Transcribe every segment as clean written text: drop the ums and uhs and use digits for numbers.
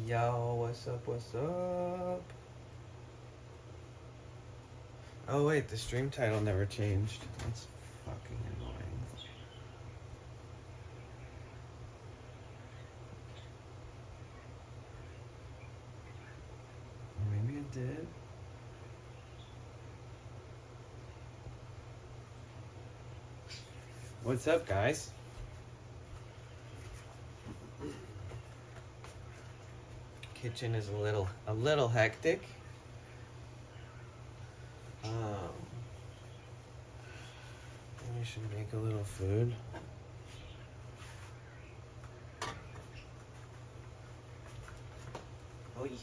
Yo, what's up, what's up? Oh wait, the stream title never changed. That's fucking annoying. Maybe it did. What's up, guys? Kitchen is a little hectic. We should make a little food. Oh yeah.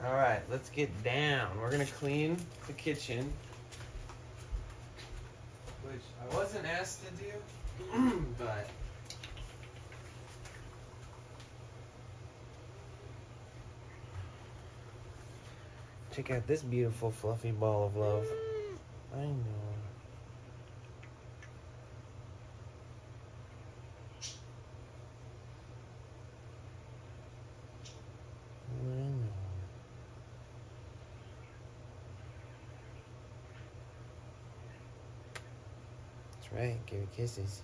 All right, let's get down. We're gonna clean the kitchen, which I wasn't asked to do, but check out this beautiful fluffy ball of love. I know. That's right, give her kisses.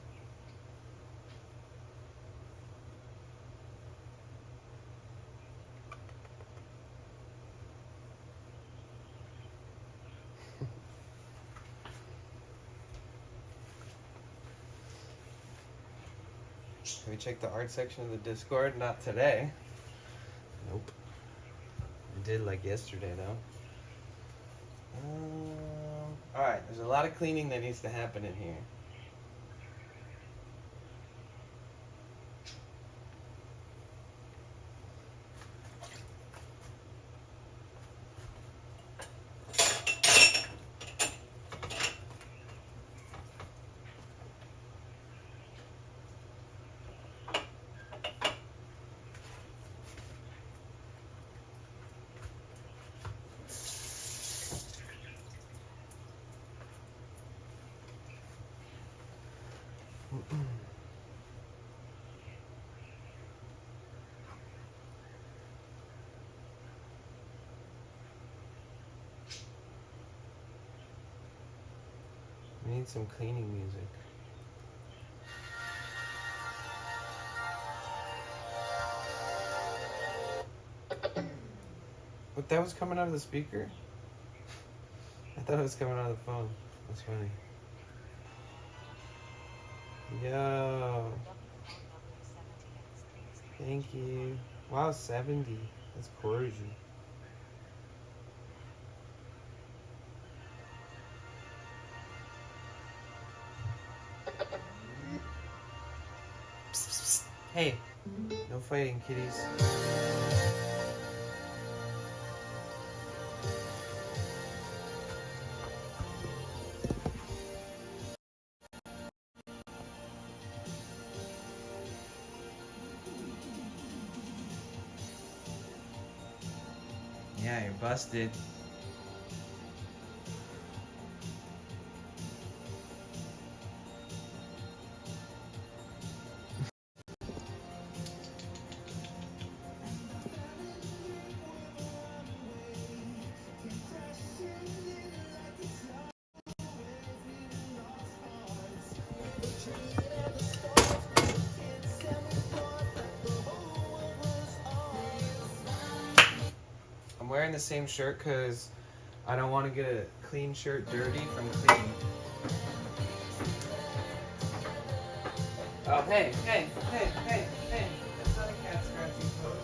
Have we checked the art section of the Discord? Not today. Nope. I did like yesterday though. Alright, there's a lot of cleaning that needs to happen in here. We need some cleaning music. What, that was coming out of the speaker? I thought it was coming out of the phone. That's funny. Yo. Thank you. Wow, 70. That's crazy. Psst, psst, psst. Hey, no fighting, kitties. Yeah, you're busted. wearing the same shirt because I don't want to get a clean shirt dirty from cleaning. Oh, hey. That's not a cat scratching toes.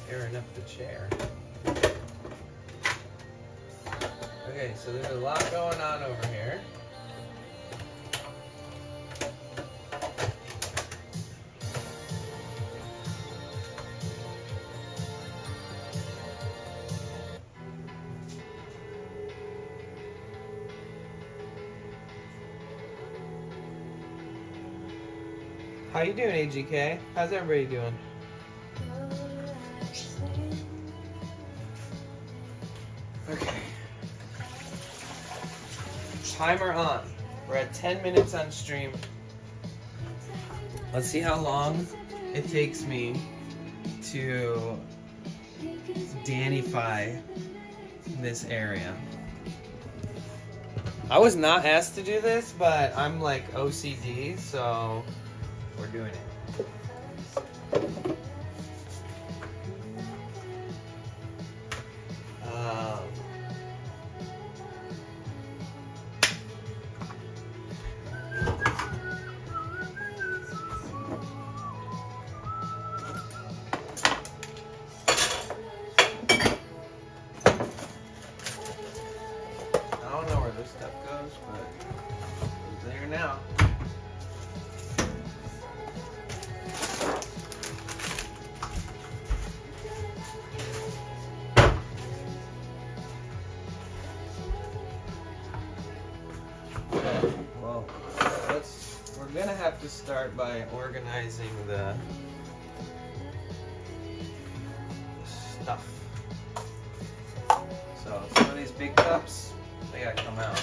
Tearing up the chair. Okay, so there's a lot going on over here. How you doing, AGK? How's everybody doing? Okay. Timer on. We're at 10 minutes on stream. Let's see how long it takes me to Danify this area. I was not asked to do this, but I'm like OCD, so we're doing it. I don't know where this stuff goes, but it's there now. Well, we're gonna have to start by organizing the stuff. So some of these big cups, they gotta come out.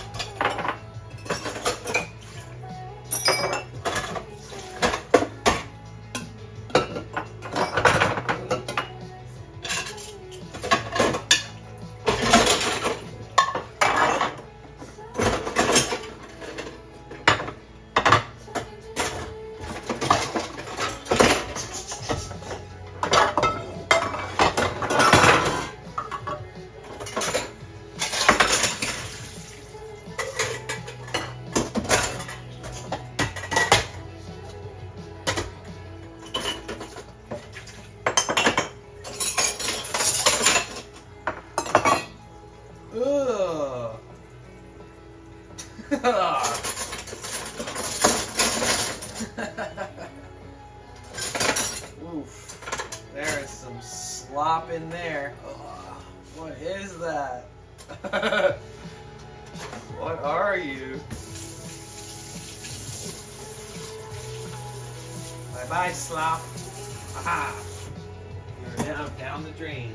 Oof, there is some slop in there. Oh, what is that? What are you? Bye-bye, slop. Aha! You're down the drain.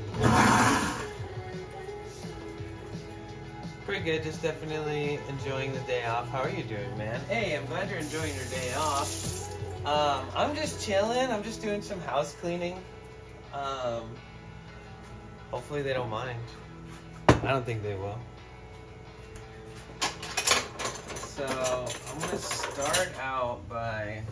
Pretty good, just definitely enjoying the day off. How are you doing, man? Hey, I'm glad you're enjoying your day off. I'm just chilling. I'm just doing some house cleaning. Hopefully they don't mind. I don't think they will. So I'm gonna start out by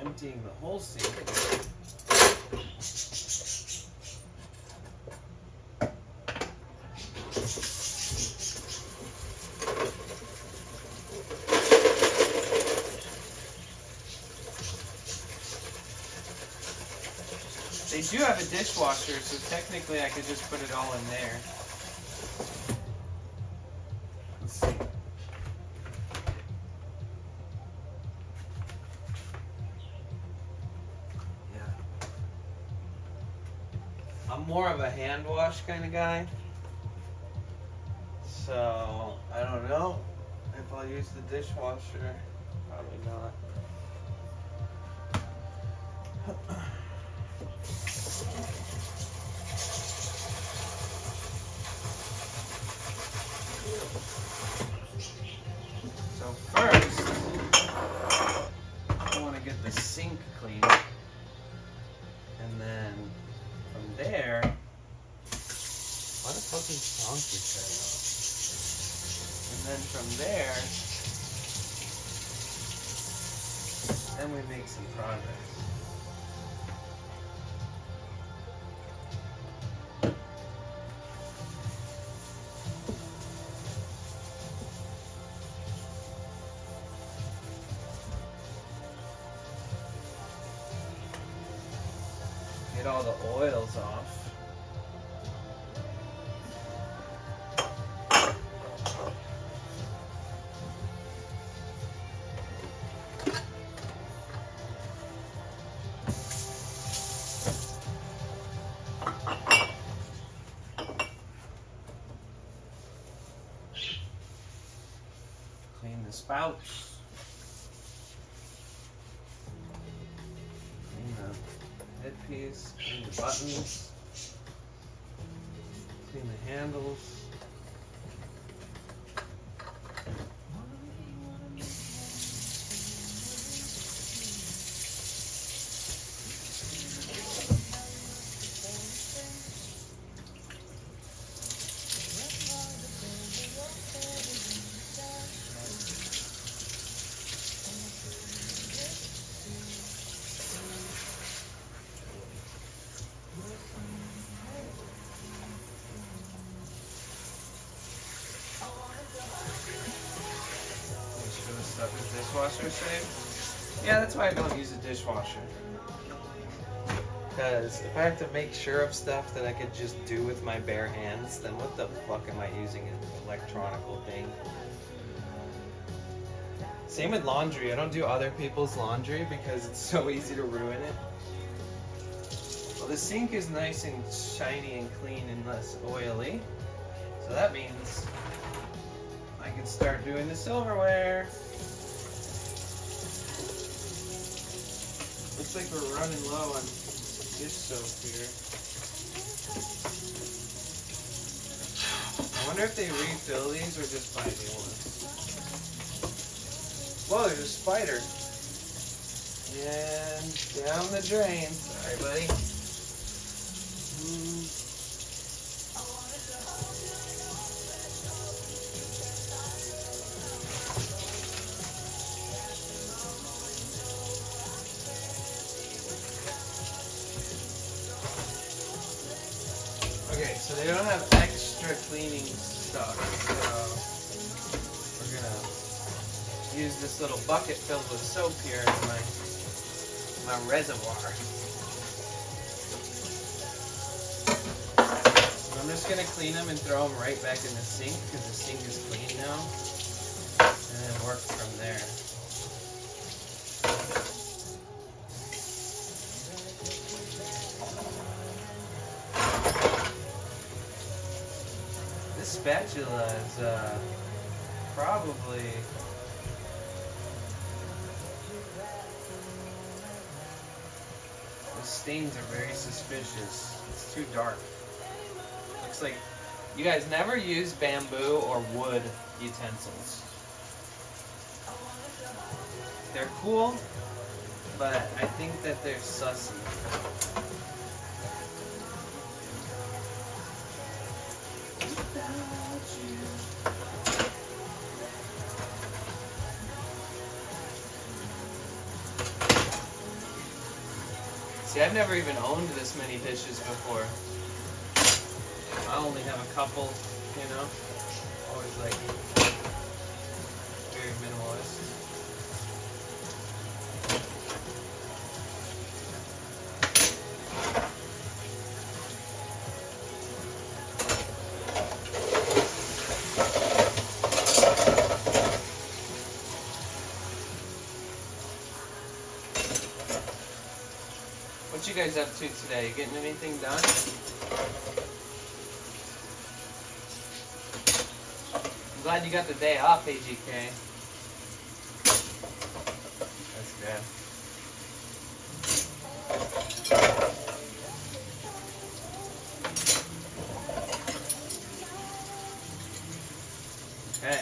emptying the whole sink. They do have a dishwasher, so technically I could just put it all in there. Let's see. Yeah. I'm more of a hand wash kind of guy. So, I don't know if I'll use the dishwasher. Probably not. So first, I want to get the sink clean, and then from there, donkey turn off. And then from there, then we make some progress. Get all the oils off. Clean the spouts. Clean the headpiece. Clean the buttons. Clean the handles. Stuff is dishwasher safe. Yeah, that's why I don't use a dishwasher. Because if I have to make sure of stuff that I could just do with my bare hands, then what the fuck am I using an electronical thing? Same with laundry. I don't do other people's laundry because it's so easy to ruin it. Well, the sink is nice and shiny and clean and less oily. So that means I can start doing the silverware. Looks like we're running low on dish soap here. I wonder if they refill these or just buy new ones. Whoa, there's a spider. And down the drain. Sorry, buddy. Okay, so they don't have extra cleaning stuff, so we're gonna use this little bucket filled with soap here as my reservoir. So I'm just gonna clean them and throw them right back in the sink because the sink is clean now, and then work from there. Spatula is probably the stains are very suspicious. It's too dark. Looks like you guys never use bamboo or wood utensils. They're cool, but I think that they're sussy. See, I've never even owned this many dishes before. I only have a couple, you know. Always like very minimalist. What you guys up to today? Getting anything done? I'm glad you got the day off, AGK. That's good. Okay.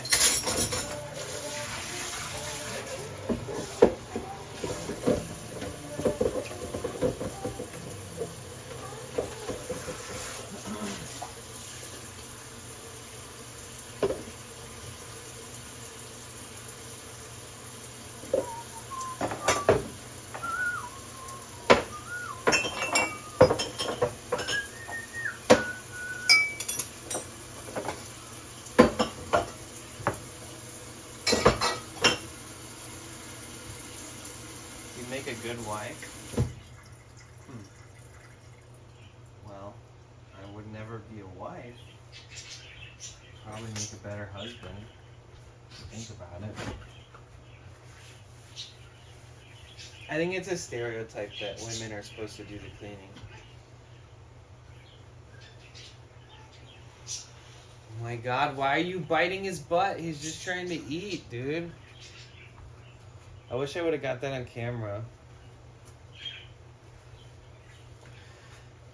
you make a good wife? Well, I would never be a wife. Probably make a better husband. Think about it. I think it's a stereotype that women are supposed to do the cleaning. Oh my God, why are you biting his butt? He's just trying to eat, dude. I wish I would have got that on camera.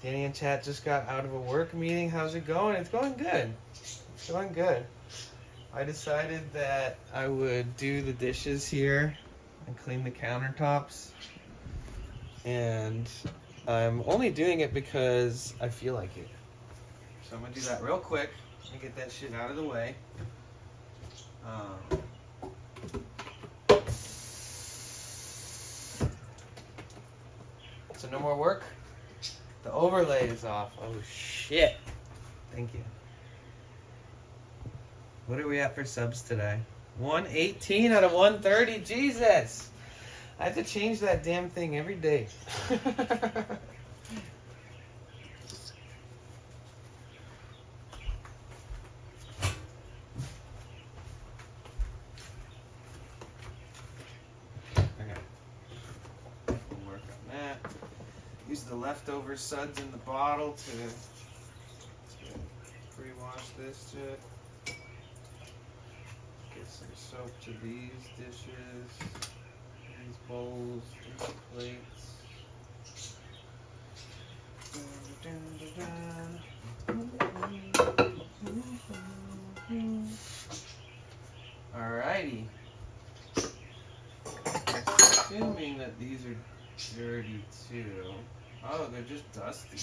Danny and chat just got out of a work meeting. How's it going? It's going good. It's going good. I decided that I would do the dishes here and clean the countertops. And I'm only doing it because I feel like it. So I'm going to do that real quick and get that shit out of the way. So no more work? The overlay is off. Oh shit. Thank you. What are we at for subs today? 118 out of 130. Jesus. I have to change that damn thing every day. Use the leftover suds in the bottle to pre-wash this shit. Get some soap to these dishes, these bowls, these plates. Alrighty. Assuming that these are dirty too. Oh, they're just dusty.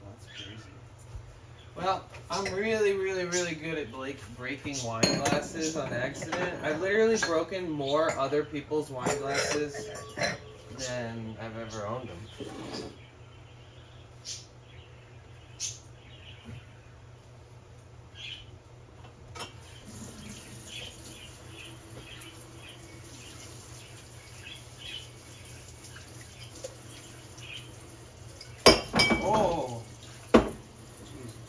That's crazy. Well, I'm really good at breaking wine glasses on accident. I've literally broken more other people's wine glasses than I've ever owned them. Oh! Jesus.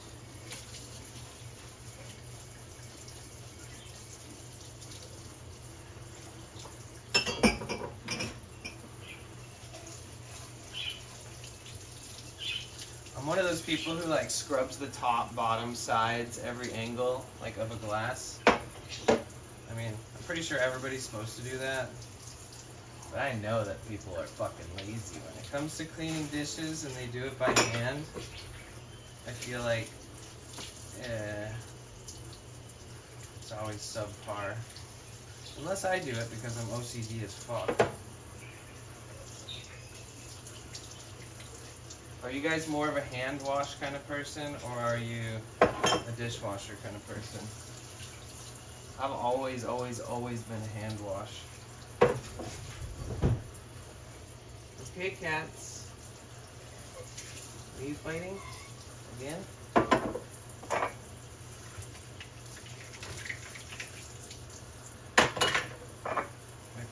I'm one of those people who like scrubs the top, bottom, sides, every angle like of a glass. I mean, I'm pretty sure everybody's supposed to do that. But I know that people are fucking lazy when it comes to cleaning dishes and they do it by hand. I feel like it's always subpar. Unless I do it because I'm OCD as fuck. Are you guys more of a hand wash kind of person or are you a dishwasher kind of person? I've always been a hand wash. Okay, cats. Are you fighting? Again?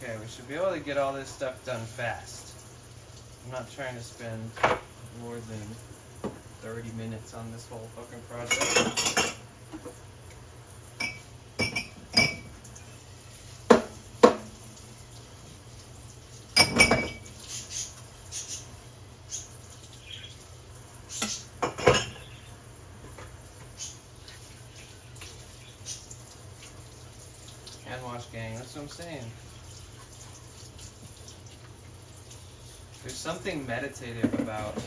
Okay, we should be able to get all this stuff done fast. I'm not trying to spend more than 30 minutes on this whole fucking project. Hand wash gang, that's what I'm saying. There's something meditative about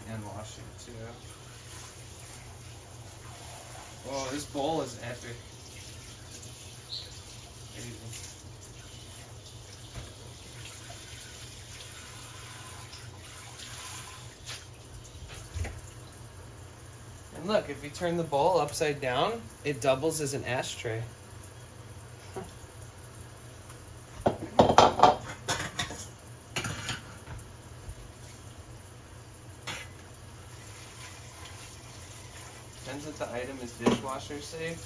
hand washing too. Whoa, this bowl is epic. And look, if you turn the bowl upside down, it doubles as an ashtray. Depends if the item is dishwasher safe.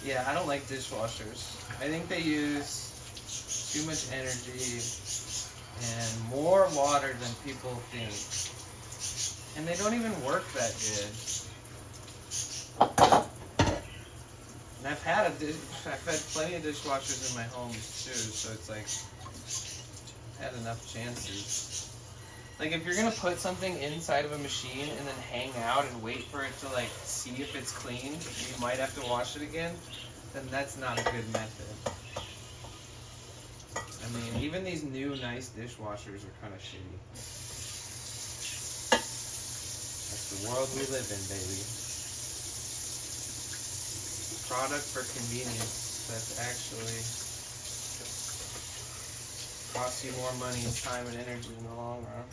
Yeah, I don't like dishwashers. I think they use too much energy and more water than people think. And they don't even work that good. And I've had plenty of dishwashers in my home too, so it's like had enough chances. Like if you're gonna put something inside of a machine and then hang out and wait for it to like see if it's clean, you might have to wash it again, then that's not a good method. I mean, even these new nice dishwashers are kind of shitty. That's the world we live in, baby. Product for convenience that's actually costs you more money, time, and energy in the long run.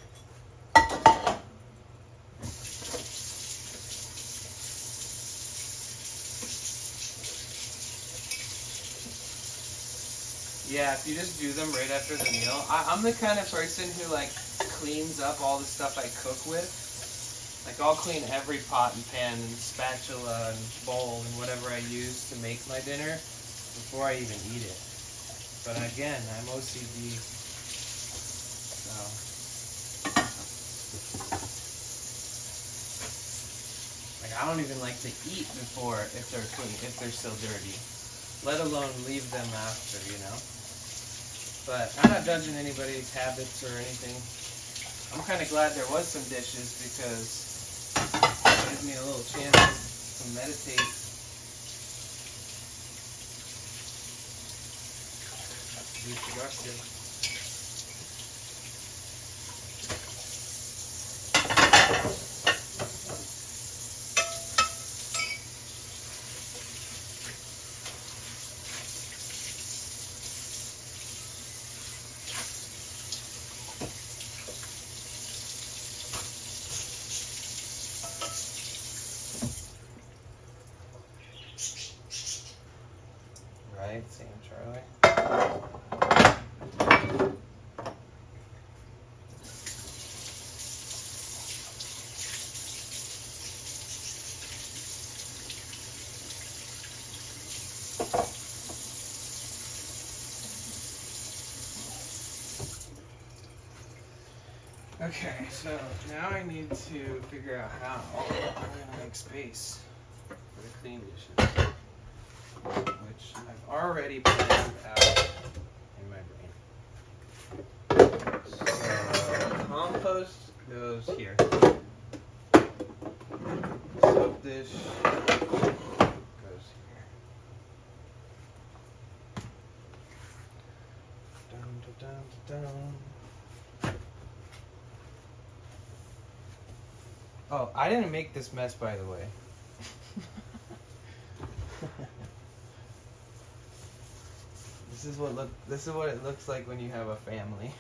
Yeah, if you just do them right after the meal. I'm the kind of person who like cleans up all the stuff I cook with. Like I'll clean every pot and pan and spatula and bowl and whatever I use to make my dinner before I even eat it. But again, I'm OCD. So. Like I don't even like to eat before if they're clean, if they're still dirty. Let alone leave them after, you know? But I'm not judging anybody's habits or anything. I'm kind of glad there was some dishes because it gives me a little chance to meditate. Be productive. Right, same Charlie. Okay, so now I need to figure out how I'm going to make space for the clean dishes, which I've already planned out in my brain. So, compost goes here. Soap dish goes here. Dun, dun, dun, dun. Oh, I didn't make this mess, by the way. This is what it looks like when you have a family.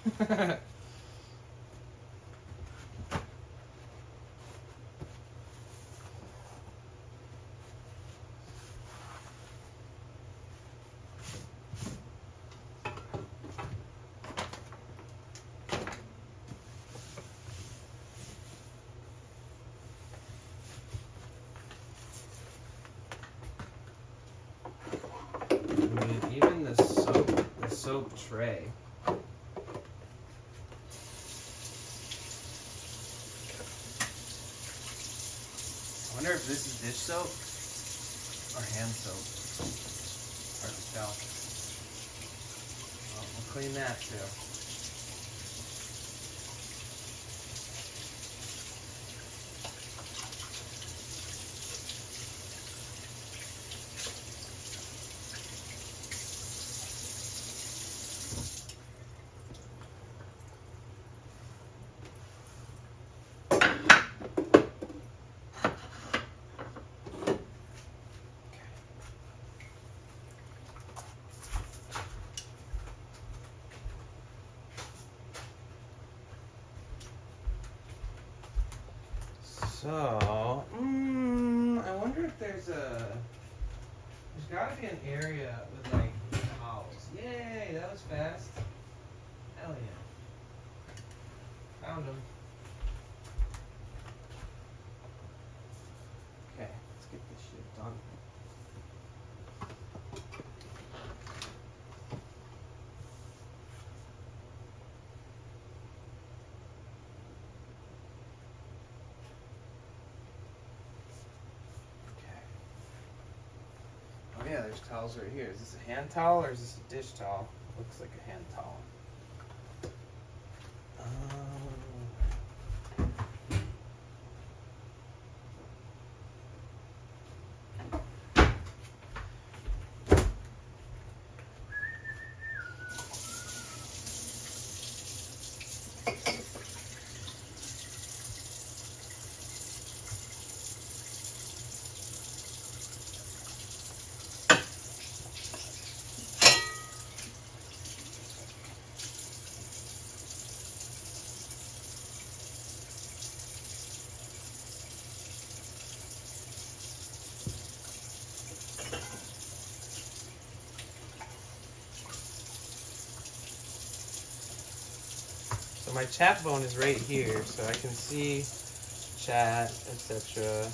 I mean, even the soap tray. I wonder if this is dish soap or hand soap. Hard to tell. Well, we'll clean that too. So, I wonder if there's gotta be an area with like towels. Yay, that was fast. Hell yeah. Found them. Okay, let's get this shit done. Yeah, there's towels right here. Is this a hand towel or is this a dish towel? Looks like a hand towel. So my chat phone is right here, so I can see chat, etc.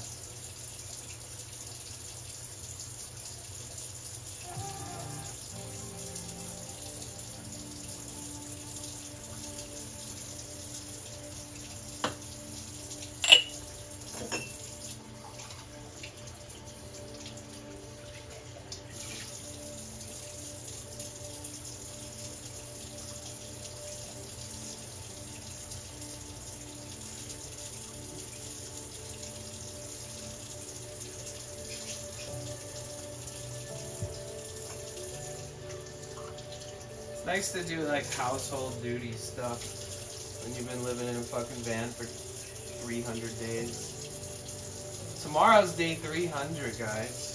Nice to do like household duty stuff when you've been living in a fucking van for 300 days. Tomorrow's day 300, guys.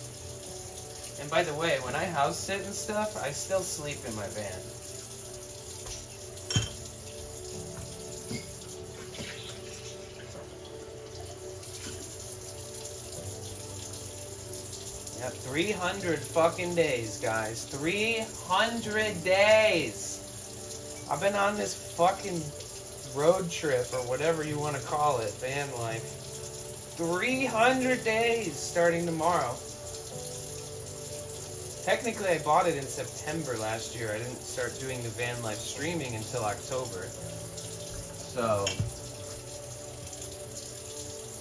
And by the way, when I house sit and stuff, I still sleep in my van. Yep, 300 fucking days, guys. 300 days! I've been on this fucking road trip, or whatever you want to call it, van life. 300 days starting tomorrow. Technically, I bought it in September last year. I didn't start doing the van life streaming until October. So,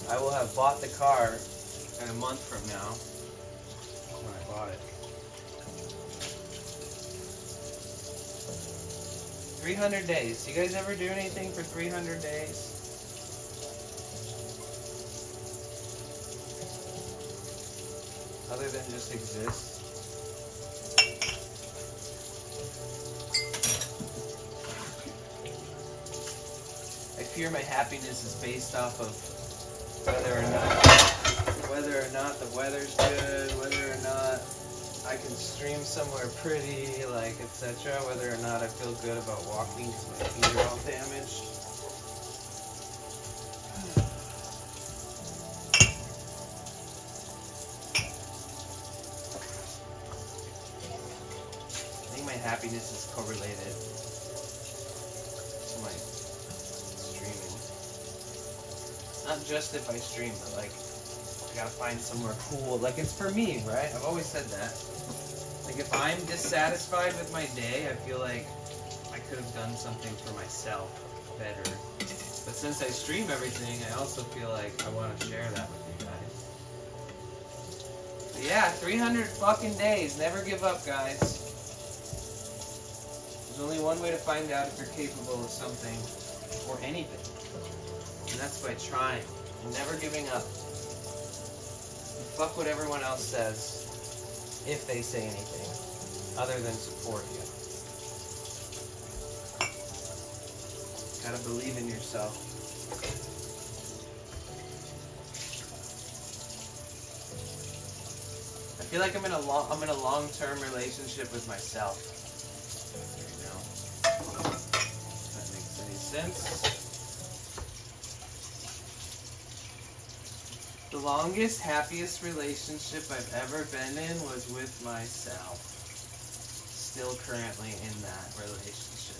I will have bought the car in a month from now. When I bought it. 300 days. You guys ever do anything for 300 days? Other than just exist? I fear my happiness is based off of whether or not the weather's good, whether or not I can stream somewhere pretty, like, etc. Whether or not I feel good about walking because my feet are all damaged. I think my happiness is correlated to my streaming. Not just if I stream, but like, I gotta find somewhere cool. Like, it's for me, right? I've always said that. Like, if I'm dissatisfied with my day, I feel like I could have done something for myself better. But since I stream everything, I also feel like I want to share that with you guys. But yeah, 300 fucking days. Never give up, guys. There's only one way to find out if you're capable of something or anything. And that's by trying and never giving up. Fuck what everyone else says, if they say anything, other than support you. Gotta believe in yourself. I feel like I'm in a long-term relationship with myself. You know? If that makes any sense. The longest, happiest relationship I've ever been in was with myself. Still currently in that relationship.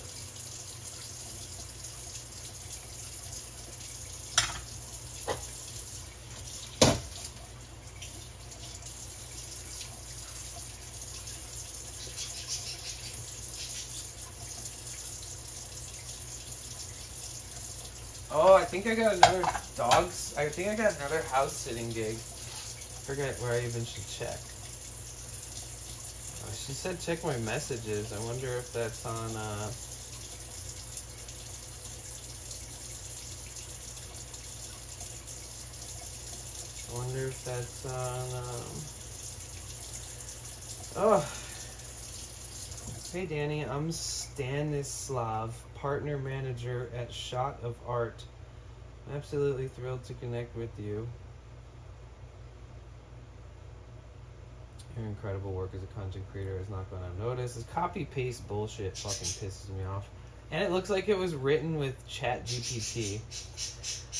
Oh, I think I got another I think I got another house sitting gig. Forget where I even should check. She said check my messages. I wonder if that's on, I wonder if that's on, oh. Hey Danny, I'm Stanislav, partner manager at Shot of Art. I'm absolutely thrilled to connect with you. Your incredible work as a content creator has not gone unnoticed. This copy-paste bullshit fucking pisses me off. And it looks like it was written with ChatGPT.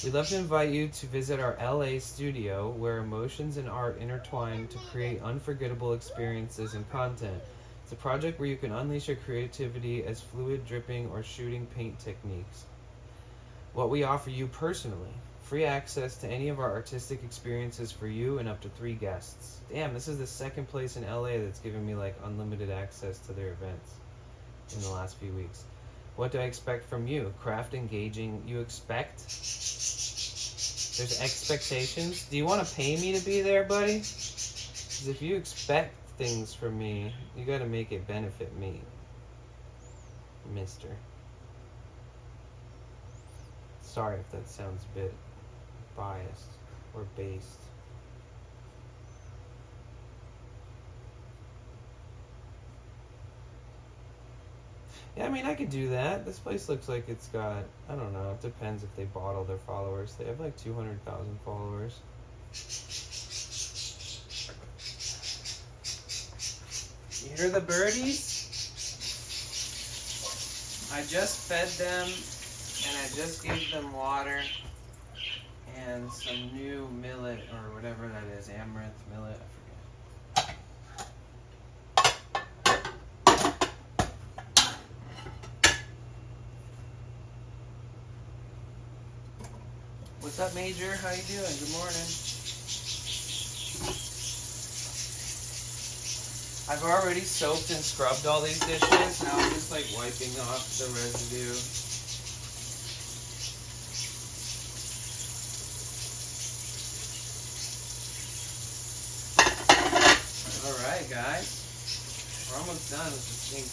We'd love to invite you to visit our LA studio where emotions and art intertwine to create unforgettable experiences and content. It's a project where you can unleash your creativity as fluid dripping or shooting paint techniques. What we offer you personally. Free access to any of our artistic experiences for you and up to 3 guests. Damn, this is the second place in LA that's given me like unlimited access to their events in the last few weeks. What do I expect from you? Craft engaging. You expect? There's expectations. Do you want to pay me to be there, buddy? Because if you expect things from me, you got to make it benefit me, mister. Sorry if that sounds a bit biased or based. Yeah, I mean, I could do that. This place looks like it's got, I don't know, it depends if they bought all their followers. They have like 200,000 followers. You hear the birdies? I just fed them and I just gave them water and some new millet or whatever that is, amaranth millet, I forget. What's up, Major? How you doing? Good morning. I've already soaped and scrubbed all these dishes. Now I'm just like wiping off the residue. Alright guys, we're almost done with the sink.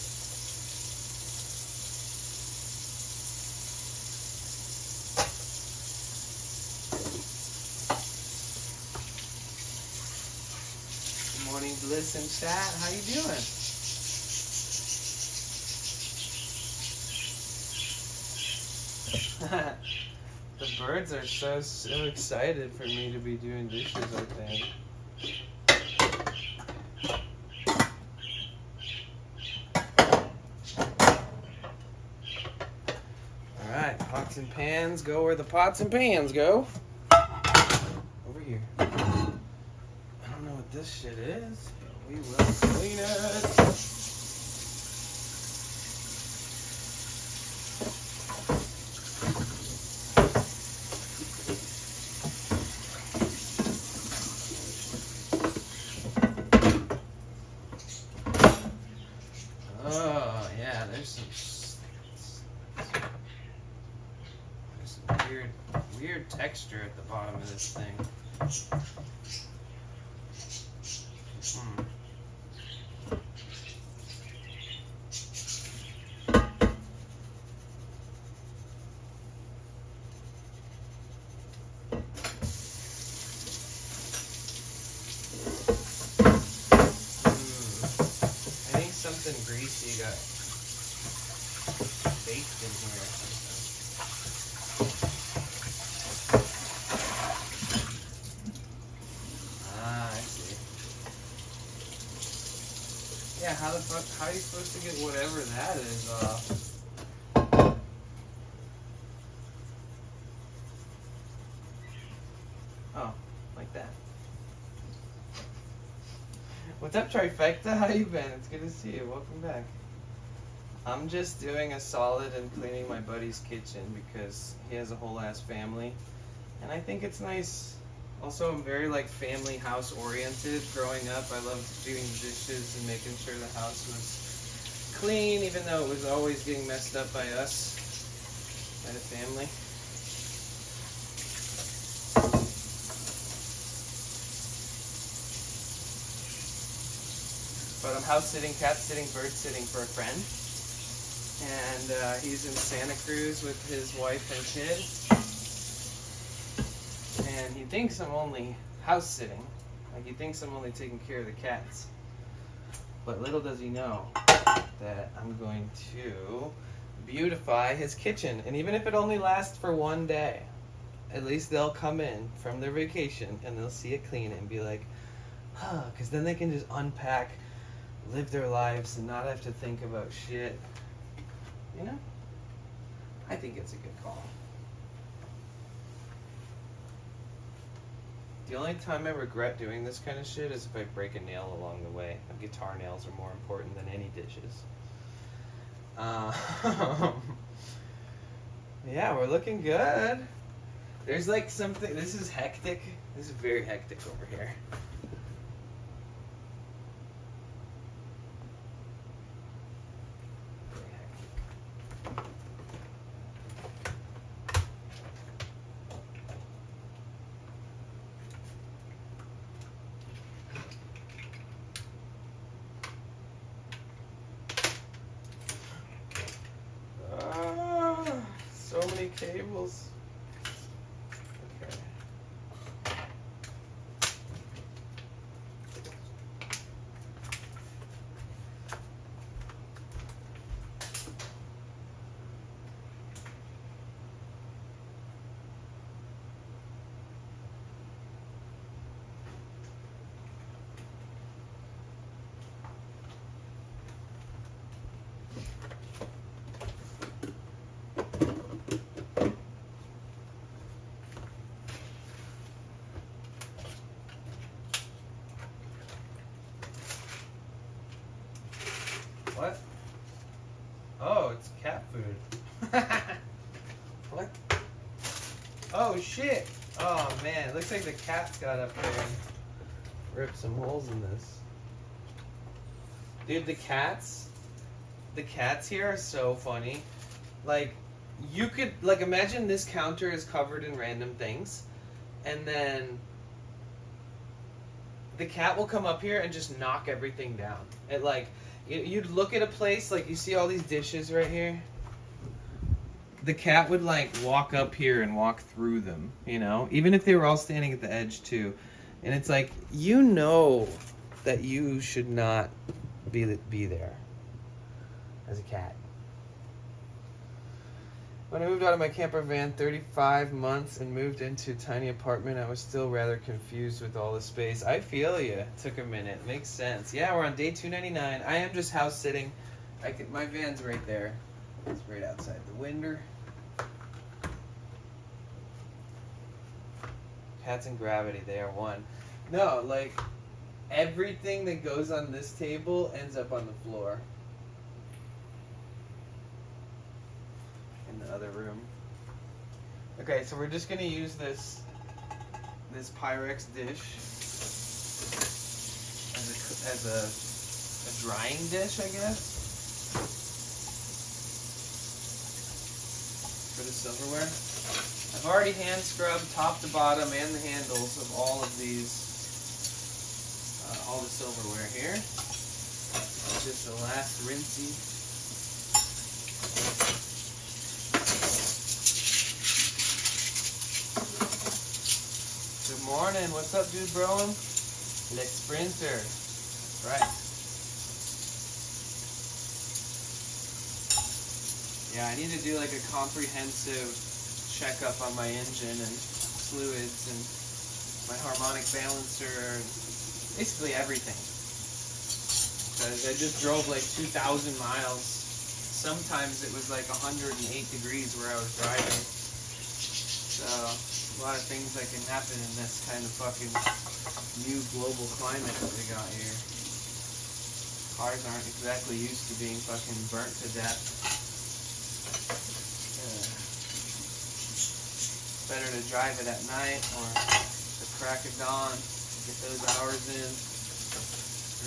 Good morning, Bliss and chat. How you doing? The birds are so excited for me to be doing dishes, I think. Alright, pots and pans go where the pots and pans go. Over here. I don't know what this shit is, but we will clean it. Oh, yeah, there's some weird texture at the bottom of this thing. I think something greasy got baked in here or something. Ah, I see. Yeah, how are you supposed to get whatever that is off? Oh, like that. What's up, Trifecta? How you been? It's good to see you. Welcome back. I'm just doing a solid and cleaning my buddy's kitchen because he has a whole ass family, and I think it's nice. Also, I'm very like family house oriented. Growing up, I loved doing dishes and making sure the house was clean, even though it was always getting messed up by us, by the family. But I'm house sitting, cat sitting, bird sitting for a friend. And he's in Santa Cruz with his wife and kids. And he thinks I'm only house sitting. Like he thinks I'm only taking care of the cats. But little does he know that I'm going to beautify his kitchen. And even if it only lasts for one day, at least they'll come in from their vacation and they'll see it clean and be like, huh, because then they can just unpack, live their lives and not have to think about shit. You know? I think it's a good call. The only time I regret doing this kind of shit is if I break a nail along the way. Guitar nails are more important than any dishes. Yeah, we're looking good. There's like something, this is hectic. This is very hectic over here. So many cables. Okay. What? Oh, it's cat food. What? Oh shit! Oh man, it looks like the cat's got up there and ripped some holes in this. Dude, the cats here are so funny. Like, you could, like, imagine this counter is covered in random things, and then the cat will come up here and just knock everything down. It, like, you'd look at a place, like, you see all these dishes right here? The cat would, like, walk up here and walk through them, you know? Even if they were all standing at the edge, too. And it's like, you know that you should not be there as a cat. When I moved out of my camper van 35 months and moved into a tiny apartment, I was still rather confused with all the space. I feel you. It took a minute. Makes sense. Yeah, we're on day 299. I am just house sitting. My van's right there. It's right outside the window. Cats and gravity, they are one. No, like, everything that goes on this table ends up on the floor. In the other room. Okay, so we're just gonna use this Pyrex dish as a drying dish, I guess, for the silverware. I've already hand scrubbed top to bottom and the handles of all of these, all the silverware here. It's just the last rinsey. Good morning. What's up, dude, broin? Let's sprinter. Right. Yeah, I need to do like a comprehensive checkup on my engine and fluids and my harmonic balancer and basically everything. Because I just drove like 2,000 miles. Sometimes it was like 108 degrees where I was driving. So a lot of things that can happen in this kind of fucking new global climate that we got here. Cars aren't exactly used to being fucking burnt to death. Better to drive it at night or the crack of dawn, get those hours in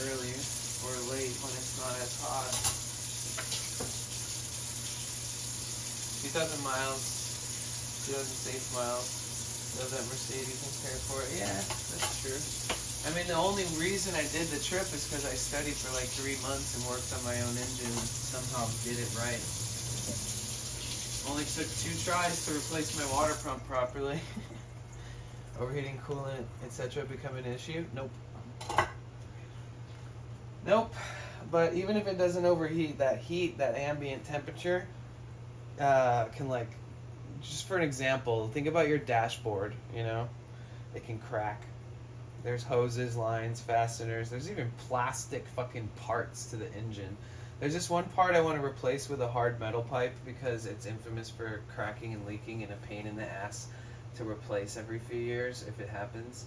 early or late when it's not as hot. 2,000 miles, 2,000 safe miles. Does that Mercedes and care for it? Yeah, that's true. I mean, the only reason I did the trip is because I studied for like 3 months and worked on my own engine and somehow did it right. Only took 2 tries to replace my water pump properly. Overheating, coolant, etc. become an issue? Nope. Nope. But even if it doesn't overheat, that ambient temperature can, like, just for an example, think about your dashboard, you know? It can crack. There's hoses, lines, fasteners. There's even plastic fucking parts to the engine. There's this one part I want to replace with a hard metal pipe because it's infamous for cracking and leaking and a pain in the ass to replace every few years if it happens.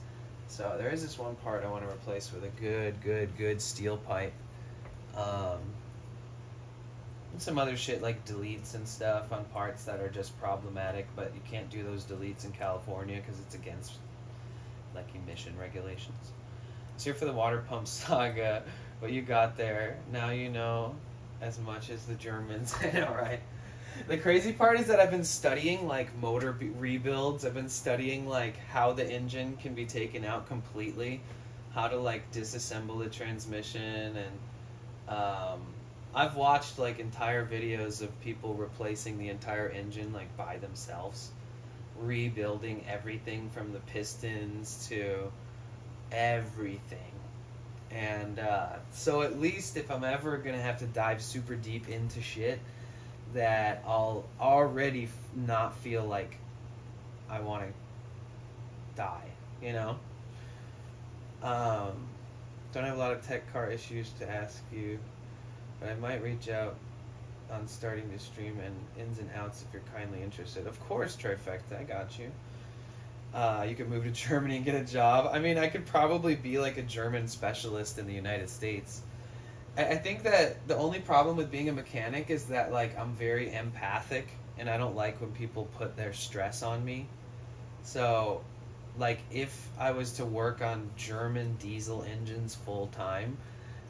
So there is this one part I want to replace with a good steel pipe. And some other shit like deletes and stuff on parts that are just problematic, but you can't do those deletes in California because it's against like emission regulations. So here for the water pump saga, what you got there. Now you know as much as the Germans. I know, right? The crazy part is that I've been studying like motor rebuilds. I've been studying like how the engine can be taken out completely, how to like disassemble the transmission, and I've watched like entire videos of people replacing the entire engine like by themselves, rebuilding everything from the pistons to everything. And so at least if I'm ever gonna have to dive super deep into shit, that I'll already not feel like I want to die, you know? Don't have a lot of tech car issues to ask you, but I might reach out on starting to stream and ins and outs if you're kindly interested. Of course, Trifecta, I got you. You could move to Germany and get a job. I mean, I could probably be like a German specialist in the United States. I think that the only problem with being a mechanic is that like I'm very empathic and I don't like when people put their stress on me. So like if I was to work on German diesel engines full time,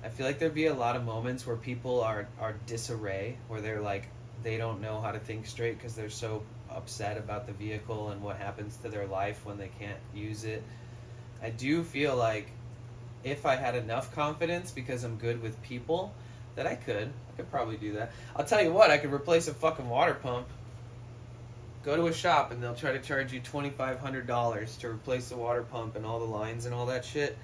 I feel like there'd be a lot of moments where people are disarray, where they're like they don't know how to think straight because they're so upset about the vehicle and what happens to their life when they can't use it. I do feel like if I had enough confidence because I'm good with people, that I could probably do that. I'll tell you what, I could replace a fucking water pump. Go to a shop and they'll try to charge you $2,500 to replace the water pump and all the lines and all that shit.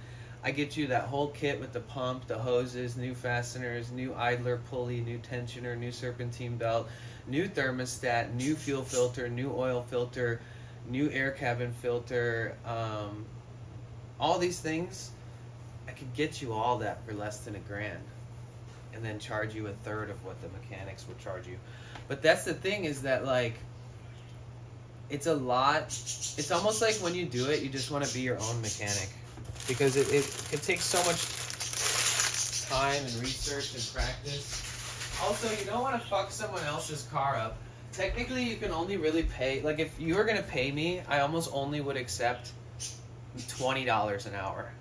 I get you that whole kit with the pump, the hoses, new fasteners, new idler pulley, new tensioner, new serpentine belt, new thermostat, new fuel filter, new oil filter, new air cabin filter, all these things. I could get you all that for less than $1,000 and then charge you 1/3 of what the mechanics would charge you. But that's the thing, is that like it's a lot. It's almost like when you do it, you just want to be your own mechanic because it takes so much time and research and practice. Also, you don't want to fuck someone else's car up. Technically, you can only really pay, like if you were going to pay me, I almost only would accept $20 an hour.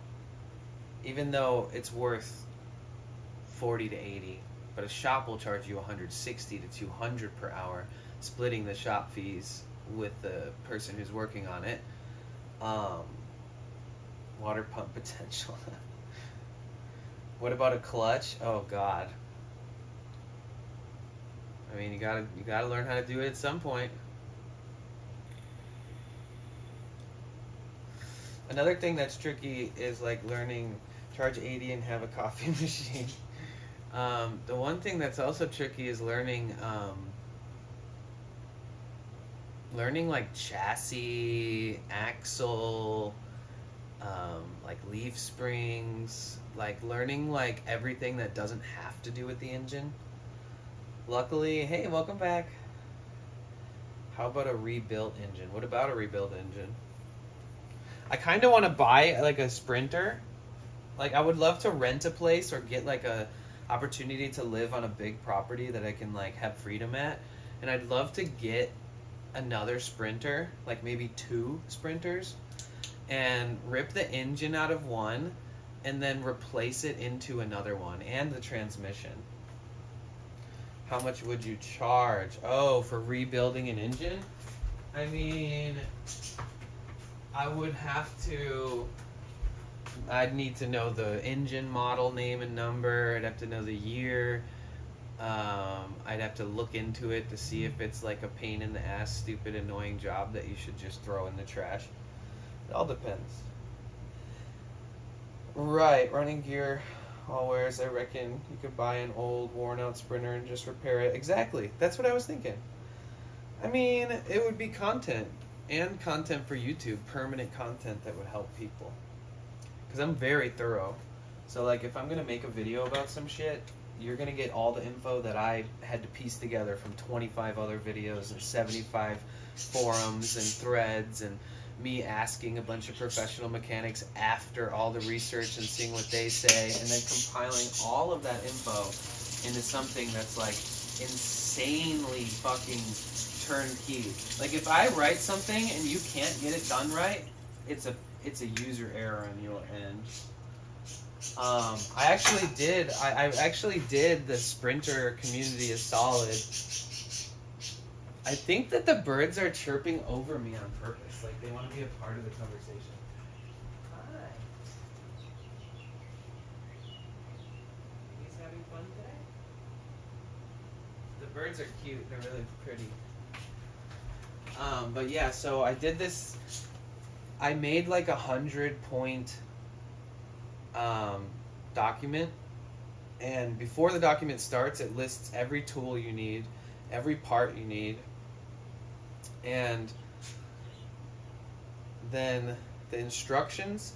Even though it's worth $40 to $80, but a shop will charge you $160 to $200 per hour, splitting the shop fees with the person who's working on it. Water pump potential. What about a clutch? Oh God. I mean, you gotta learn how to do it at some point. Another thing that's tricky is like learning. Charge 80 and have a coffee machine. The one thing that's also tricky is learning like chassis, axle, like leaf springs, like learning like everything that doesn't have to do with the engine. Luckily, hey, welcome back. How about a rebuilt engine? What about a rebuilt engine? I kind of want to buy like a Sprinter. Like, I would love to rent a place or get, like, a opportunity to live on a big property that I can, like, have freedom at. And I'd love to get another Sprinter, like, maybe 2 Sprinters, and rip the engine out of one and then replace it into another one, and the transmission. How much would you charge? Oh, for rebuilding an engine? I mean, I would have to I'd need to know the engine model name and number. I'd have to know the year. I'd have to look into it to see if it's like a pain in the ass, stupid, annoying job that you should just throw in the trash. It all depends. Right, running gear, all wears. I reckon you could buy an old, worn-out Sprinter and just repair it. Exactly. That's what I was thinking. I mean, it would be content, and content for YouTube, permanent content that would help people. Because I'm very thorough. So, like, if I'm going to make a video about some shit, you're going to get all the info that I had to piece together from 25 other videos and 75 forums and threads and me asking a bunch of professional mechanics after all the research and seeing what they say, and then compiling all of that info into something that's like insanely fucking turnkey. Like if I write something and you can't get it done right, it's a user error on your end. I actually did the Sprinter community is solid. I think that the birds are chirping over me on purpose. Like they want to be a part of the conversation. Hi. He's having fun today? The birds are cute. They're really pretty. But yeah, so I did this. I made like 100-point document, and before the document starts, it lists every tool you need, every part you need, and then the instructions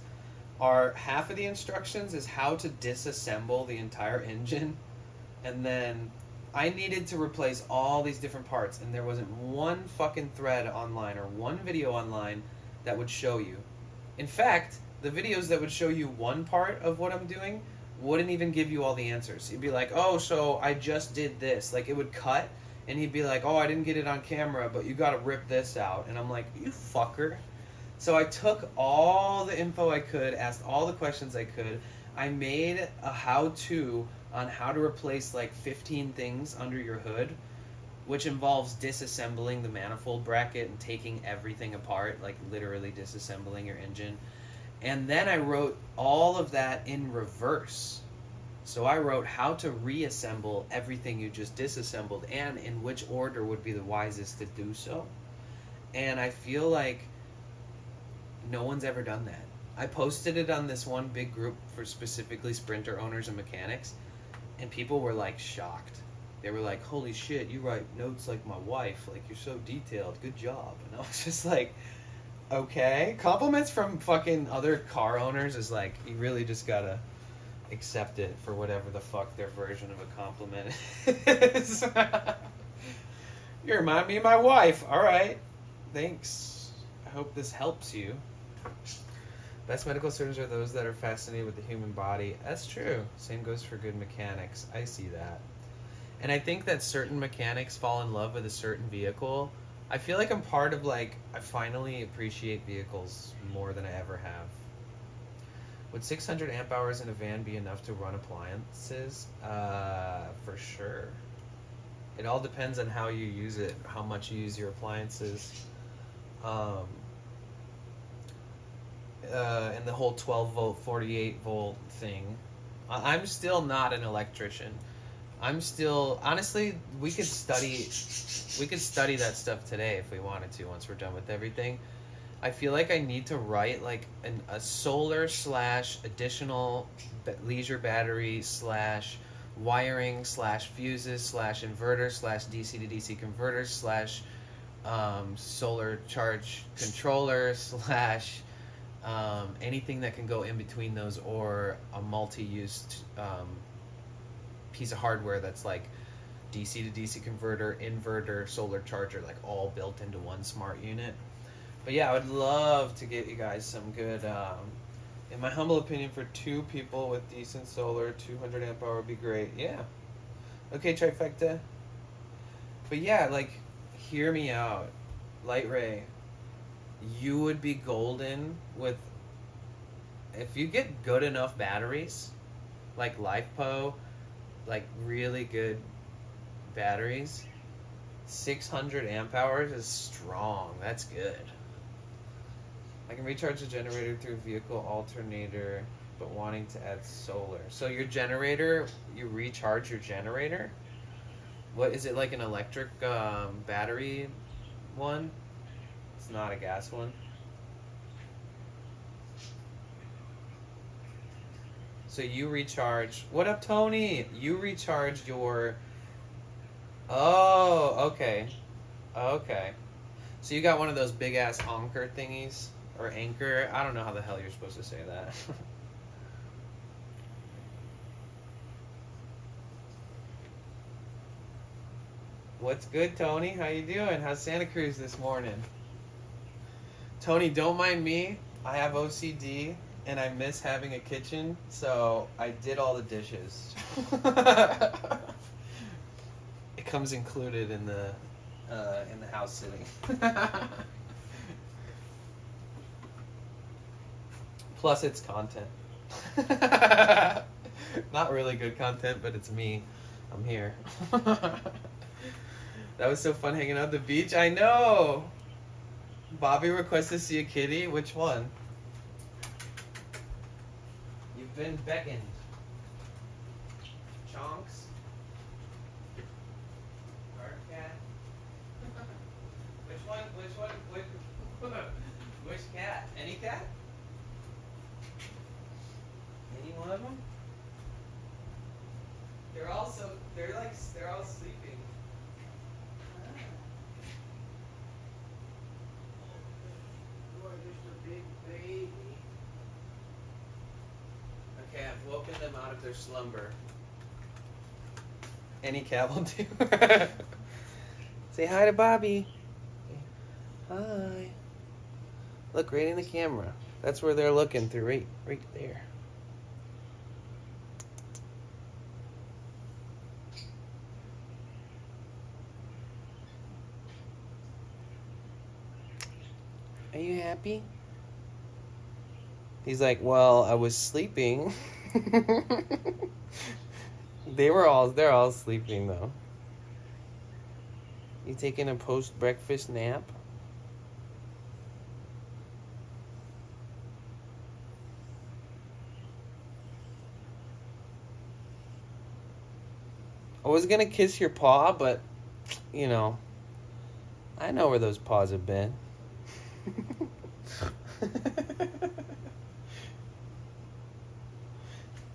are, half of the instructions is how to disassemble the entire engine, and then I needed to replace all these different parts, and there wasn't one fucking thread online or one video online that would show you. In fact, the videos that would show you one part of what I'm doing wouldn't even give you all the answers. You'd be like, oh, so I just did this. Like, it would cut, and he'd be like, oh, I didn't get it on camera, but you gotta rip this out. And I'm like, you fucker. So I took all the info I could, asked all the questions I could. I made a how-to on how to replace like 15 things under your hood, which involves disassembling the manifold bracket and taking everything apart, like literally disassembling your engine. And then I wrote all of that in reverse. So I wrote how to reassemble everything you just disassembled and in which order would be the wisest to do so. And I feel like no one's ever done that. I posted it on this one big group for specifically Sprinter owners and mechanics, and people were like shocked. They were like, holy shit, you write notes like my wife, like you're so detailed, good job. And I was just like, okay. Compliments from fucking other car owners is like, you really just gotta accept it for whatever the fuck their version of a compliment is. You remind me of my wife. Alright, thanks. I hope this helps you. Best medical surgeons are those that are fascinated with the human body. That's true. Same goes for good mechanics. I see that. And I think that certain mechanics fall in love with a certain vehicle. I feel like I'm part of, like, I finally appreciate vehicles more than I ever have. Would 600 amp hours in a van be enough to run appliances? For sure. It all depends on how you use it, how much you use your appliances. And the whole 12 volt, 48 volt thing. I'm still not an electrician. I'm still, honestly, we could study that stuff today if we wanted to once we're done with everything. I feel like I need to write like a solar / additional leisure battery / wiring / fuses / inverter / DC to DC converters / solar charge controller / anything that can go in between those, or a multi-use piece of hardware that's like DC to DC converter, inverter, solar charger, like all built into one smart unit. But yeah, I would love to get you guys some good, in my humble opinion, for 2 people with decent solar, 200 amp hour would be great. Yeah. Okay, trifecta. But yeah, like, hear me out. Light Ray, you would be golden with, if you get good enough batteries, like LiFePo, like really good batteries, 600 amp hours is strong. That's good. I can recharge the generator through vehicle alternator, but wanting to add solar. So your generator, you recharge your generator? What is it, like an electric battery one? It's not a gas one. So you recharge. What up, Tony? You recharge your. Oh, okay. Okay. So you got one of those big ass anchor thingies? Or anchor? I don't know how the hell you're supposed to say that. What's good, Tony? How you doing? How's Santa Cruz this morning? Tony, don't mind me. I have OCD and I miss having a kitchen, so I did all the dishes. It comes included in the house sitting. Plus, it's content. Not really good content, but it's me. I'm here. That was so fun hanging out at the beach. I know. Bobby requests to see a kitty. Which one? You've been beckoned. Chonks. Dark cat. Which one? Which one? Which cat? Any cat? Any one of them? They're all sleeping. Okay, I've woken them out of their slumber. Any cat will do. Say hi to Bobby. Hi. Look, right in the camera. That's where they're looking through, right there. Are you happy? He's like, well, I was sleeping. They're all sleeping though. You taking a post-breakfast nap? I was gonna kiss your paw, but, you know, I know where those paws have been.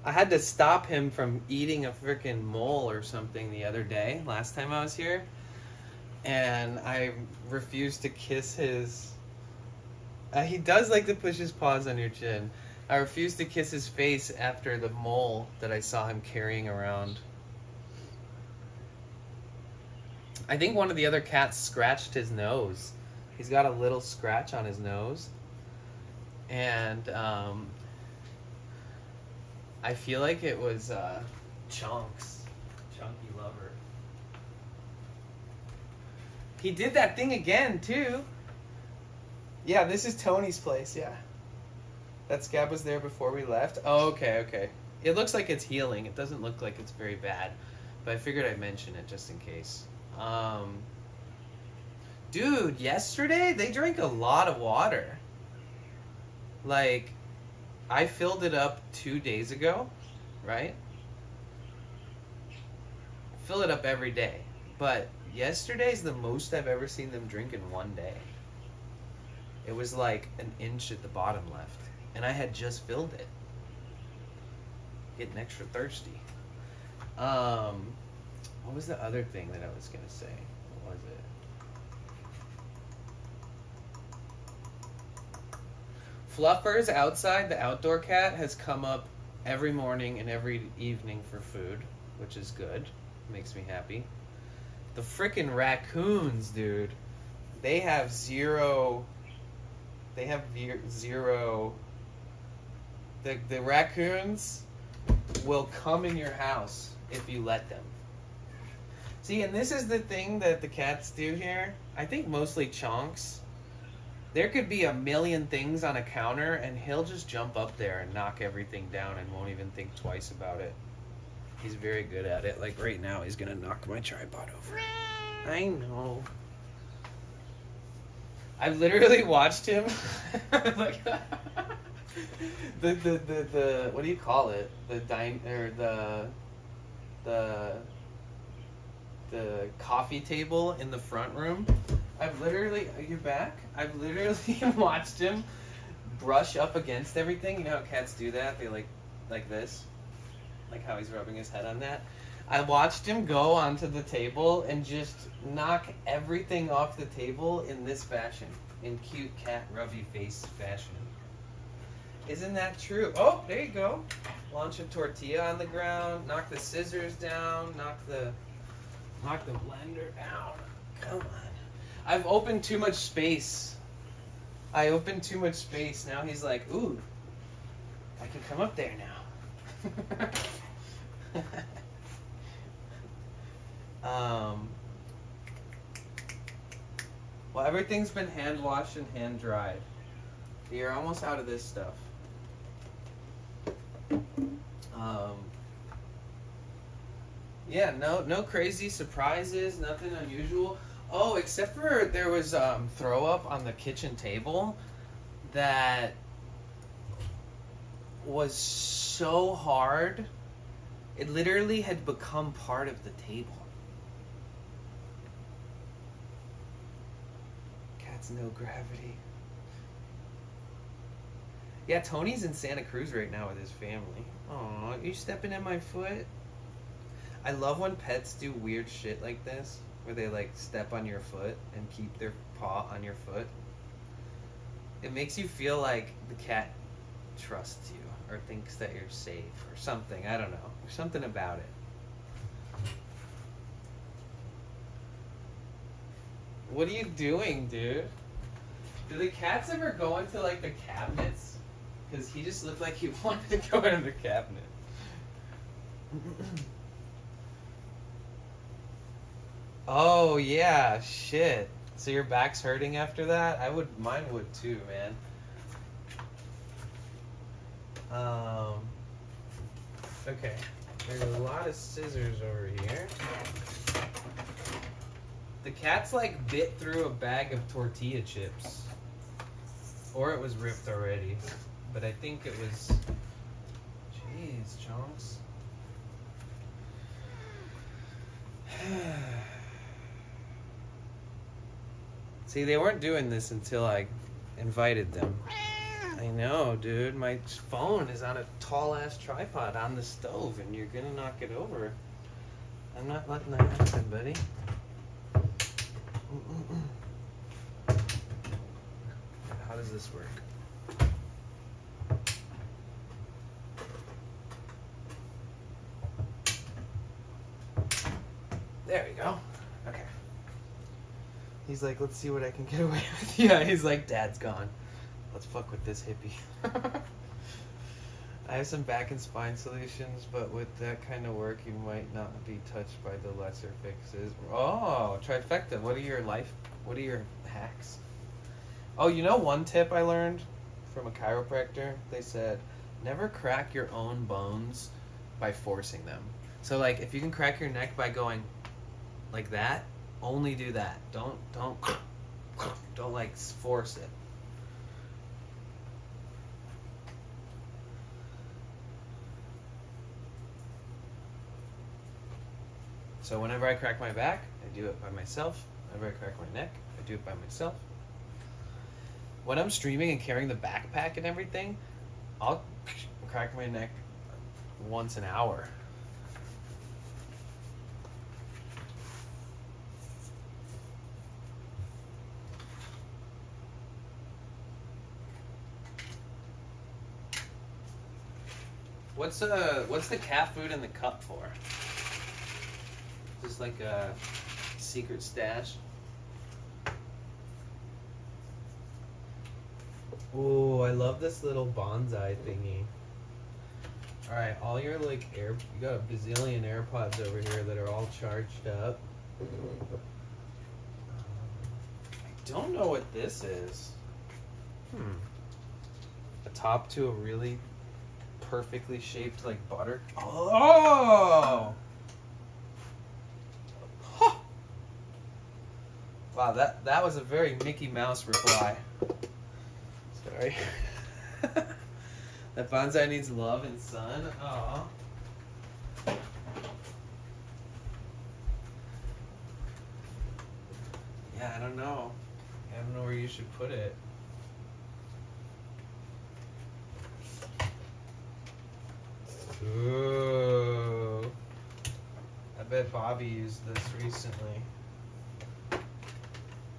I had to stop him from eating a freaking mole or something the other day, last time I was here. And I refused to kiss his... he does like to push his paws on your chin. I refused to kiss his face after the mole that I saw him carrying around. I think one of the other cats scratched his nose. He's got a little scratch on his nose. And I feel like it was Chunks. Chunky Lover. He did that thing again, too. Yeah, this is Tony's place, yeah. That scab was there before we left. Oh, okay. It looks like it's healing. It doesn't look like it's very bad. But I figured I'd mention it just in case. Dude, yesterday they drank a lot of water. Like, I filled it up 2 days ago, right? Fill it up every day. But yesterday's the most I've ever seen them drink in one day. It was like an inch at the bottom left. And I had just filled it. Getting extra thirsty. What was the other thing that I was going to say? What was it? Fluffers outside, the outdoor cat, has come up every morning and every evening for food, which is good. Makes me happy. The frickin' raccoons, dude. They have zero... The raccoons will come in your house if you let them. See, and this is the thing that the cats do here. I think mostly Chonks. There could be a million things on a counter, and he'll just jump up there and knock everything down and won't even think twice about it. He's very good at it. Like right now, he's gonna knock my tripod over. I know. I've literally watched him like the what do you call it? The coffee table in the front room. I've literally you're back. I've literally watched him brush up against everything. You know how cats do that? They like this. Like how he's rubbing his head on that. I watched him go onto the table and just knock everything off the table in this fashion. In cute cat rubby face fashion. Isn't that true? Oh, there you go. Launch a tortilla on the ground, knock the scissors down, knock the blender down. Come on. I've opened too much space. I opened too much space. Now he's like, ooh, I can come up there now. Well, everything's been hand washed and hand dried. You're almost out of this stuff. Yeah, no crazy surprises, nothing unusual. Oh, except for there was throw up on the kitchen table that was so hard. It literally had become part of the table. Cats no gravity. Yeah, Tony's in Santa Cruz right now with his family. Aw, you stepping in my foot? I love when pets do weird shit like this, where they like step on your foot and keep their paw on your foot. It makes you feel like the cat trusts you or thinks that you're safe or something. I don't know. There's something about it. What are you doing, dude? Do the cats ever go into like the cabinets? Because he just looked like he wanted to go into the cabinet. Oh yeah, shit. So your back's hurting after that? Mine would too, man. Okay. There's a lot of scissors over here. The cat's like bit through a bag of tortilla chips. Or it was ripped already. But I think it was... Jeez, chunks. See, they weren't doing this until I invited them. I know, dude. My phone is on a tall-ass tripod on the stove, and you're gonna knock it over. I'm not letting that happen, buddy. How does this work? There we go. Okay. He's like, let's see what I can get away with. Yeah, he's like, Dad's gone. Let's fuck with this hippie. I have some back and spine solutions, but with that kind of work, you might not be touched by the lesser fixes. Oh, trifecta. What are your hacks? Oh, you know one tip I learned from a chiropractor? They said, never crack your own bones by forcing them. So like, if you can crack your neck by going like that, only do that. Don't like force it. So whenever I crack my back, I do it by myself. Whenever I crack my neck, I do it by myself. When I'm streaming and carrying the backpack and everything, I'll crack my neck once an hour. What's the cat food in the cup for? Just like a secret stash. Oh, I love this little bonsai thingy. All right, all your like you got a bazillion AirPods over here that are all charged up. I don't know what this is. A top to a really perfectly shaped like butter. Oh! Huh. Wow, that was a very Mickey Mouse reply. Sorry. That bonsai needs love and sun. Aw. Yeah, I don't know. I don't know where you should put it. Ooh. I bet Bobby used this recently.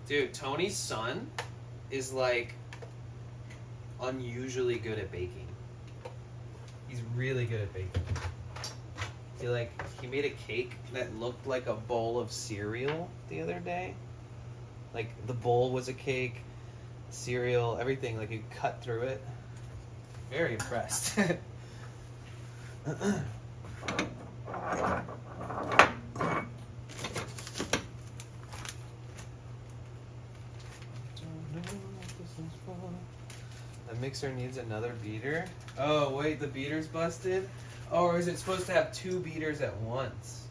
Dude, Tony's son is like unusually good at baking. He's really good at baking. He made a cake that looked like a bowl of cereal the other day. Like the bowl was a cake, cereal, everything. Like you cut through it. Very impressed. The mixer needs another beater. Oh wait, the beater's busted? Oh, or is it supposed to have 2 beaters at once?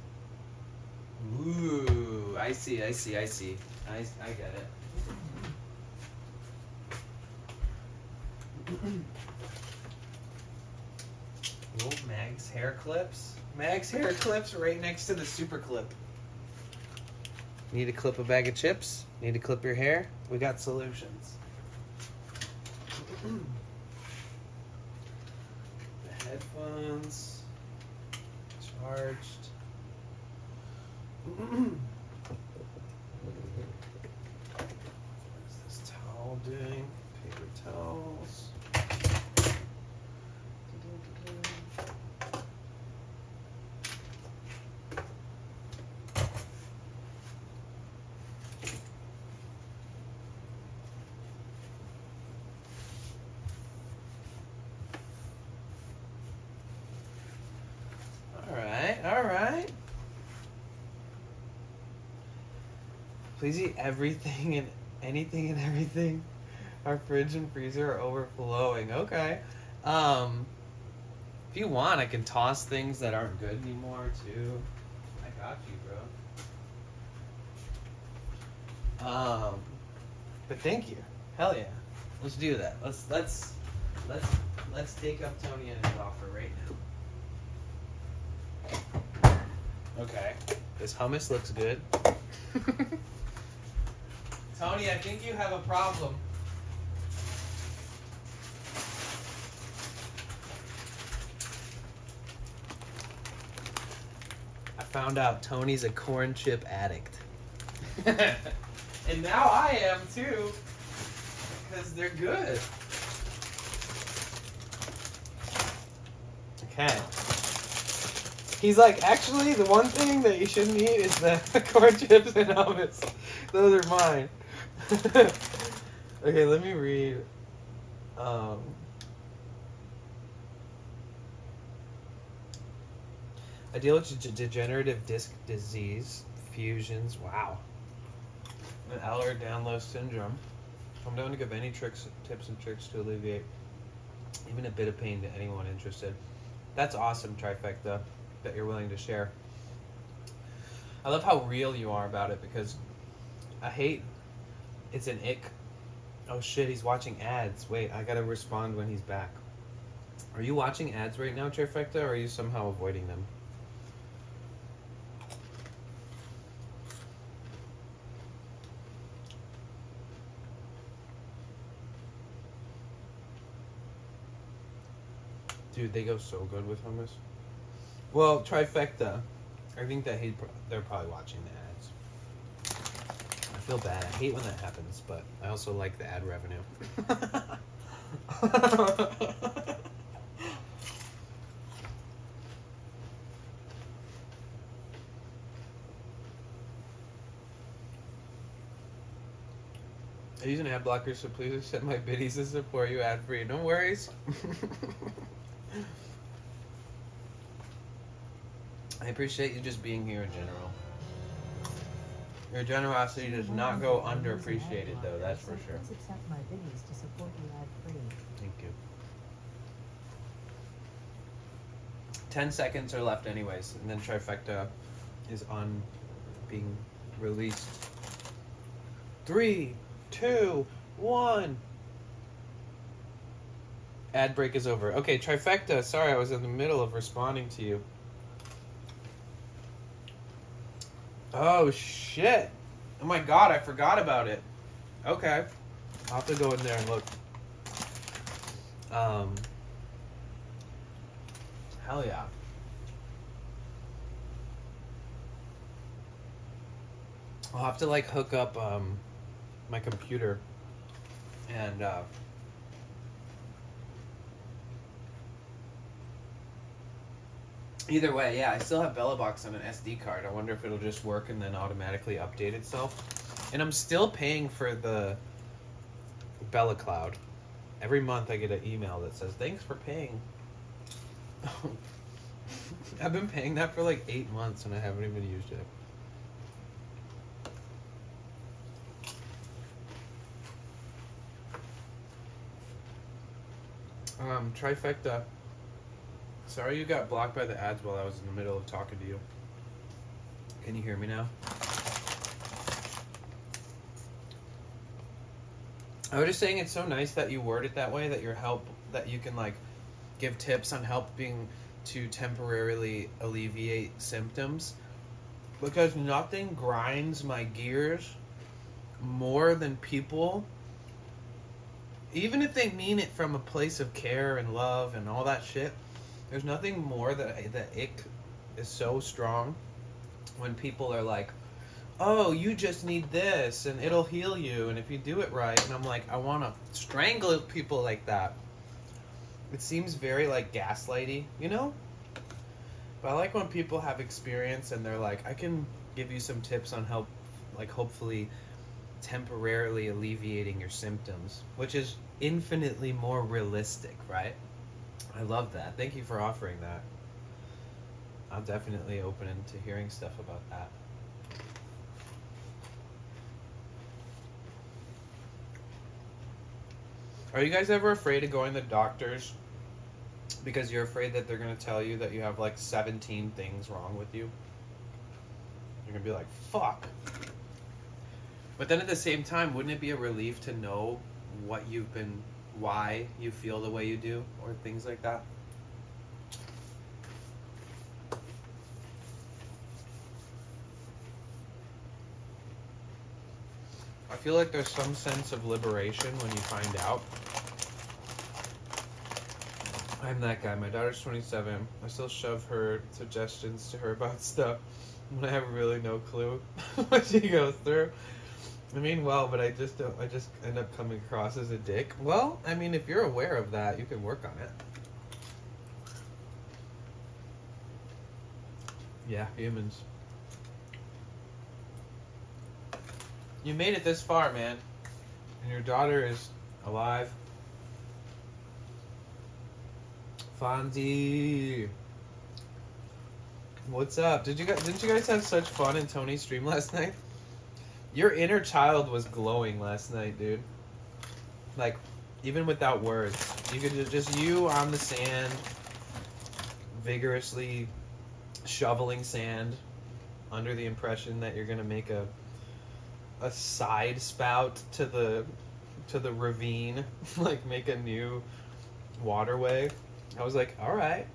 Ooh, I see. I get it. Oh, Mag's hair clips. Mag's hair clips right next to the super clip. Need to clip a bag of chips? Need to clip your hair? We got solutions. The headphones charged. What's this towel doing? Paper towels. All right. Please eat everything and anything and everything. Our fridge and freezer are overflowing. Okay. If you want, I can toss things that aren't good anymore too. I got you, bro. But thank you. Hell yeah. Let's do that. Let's take up Tony and his offer right now. Okay. This hummus looks good. Tony, I think you have a problem. I found out Tony's a corn chip addict. And now I am too. Because they're good. Okay. He's like, actually, the one thing that you shouldn't eat is the corn chips and hummus. Those are mine. Okay, let me read. I deal with degenerative disc disease, fusions, wow, and Ehlers-Danlos syndrome. I'm down to give any tips and tricks to alleviate even a bit of pain to anyone interested. That's awesome, Trifecta, that you're willing to share. I love how real you are about it, because I hate it's an ick. Oh shit, he's watching ads. Wait, I gotta respond when he's back. Are you watching ads right now, Trifecta, or are you somehow avoiding them? Dude, they go so good with hummus. Well, Trifecta, I think that they're probably watching the ads. I feel bad. I hate when that happens, but I also like the ad revenue. I use an ad blocker, so please accept my biddies to support you ad free. No worries. I appreciate you just being here in general. Your generosity does not go underappreciated, though, that's for sure. Thank you. 10 seconds are left anyways, and then Trifecta is on being released. 3, 2, 1. Ad break is over. Okay, trifecta. Sorry, I was in the middle of responding to you. Oh, shit. Oh my god, I forgot about it. Okay. I'll have to go in there and look. Hell yeah. I'll have to like hook up my computer and either way, yeah, I still have BellaBox on an SD card. I wonder if it'll just work and then automatically update itself. And I'm still paying for the Bella Cloud. Every month I get an email that says, thanks for paying. I've been paying that for like 8 months and I haven't even used it. Trifecta. Sorry you got blocked by the ads while I was in the middle of talking to you. Can you hear me now? I was just saying it's so nice that you word it that way, that that you can like give tips on helping to temporarily alleviate symptoms, because nothing grinds my gears more than people, even if they mean it from a place of care and love and all that shit. There's nothing more that ick is so strong when people are like, oh, you just need this and it'll heal you and if you do it right. And I'm like, I want to strangle people like that. It seems very like gaslighty, you know? But I like when people have experience and they're like, I can give you some tips on help, like hopefully temporarily alleviating your symptoms, which is infinitely more realistic, right? I love that. Thank you for offering that. I'm definitely open to hearing stuff about that. Are you guys ever afraid of going to doctors because you're afraid that they're going to tell you that you have like 17 things wrong with you? You're going to be like, fuck. But then at the same time, wouldn't it be a relief to know why you feel the way you do, or things like that? I feel like there's some sense of liberation when you find out. I'm that guy. My daughter's 27. I still shove her suggestions to her about stuff when I have really no clue what she goes through. I mean, well, but I just end up coming across as a dick. Well, I mean, if you're aware of that, you can work on it. Yeah, humans. You made it this far, man. And your daughter is alive. Fonzie. What's up? Didn't you guys have such fun in Tony's stream last night? Your inner child was glowing last night, dude. Like, even without words. You could just you on the sand, vigorously shoveling sand, under the impression that you're gonna make a side spout to the ravine, like make a new waterway. I was like, all right.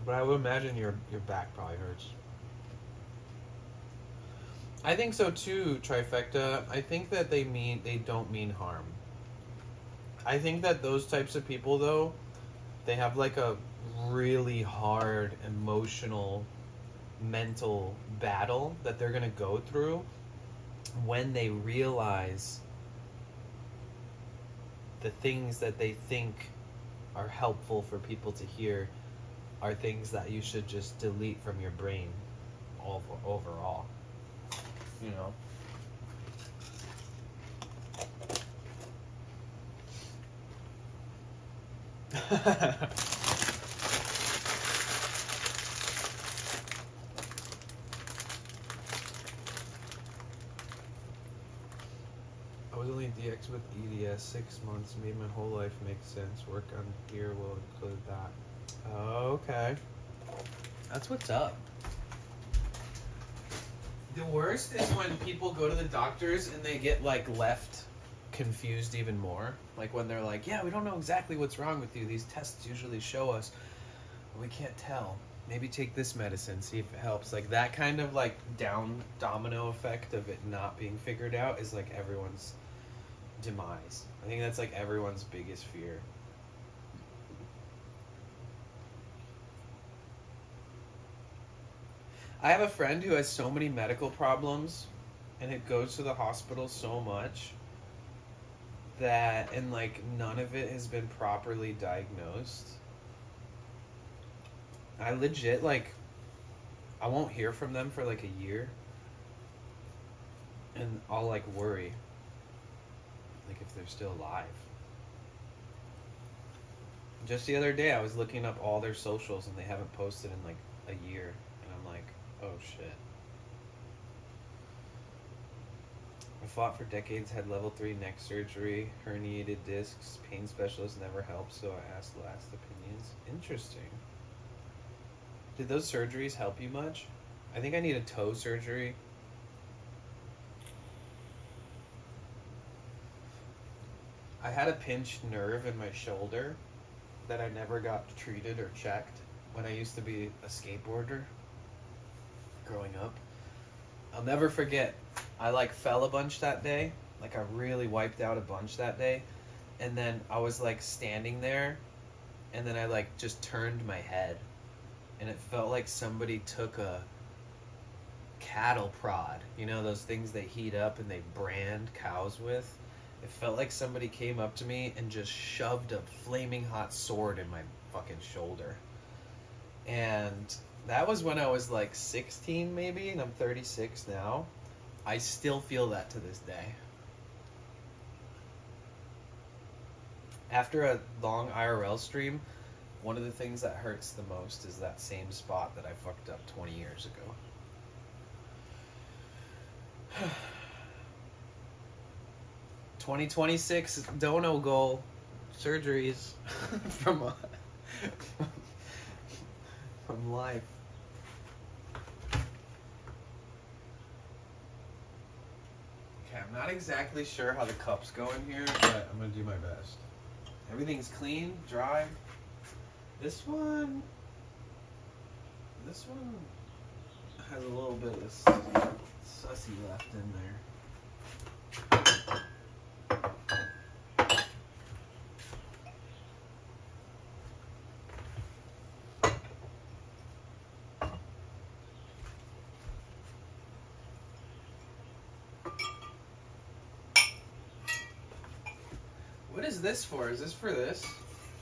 But I would imagine your back probably hurts. I think so too, Trifecta. I think that they don't mean harm. I think that those types of people, though, they have like a really hard emotional, mental battle that they're gonna go through when they realize the things that they think are helpful for people to hear are things that you should just delete from your brain overall. You know? I was only DX with EDS 6 months, made my whole life make sense. Work on here will include that. Okay. That's what's up. The worst is when people go to the doctors and they get like left confused even more. Like when they're like, yeah, we don't know exactly what's wrong with you. These tests usually show us. We can't tell. Maybe take this medicine, see if it helps. Like that kind of like domino effect of it not being figured out is like everyone's demise. I think that's like everyone's biggest fear. I have a friend who has so many medical problems and it goes to the hospital so much that, and like none of it has been properly diagnosed. I legit, like, I won't hear from them for like a year and I'll like worry, like if they're still alive. Just the other day I was looking up all their socials and they haven't posted in like a year and I'm like, oh shit. I fought for decades, had level 3 neck surgery, herniated discs, pain specialist never helped, so I asked last opinions. Interesting. Did those surgeries help you much? I think I need a toe surgery. I had a pinched nerve in my shoulder that I never got treated or checked when I used to be a skateboarder growing up. I'll never forget, I like fell a bunch that day. Like I really wiped out a bunch that day. And then I was like standing there and then I like just turned my head and it felt like somebody took a cattle prod. You know those things they heat up and they brand cows with? It felt like somebody came up to me and just shoved a flaming hot sword in my fucking shoulder. And that was when I was like 16 maybe, and I'm 36 now. I still feel that to this day. After a long IRL stream, one of the things that hurts the most is that same spot that I fucked up 20 years ago. 2026 dono goal, surgeries from life. Okay, I'm not exactly sure how the cups go in here, but I'm gonna do my best. Everything's clean, dry. This one has a little bit of sussy left in there. What is this for? Is this for this?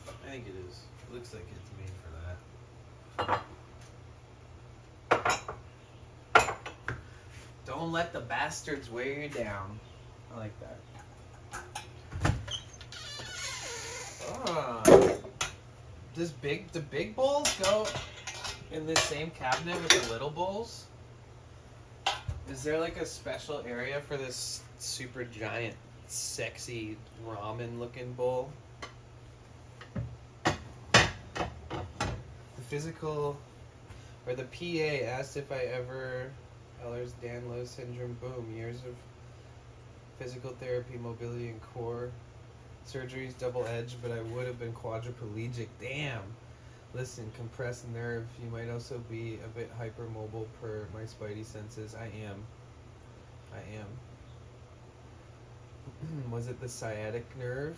I think it is. It looks like it's made for that. Don't let the bastards weigh you down. I like that. Ah. Do big bowls go in the same cabinet with the little bowls? Is there like a special area for this super giant sexy ramen looking bowl? The physical or the PA asked if I ever Ehlers-Danlos syndrome. Boom, years of physical therapy, mobility and core surgeries, double edged, but I would have been quadriplegic. Damn. Listen, compressed nerve. You might also be a bit hypermobile per my spidey senses. I am. Was it the sciatic nerve?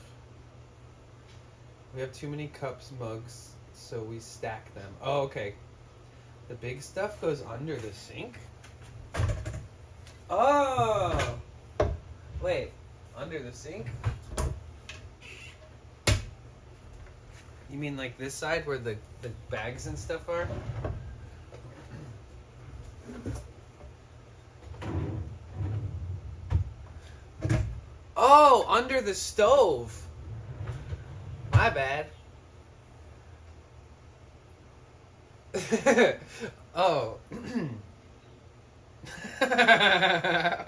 We have too many cups, mugs, so we stack them. Oh, okay. The big stuff goes under the sink? Oh! Wait, under the sink? You mean like this side where the bags and stuff are? Oh, under the stove. My bad. Oh. I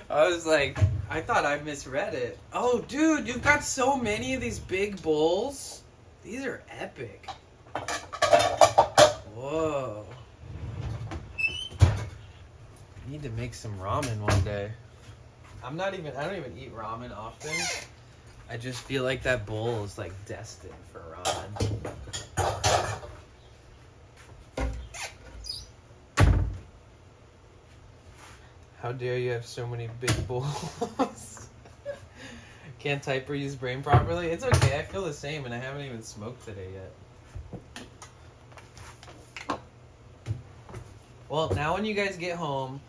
was like, I thought I misread it. Oh, dude, you've got so many of these big bowls. These are epic. Whoa. Need to make some ramen one day. I don't even eat ramen often. I just feel like that bowl is like destined for ramen. How dare you have so many big bowls? Can't type or use brain properly? It's okay, I feel the same and I haven't even smoked today yet. Well, now when you guys get home,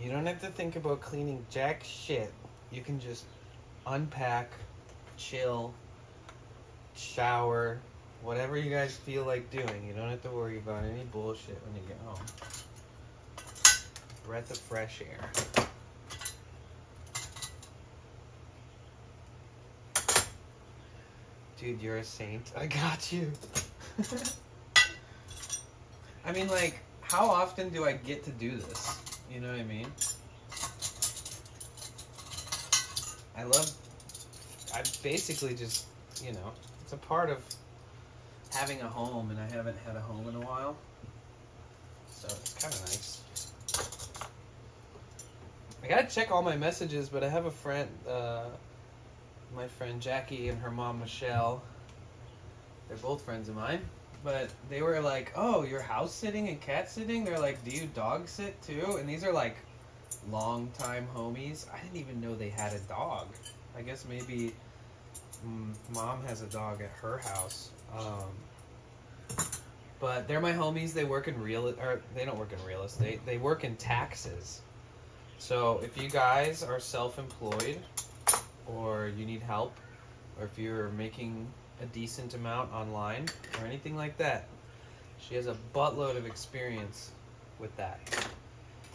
you don't have to think about cleaning jack shit. You can just unpack, chill, shower, whatever you guys feel like doing. You don't have to worry about any bullshit when you get home. Breath of fresh air. Dude, you're a saint. I got you. I mean, like, how often do I get to do this? You know what I mean? I basically just, you know, it's a part of having a home, and I haven't had a home in a while. So it's kind of nice. I gotta check all my messages, but I have a friend, my friend Jackie and her mom Michelle. They're both friends of mine. But they were like, oh, you're house sitting and cat sitting? They're like, do you dog sit too? And these are like long time homies. I didn't even know they had a dog. I guess maybe mom has a dog at her house. But they're my homies. They work in they don't work in real estate. They work in taxes. So if you guys are self-employed or you need help, or if you're making a decent amount online or anything like that, she has a buttload of experience with that.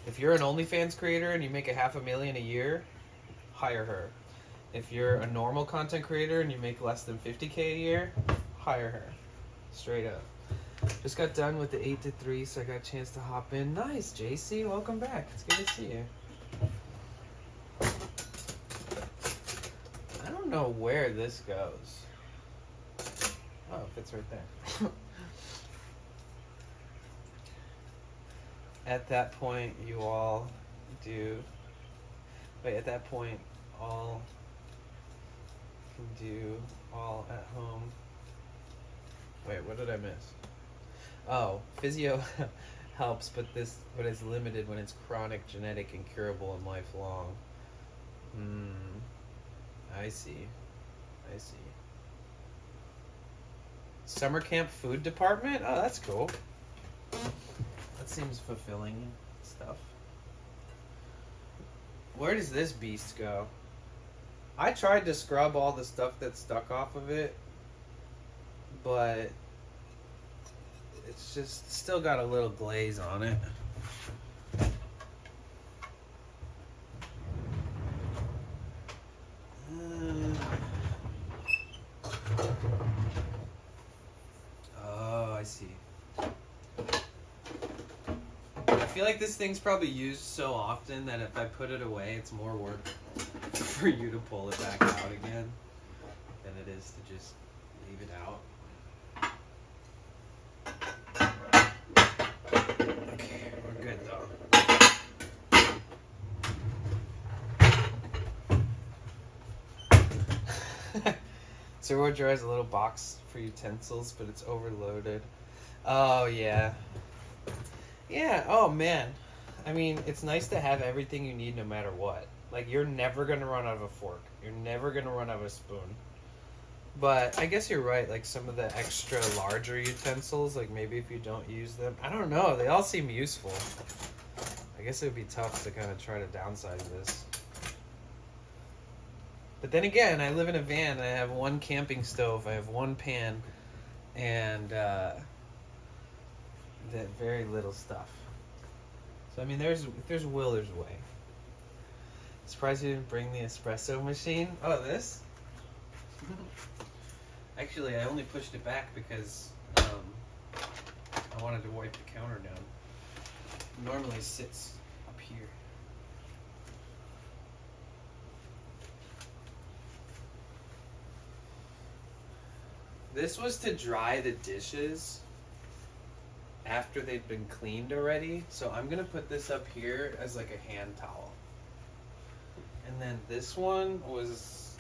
If you're an OnlyFans creator and you make $500,000 a year, hire her. If you're a normal content creator and you make less than $50K a year, hire her. Straight up. Just got done with the 8 to 3, so I got a chance to hop in. Nice, JC. Welcome back. It's good to see you. I don't know where this goes. Oh, it fits right there. At that point, you all do... Wait, at that point, all can do all at home. Wait, what did I miss? Oh, physio helps, but it's limited when it's chronic, genetic, incurable, and lifelong. I see. Summer camp food department? Oh, that's cool. That seems fulfilling stuff. Where does this beast go? I tried to scrub all the stuff that stuck off of it, but it's just still got a little glaze on it. Oh, I see. I feel like this thing's probably used so often that if I put it away, it's more work for you to pull it back out again than it is to just leave it out. Okay, we're good though. Zero drawer has a little box for utensils, but it's overloaded. Oh, yeah. Yeah, oh man. I mean, it's nice to have everything you need no matter what. Like, you're never going to run out of a fork. You're never going to run out of a spoon. But I guess you're right. Like, some of the extra larger utensils, like maybe if you don't use them. I don't know. They all seem useful. I guess it would be tough to kind of try to downsize this. But then again, I live in a van and I have one camping stove, I have one pan, and that very little stuff. So I mean, if there's will, there's way. Surprised you didn't bring the espresso machine. Oh, this? Actually, I only pushed it back because I wanted to wipe the counter down. It normally sits up here. This was to dry the dishes after they've been cleaned already. So I'm gonna put this up here as like a hand towel. And then this one was,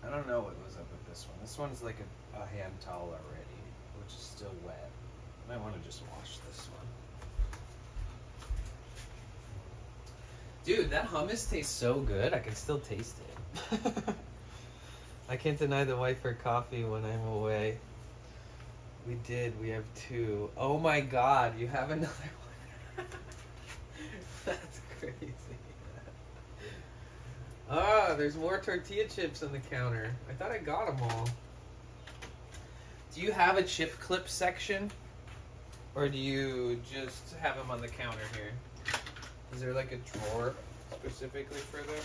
I don't know what was up with this one. This one's like a hand towel already, which is still wet. Might want to just wash this one. Dude, that hummus tastes so good. I can still taste it. I can't deny the wife her coffee when I'm away. We did. We have 2. Oh my god, you have another one. That's crazy. Ah, there's more tortilla chips on the counter. I thought I got them all. Do you have a chip clip section? Or do you just have them on the counter here? Is there like a drawer specifically for them?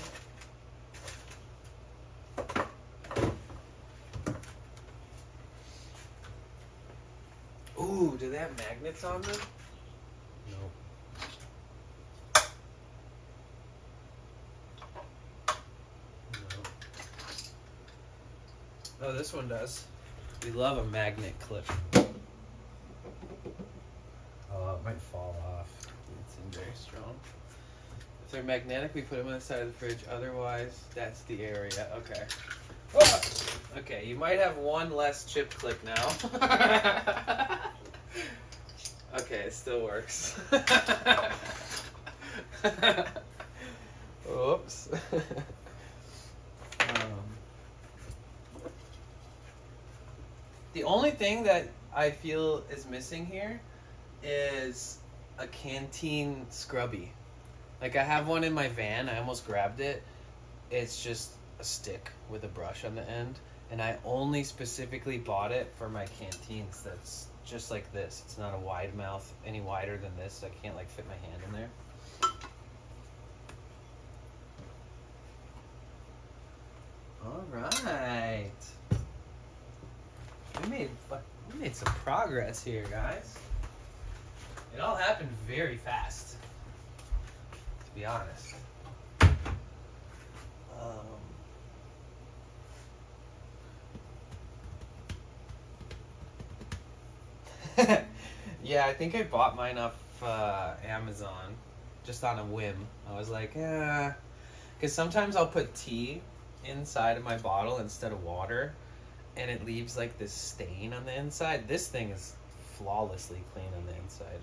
Ooh, do they have magnets on them? Nope. No. Oh, this one does. We love a magnet clip. Oh, it might fall off. It's in very strong. If they're magnetic, we put them on the side of the fridge. Otherwise, that's the area. Okay. Oh! Okay, you might have one less chip clip now. Okay, it still works. Oops. The only thing that I feel is missing here is a canteen scrubby. Like, I have one in my van. I almost grabbed it. It's just a stick with a brush on the end. And I only specifically bought it for my canteens. That's just like this. It's not a wide mouth any wider than this. So I can't, like, fit my hand in there. All right. We made some progress here, guys. It all happened very fast, to be honest. Yeah, I think I bought mine off Amazon just on a whim. I was like, yeah, because sometimes I'll put tea inside of my bottle instead of water, and it leaves like this stain on the inside. This thing is flawlessly clean on the inside.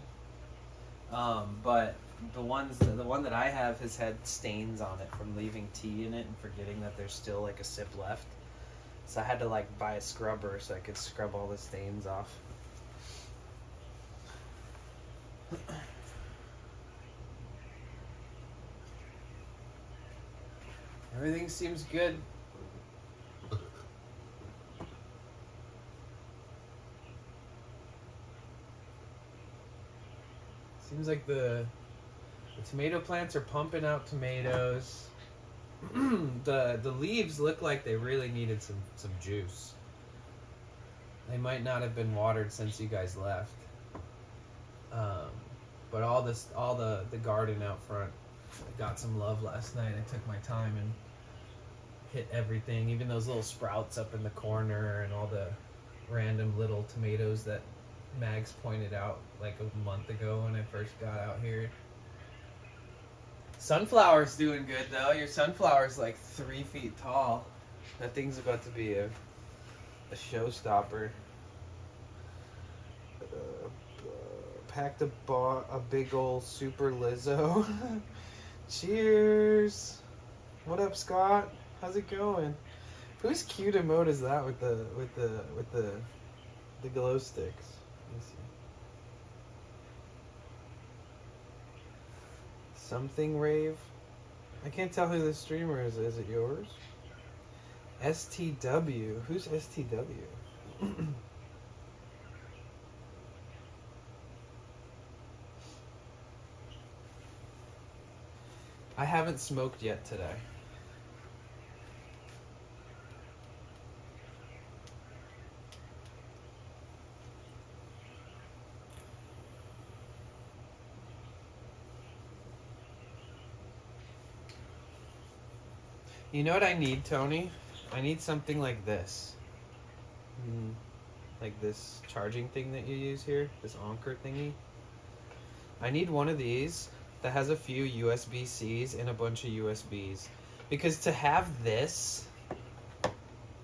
But the one that I have has had stains on it from leaving tea in it and forgetting that there's still like a sip left. So I had to like buy a scrubber so I could scrub all the stains off. Everything seems good. Seems like the tomato plants are pumping out tomatoes. The leaves look like they really needed some juice. They might not have been watered since you guys left. But all the garden out front got some love last night. I took my time and hit everything, even those little sprouts up in the corner and all the random little tomatoes that Mags pointed out like a month ago when I first got out here. Sunflower's doing good though. Your sunflower's like 3 feet tall. That thing's about to be a showstopper. Packed a big old super Lizzo. Cheers. What up, Scott? How's it going? Whose cute emote is that with the glow sticks? Let me see. Something rave. I can't tell who the streamer is. Is it yours? STW. Who's STW? I haven't smoked yet today. You know what I need, Tony? I need something like this. like this charging thing that you use here, this Anker thingy. I need one of these that has a few USB-Cs and a bunch of USBs. Because to have this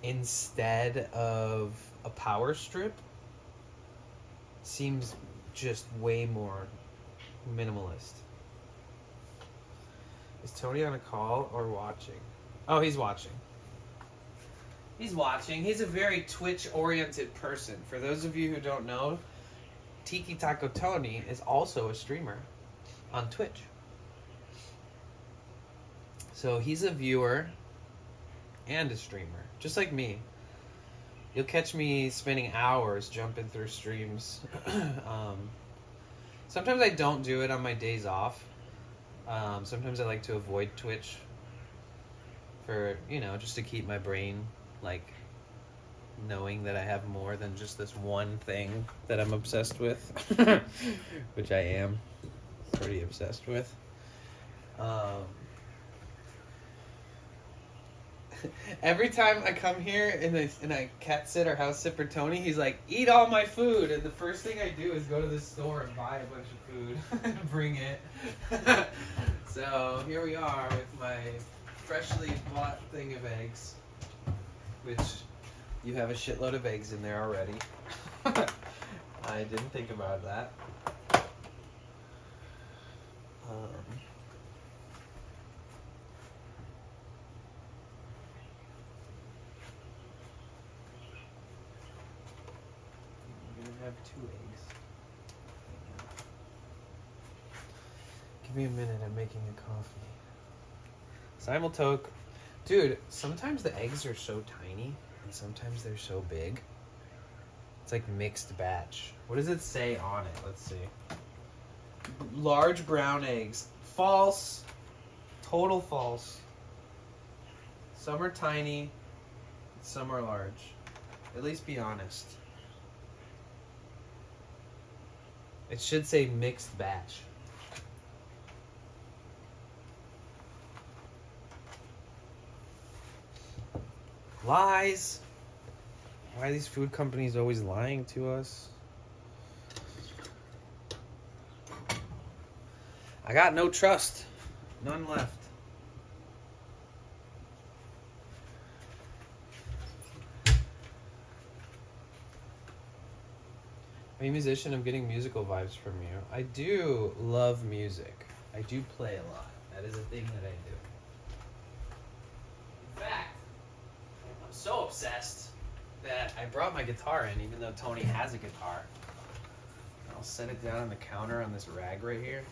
instead of a power strip seems just way more minimalist. Is Tony on a call or watching? Oh, he's watching. He's watching. He's a very Twitch-oriented person. For those of you who don't know, Tiki Taco Tony is also a streamer on Twitch. So he's a viewer and a streamer, just like me. You'll catch me spending hours jumping through streams. Sometimes I don't do it on my days off. Sometimes I like to avoid Twitch for, you know, just to keep my brain, like, knowing that I have more than just this one thing that I'm obsessed with, which I am pretty obsessed with. Every time I come here and I cat sit or house sit for Tony, he's like, eat all my food. And the first thing I do is go to the store and buy a bunch of food and bring it. So here we are with my freshly bought thing of eggs, which you have a shitload of eggs in there already. I didn't think about that. Have 2 eggs. Give me a minute, I'm making a coffee. Simultoke. Dude, sometimes the eggs are so tiny and sometimes they're so big. It's like mixed batch. What does it say on it? Let's see. Large brown eggs. False. Total false. Some are tiny, some are large. At least be honest. It should say mixed batch. Lies. Why are these food companies always lying to us? I got no trust. None left. Are you a musician? I'm getting musical vibes from you. I do love music. I do play a lot. That is a thing that I do. In fact, I'm so obsessed that I brought my guitar in, even though Tony has a guitar. I'll set it down on the counter on this rag right here.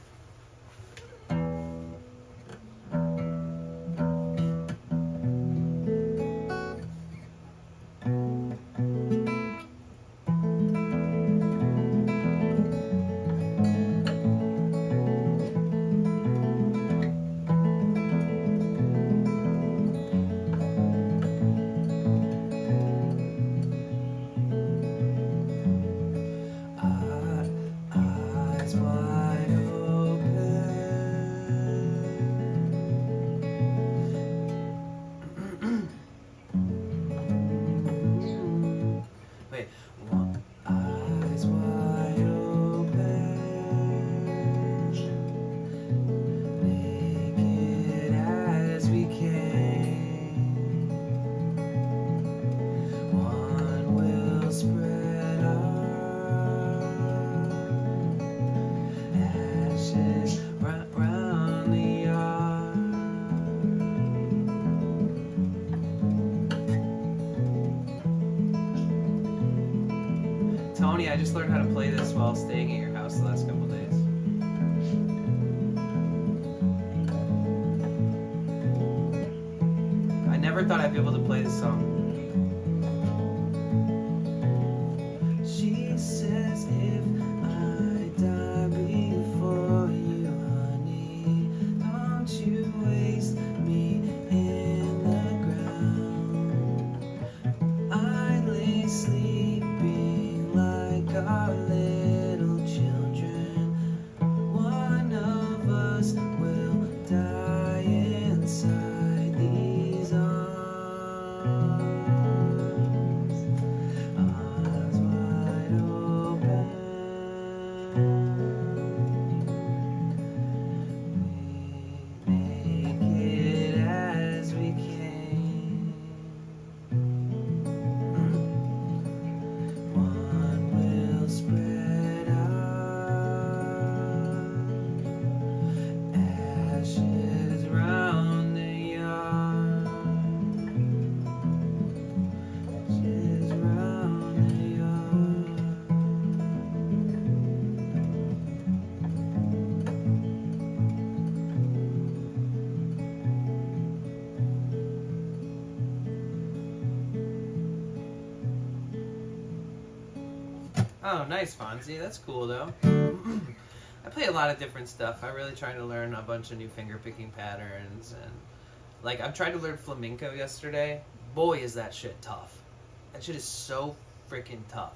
Tony, I just learned how to play this while staying at your house the last couple days. I never thought I'd be able to play this song. She says if I die before you, honey, don't you waste me in the ground. I lay sleeping like our little children. One of us will die inside these arms. Oh, nice, Fonzie. That's cool, though. I play a lot of different stuff. I'm really trying to learn a bunch of new finger picking patterns, and like I'm trying to learn flamenco yesterday. Boy, is that shit tough. That shit is so freaking tough.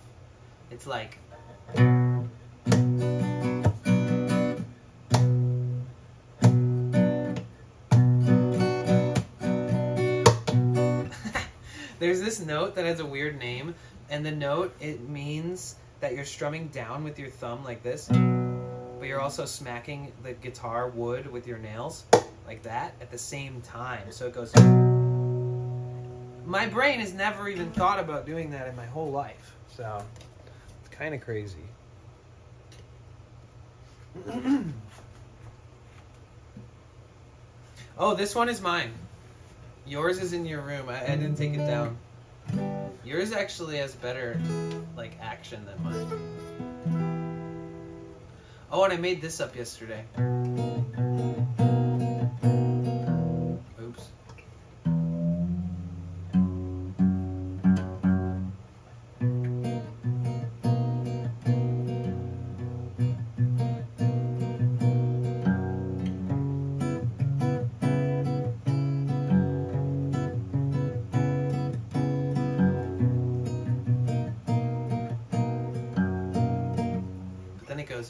It's like there's this note that has a weird name, and the note, it means that you're strumming down with your thumb like this, but you're also smacking the guitar wood with your nails like that at the same time. So it goes. My brain has never even thought about doing that in my whole life. So it's kind of crazy. Oh, this one is mine. Yours is in your room. I didn't take it down. Yours actually has better like action than mine. Oh, and I made this up yesterday. Oops. Then it goes.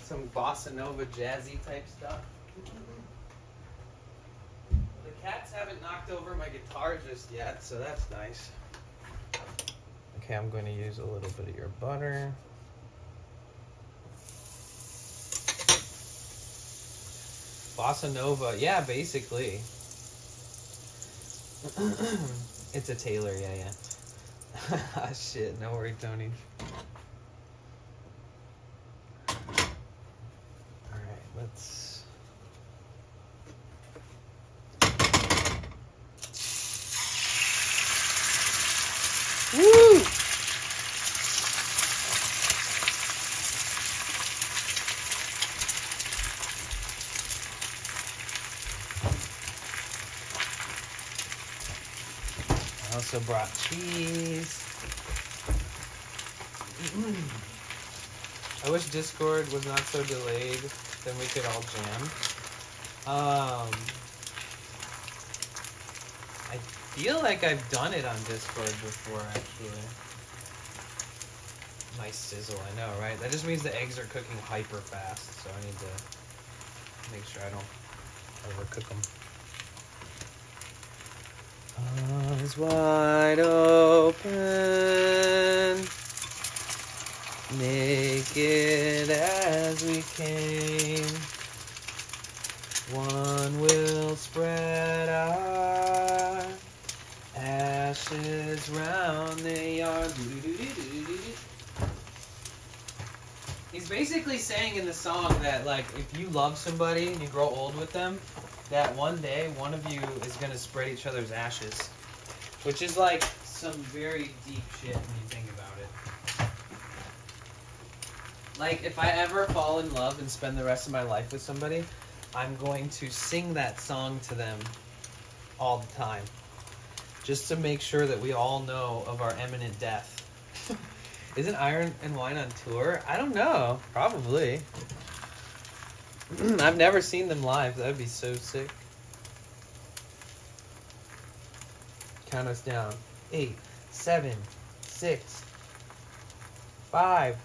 Some bossa nova jazzy type stuff. The cats haven't knocked over my guitar just yet, so that's nice. Okay, I'm going to use a little bit of your butter. Bossa nova, yeah, basically. It's a Taylor, yeah. Ah, shit, no worry, Tony. Alright, let's... Woo! I also brought cheese. I wish Discord was not so delayed, then we could all jam. I feel like I've done it on Discord before, actually. Nice sizzle, I know, right? That just means the eggs are cooking hyper fast, so I need to make sure I don't overcook them. Eyes wide open, naked as we came. One will spread our ashes round the yard. He's basically saying in the song that, like, if you love somebody and you grow old with them, that one day one of you is going to spread each other's ashes. Which is like some very deep shit when you think about it. Like, if I ever fall in love and spend the rest of my life with somebody, I'm going to sing that song to them all the time. Just to make sure that we all know of our imminent death. Isn't Iron and Wine on tour? I don't know. Probably. I've never seen them live. That would be so sick. Count us down. 8, 7, 6, 5,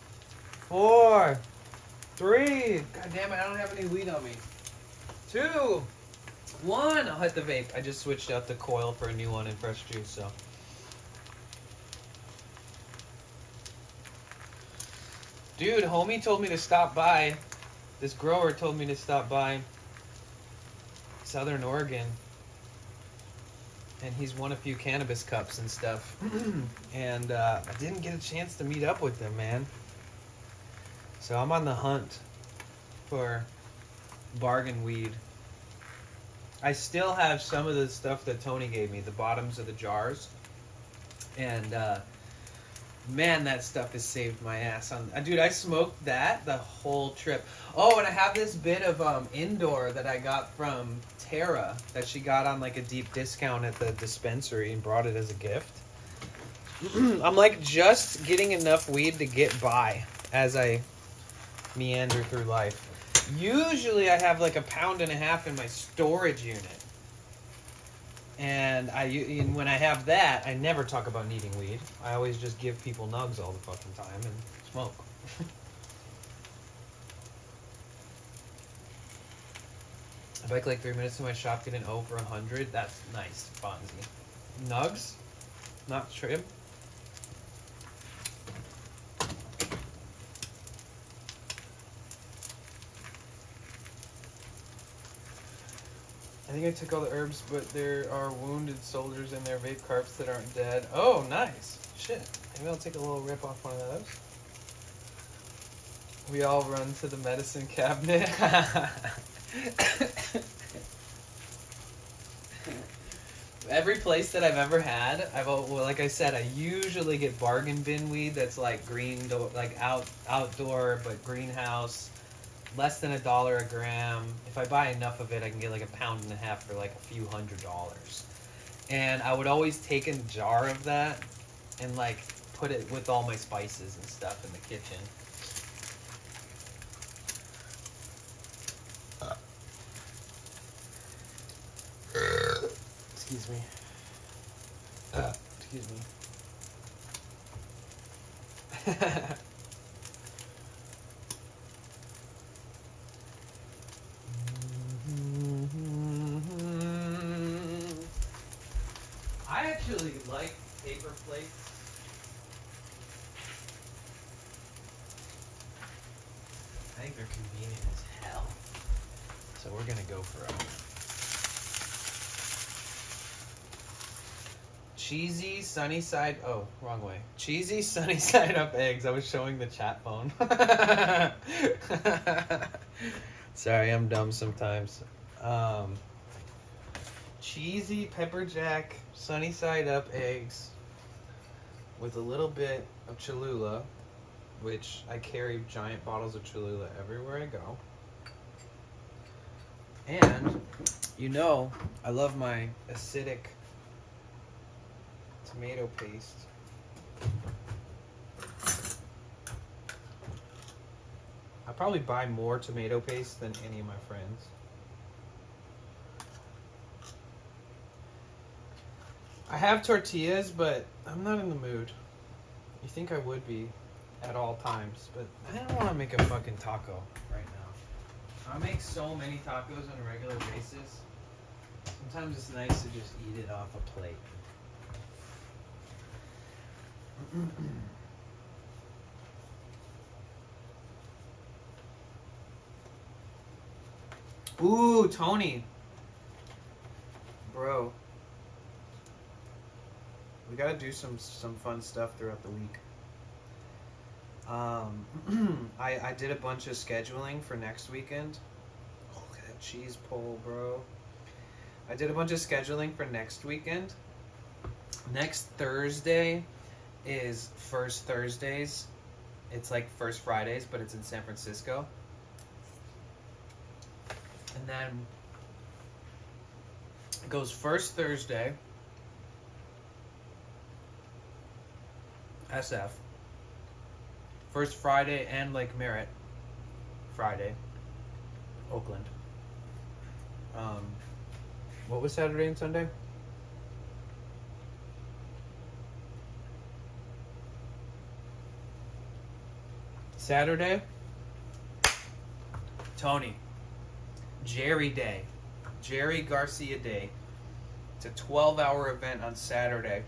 4, 3. God damn it, I don't have any weed on me. 2, 1. I'll hit the vape. I just switched out the coil for a new one in fresh juice, so. Dude, homie told me to stop by. This grower told me to stop by Southern Oregon. And he's won a few cannabis cups and stuff. And I didn't get a chance to meet up with him, man. So I'm on the hunt for bargain weed. I still have some of the stuff that Tony gave me, the bottoms of the jars. And Man, that stuff has saved my ass. Dude, I smoked that the whole trip. Oh, and I have this bit of indoor that I got from Tara that she got on like a deep discount at the dispensary and brought it as a gift. I'm like just getting enough weed to get by as I meander through life. Usually I have like 1.5 pounds in my storage unit. And when I have that, I never talk about needing weed. I always just give people nugs all the fucking time and smoke. I bike like 3 minutes to my shop, get an O for 100. That's nice, Fonzie. Nugs? Not trim? I think I took all the herbs, but there are wounded soldiers in their vape carts that aren't dead. Oh, nice. Shit. Maybe I'll take a little rip off one of those. We all run to the medicine cabinet. Every place that I've ever had, like I said, I usually get bargain bin weed that's like outdoor, but greenhouse. Less than $1 a gram. If I buy enough of it, I can get like 1.5 pounds for like a few $100s. And I would always take a jar of that and like put it with all my spices and stuff in the kitchen. Excuse me. Excuse me. I actually like paper plates. I think they're convenient as hell. So we're gonna go for a cheesy sunny side. Oh, wrong way. Cheesy sunny side up eggs. I was showing the chat phone. Sorry, I'm dumb sometimes. Cheesy pepper jack sunny side up eggs with a little bit of Cholula, which I carry giant bottles of Cholula everywhere I go. And you know, I love my acidic tomato paste. I probably buy more tomato paste than any of my friends. I have tortillas, but I'm not in the mood. You think I would be at all times, but I don't want to make a fucking taco right now. I make so many tacos on a regular basis. Sometimes it's nice to just eat it off a plate. Ooh, Tony. Bro. We gotta do some fun stuff throughout the week. I did a bunch of scheduling for next weekend. Oh, look at that cheese pull, bro. I did a bunch of scheduling for next weekend. Next Thursday is First Thursdays. It's like First Fridays, but it's in San Francisco. And then it goes First Thursday, SF. First Friday and Lake Merritt, Friday, Oakland. What was Saturday and Sunday? Saturday, Tony, Jerry Day, Jerry Garcia Day. It's a 12-hour event on Saturday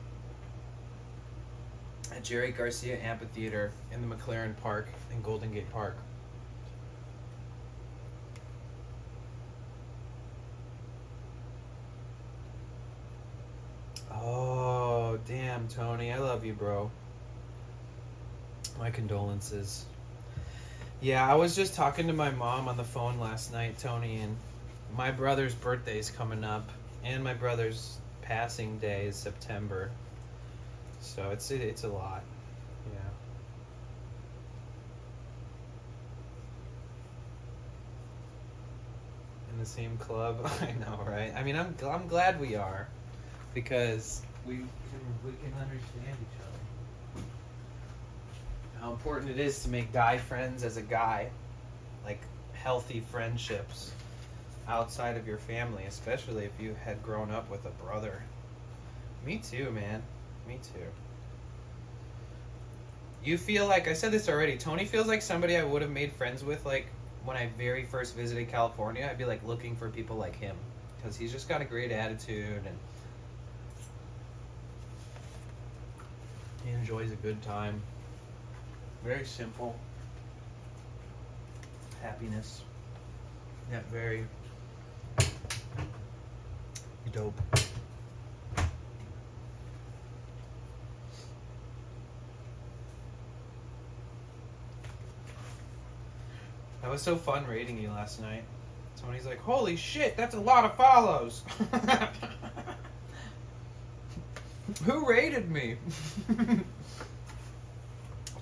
at Jerry Garcia Amphitheater in the McLaren Park in Golden Gate Park. Oh, damn, Tony. I love you, bro. My condolences. Yeah, I was just talking to my mom on the phone last night, Tony, and my brother's birthday's coming up, and my brother's passing day is September. So it's a lot. Yeah. the same club. I know, right? I mean, I'm glad we are, because we can understand each other. How important it is to make guy friends as a guy, like healthy friendships outside of your family, especially if you had grown up with a brother. Me too, man. Me too. You feel like, I said this already, Tony feels like somebody I would have made friends with, like, when I very first visited California. I'd be, like, looking for people like him, because he's just got a great attitude, and he enjoys a good time. Very simple. Happiness. Yeah, very dope. That was so fun rating you last night. Tony's like, holy shit, that's a lot of follows. Who rated me? I'll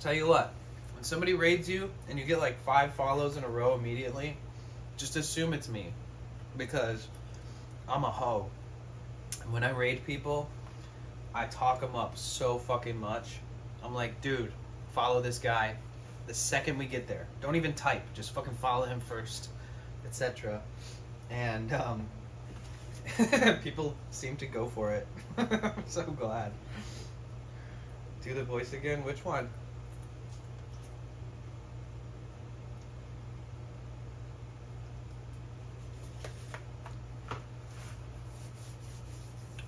tell you what, when somebody raids you and you get like 5 follows in a row immediately, just assume it's me, because I'm a hoe. And when I raid people, I talk them up so fucking much. I'm like, dude, follow this guy the second we get there. Don't even type, just fucking follow him first, etc. And people seem to go for it. I'm so glad. Do the voice again? Which one?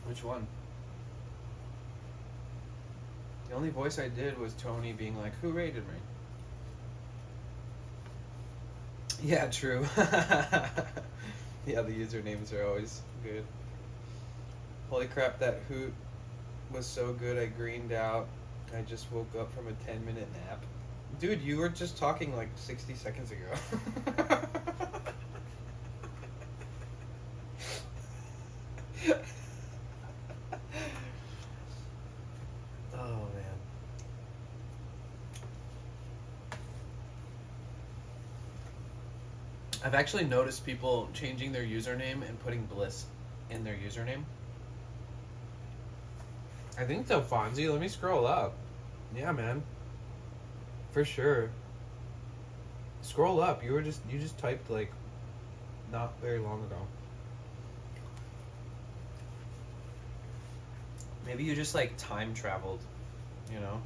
Which one? The only voice I did was Tony being like, who rated me? Yeah, true. Yeah, the usernames are always good. Holy crap, that hoot was so good I greened out. I just woke up from a 10-minute nap. Dude, you were just talking like 60 seconds ago. Oh, man. I've actually noticed people changing their username and putting bliss in their username. I think so, Fonzie. Let me scroll up. Yeah, man. For sure. Scroll up. You just typed like not very long ago. Maybe you just like time traveled, you know?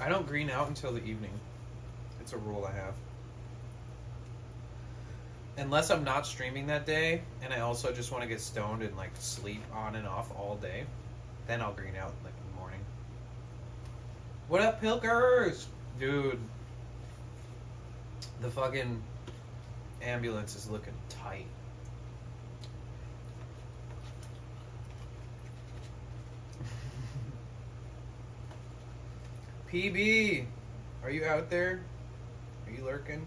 I don't green out until the evening. It's a rule I have. Unless I'm not streaming that day, and I also just want to get stoned and like sleep on and off all day, then I'll green out like in the morning. What up, Pilkers? Dude, the fucking ambulance is looking tight. PB, are you out there? Are you lurking?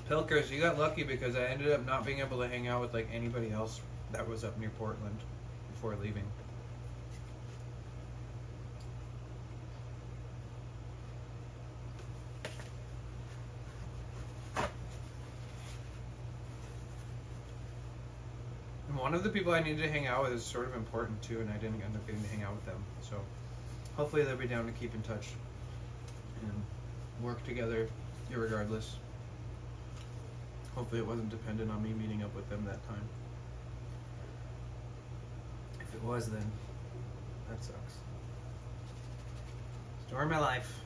Pilkers, you got lucky because I ended up not being able to hang out with like anybody else that was up near Portland before leaving. And one of the people I needed to hang out with is sort of important too, and I didn't end up getting to hang out with them. So hopefully they'll be down to keep in touch and work together irregardless. Hopefully it wasn't dependent on me meeting up with them that time. If it was, then that sucks. Story of my life.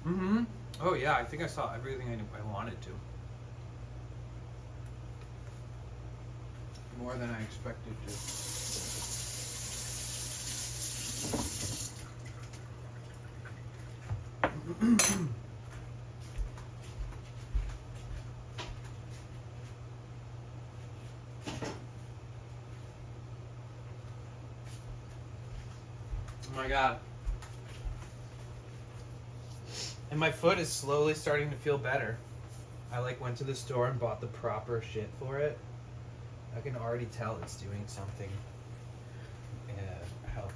Mm-hmm. Oh yeah, I think I saw everything I wanted to. More than I expected to. Oh my god. And my foot is slowly starting to feel better. I like went to the store and bought the proper shit for it. I can already tell it's doing something. Helping.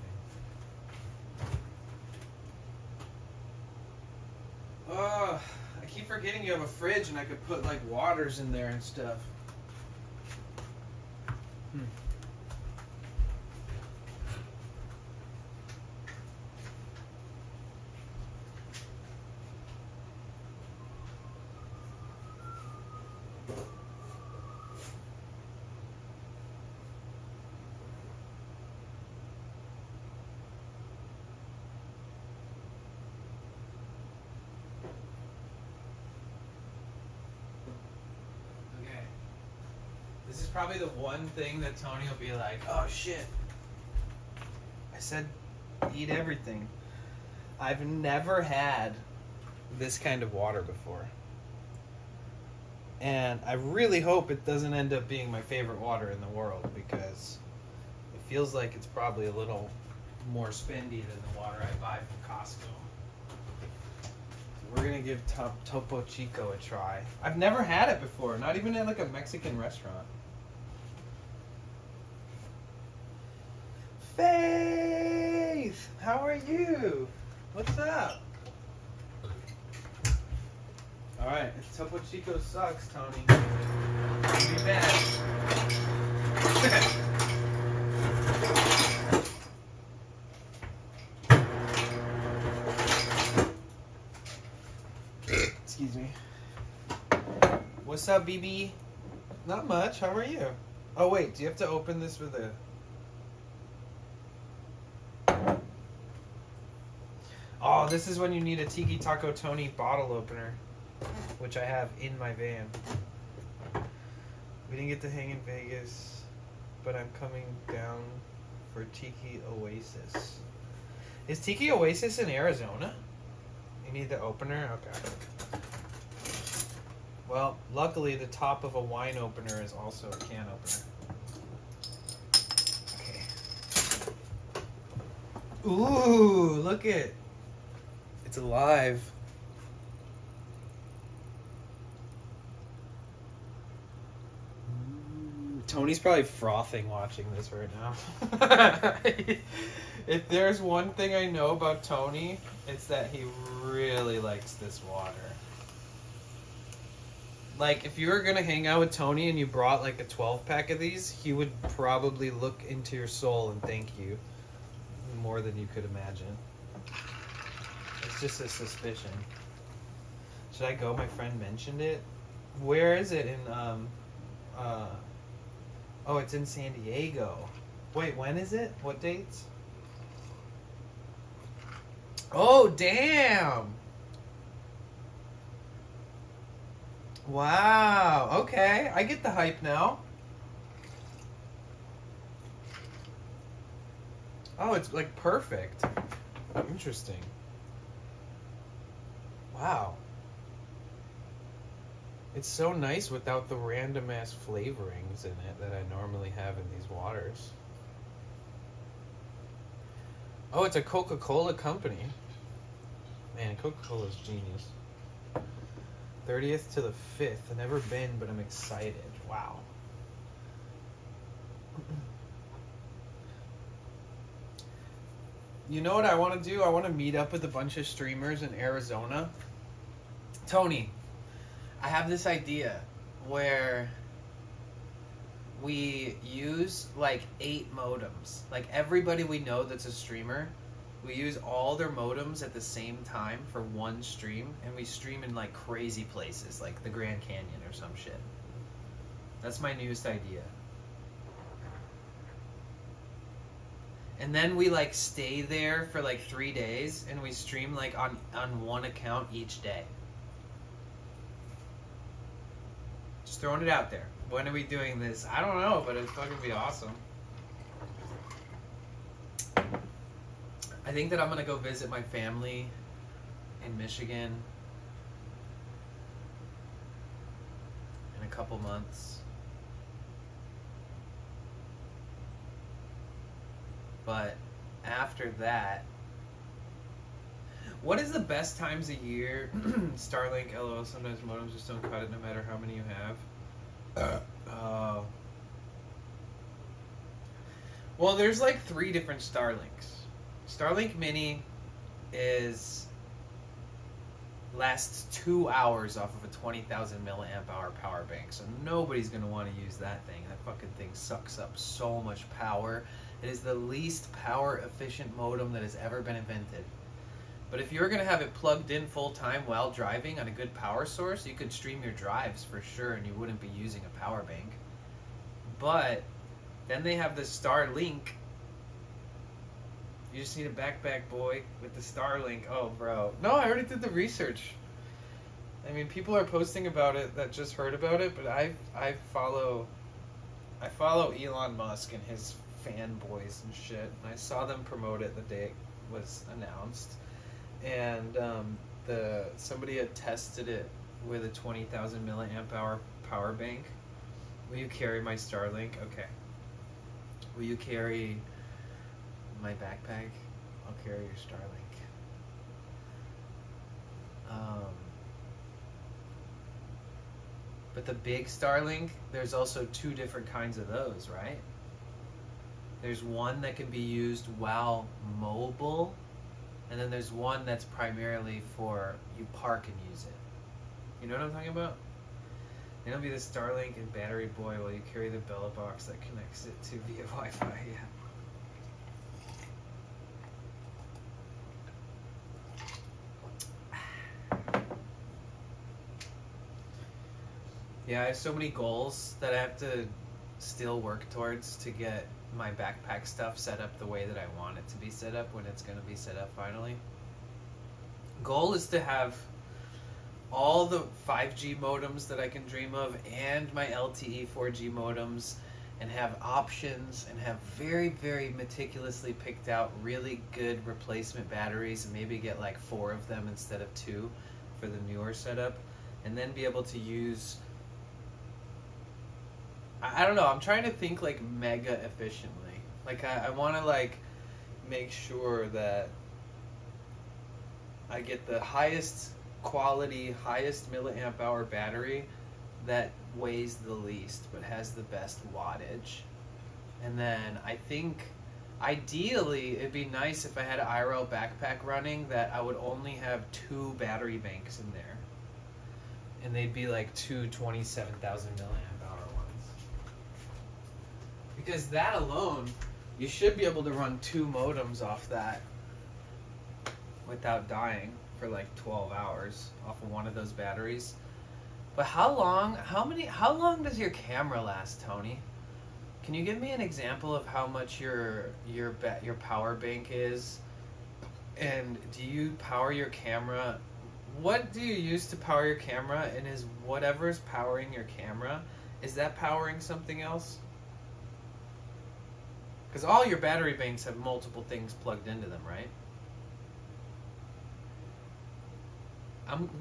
Oh, I keep forgetting you have a fridge and I could put like waters in there and stuff. This is probably the one thing that Tony will be like, oh shit. I said eat everything. I've never had this kind of water before. And I really hope it doesn't end up being my favorite water in the world because it feels like it's probably a little more spendy than the water I buy from Costco. We're gonna give Topo Chico a try. I've never had it before, not even at like a Mexican restaurant. Faith, how are you? What's up? All right, if Topo Chico sucks, Tony, be bad. Excuse me. What's up, BB? Not much. How are you? Oh wait, do you have to open this with a? Oh, this is when you need a Tiki Taco Tony bottle opener, which I have in my van. We didn't get to hang in Vegas, but I'm coming down for Tiki Oasis. Is Tiki Oasis in Arizona? You need the opener? Okay. Well, luckily the top of a wine opener is also a can opener. Okay. Ooh, look it. It's alive. Tony's probably frothing watching this right now. If there's one thing I know about Tony, it's that he really likes this water. Like, if you were gonna hang out with Tony and you brought like a 12-pack of these, he would probably look into your soul and thank you more than you could imagine. It's just a suspicion. Should I go? My friend mentioned it. Where is it in oh, it's in San Diego. Wait, when is it? What dates? Oh, damn. Wow. Okay, I get the hype now. Oh, it's like perfect. Interesting. Wow. It's so nice without the random ass flavorings in it that I normally have in these waters. Oh, it's a Coca-Cola company. Man, Coca-Cola is genius. 30th to the 5th. I've never been, but I'm excited. Wow. You know what I want to do? I want to meet up with a bunch of streamers in Arizona. Tony, I have this idea where we use like 8 modems. Like everybody we know that's a streamer, we use all their modems at the same time for one stream, and we stream in like crazy places, like the Grand Canyon or some shit. That's my newest idea. And then we like stay there for like 3 days, and we stream like on one account each day. Just throwing it out there. When are we doing this? I don't know, but it'd fucking be awesome. I think that I'm gonna go visit my family in Michigan in a couple months. But after that, what is the best times a year? Starlink, LOL, sometimes modems just don't cut it no matter how many you have. Well, there's like 3 different Starlinks. Starlink Mini lasts 2 hours off of a 20,000 milliamp hour power bank, so nobody's going to want to use that thing. That fucking thing sucks up so much power. It is the least power efficient modem that has ever been invented. But if you're going to have it plugged in full time while driving on a good power source, you could stream your drives for sure and you wouldn't be using a power bank. But then they have the Starlink. You just need a backpack, boy, with the Starlink. Oh, bro. No, I already did the research. I mean, people are posting about it that just heard about it, but I follow Elon Musk and his fanboys and shit. And I saw them promote it the day it was announced. And somebody had tested it with a 20,000 milliamp hour power bank. Will you carry my Starlink? Okay. Will you carry my backpack? I'll carry your Starlink. But the big Starlink, there's also 2 different kinds of those, right? There's one that can be used while mobile, and then there's one that's primarily for you park and use it. You know what I'm talking about? It'll be the Starlink and battery boy while you carry the Bella box that connects it to via Wi-Fi. Yeah. Yeah, I have so many goals that I have to still work towards to get my backpack stuff set up the way that I want it to be set up when it's going to be set up finally. Goal is to have all the 5G modems that I can dream of and my LTE 4G modems, and have options and have very, very meticulously picked out really good replacement batteries, and maybe get like 4 of them instead of 2 for the newer setup, and then be able to use, I don't know, I'm trying to think like mega efficiently. Like I want to like make sure that I get the highest quality, highest milliamp hour battery that weighs the least but has the best wattage. And then I think ideally it'd be nice if I had an IRL backpack running that I would only have 2 battery banks in there, and they'd be like 2 27,000 milliamp hour ones, because that alone you should be able to run 2 modems off that without dying for like 12 hours off of one of those batteries. But how long does your camera last, Tony? Can you give me an example of how much your power bank is? And do you power your camera? What do you use to power your camera? And is whatever's powering your camera, is that powering something else? Because all your battery banks have multiple things plugged into them, right?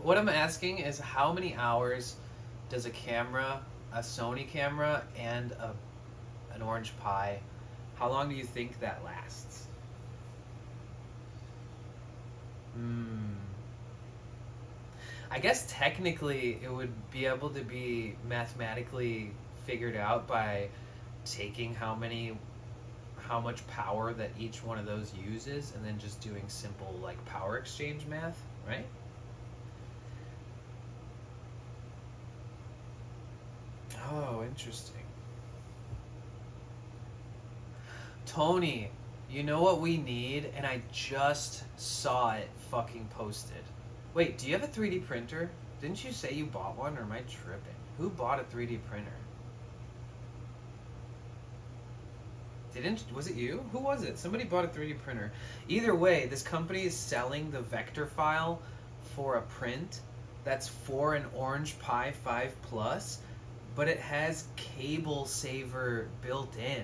What I'm asking is how many hours does a camera, a Sony camera, and an Orange Pi, how long do you think that lasts? I guess technically it would be able to be mathematically figured out by taking how much power that each one of those uses, and then just doing simple like power exchange math, right? Oh, interesting. Tony, you know what we need? And I just saw it fucking posted. Wait, do you have a 3D printer? Didn't you say you bought one, or am I tripping? Who bought a 3D printer? Was it you? Who was it? Somebody bought a 3D printer. Either way, this company is selling the vector file for a print that's for an Orange Pi 5 Plus, but it has cable saver built in.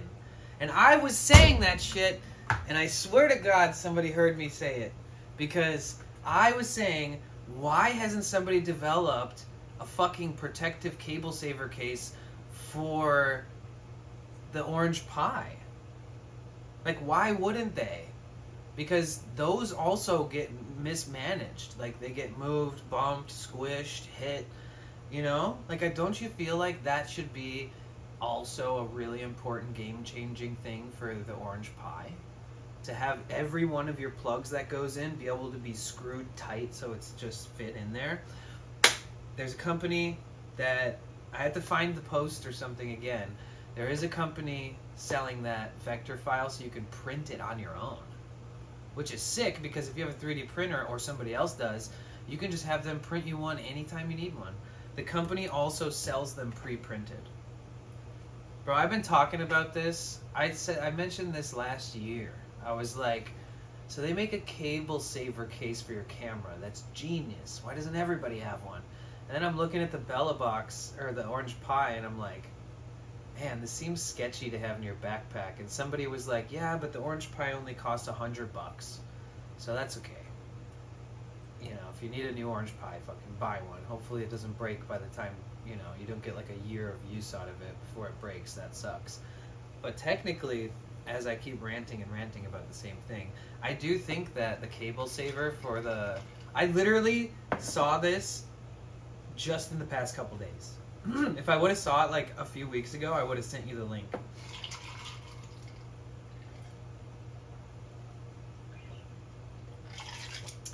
And I was saying that shit, and I swear to God somebody heard me say it, because I was saying, why hasn't somebody developed a fucking protective cable saver case for the Orange Pi? Like, why wouldn't they? because those also get mismanaged. Like they get moved, bumped, squished, hit, you know? Like don't you feel like that should be also a really important game-changing thing for the Orange Pi? To have every one of your plugs that goes in be able to be screwed tight so it's just fit in there. There's a company that I had to find the post or something again. There is a company selling that vector file so you can print it on your own, which is sick because if you have a 3D printer or somebody else does, you can just have them print you one anytime you need one. The company also sells them pre-printed. Bro, I've been talking about this. I mentioned this last year. I was like, so they make a cable saver case for your camera. That's genius. Why doesn't everybody have one? And then I'm looking at the Bella box, or the Orange Pi, and I'm like, man, this seems sketchy to have in your backpack. And somebody was like, yeah, but the Orange Pi only costs $100. So that's okay. You know, if you need a new Orange Pi, fucking buy one. Hopefully it doesn't break by the time, you know, you don't get like a year of use out of it before it breaks. That sucks. But technically, as I keep ranting and ranting about the same thing, I do think that the cable saver for the... I literally saw this just in the past couple days. If I would have saw it like a few weeks ago, I would have sent you the link.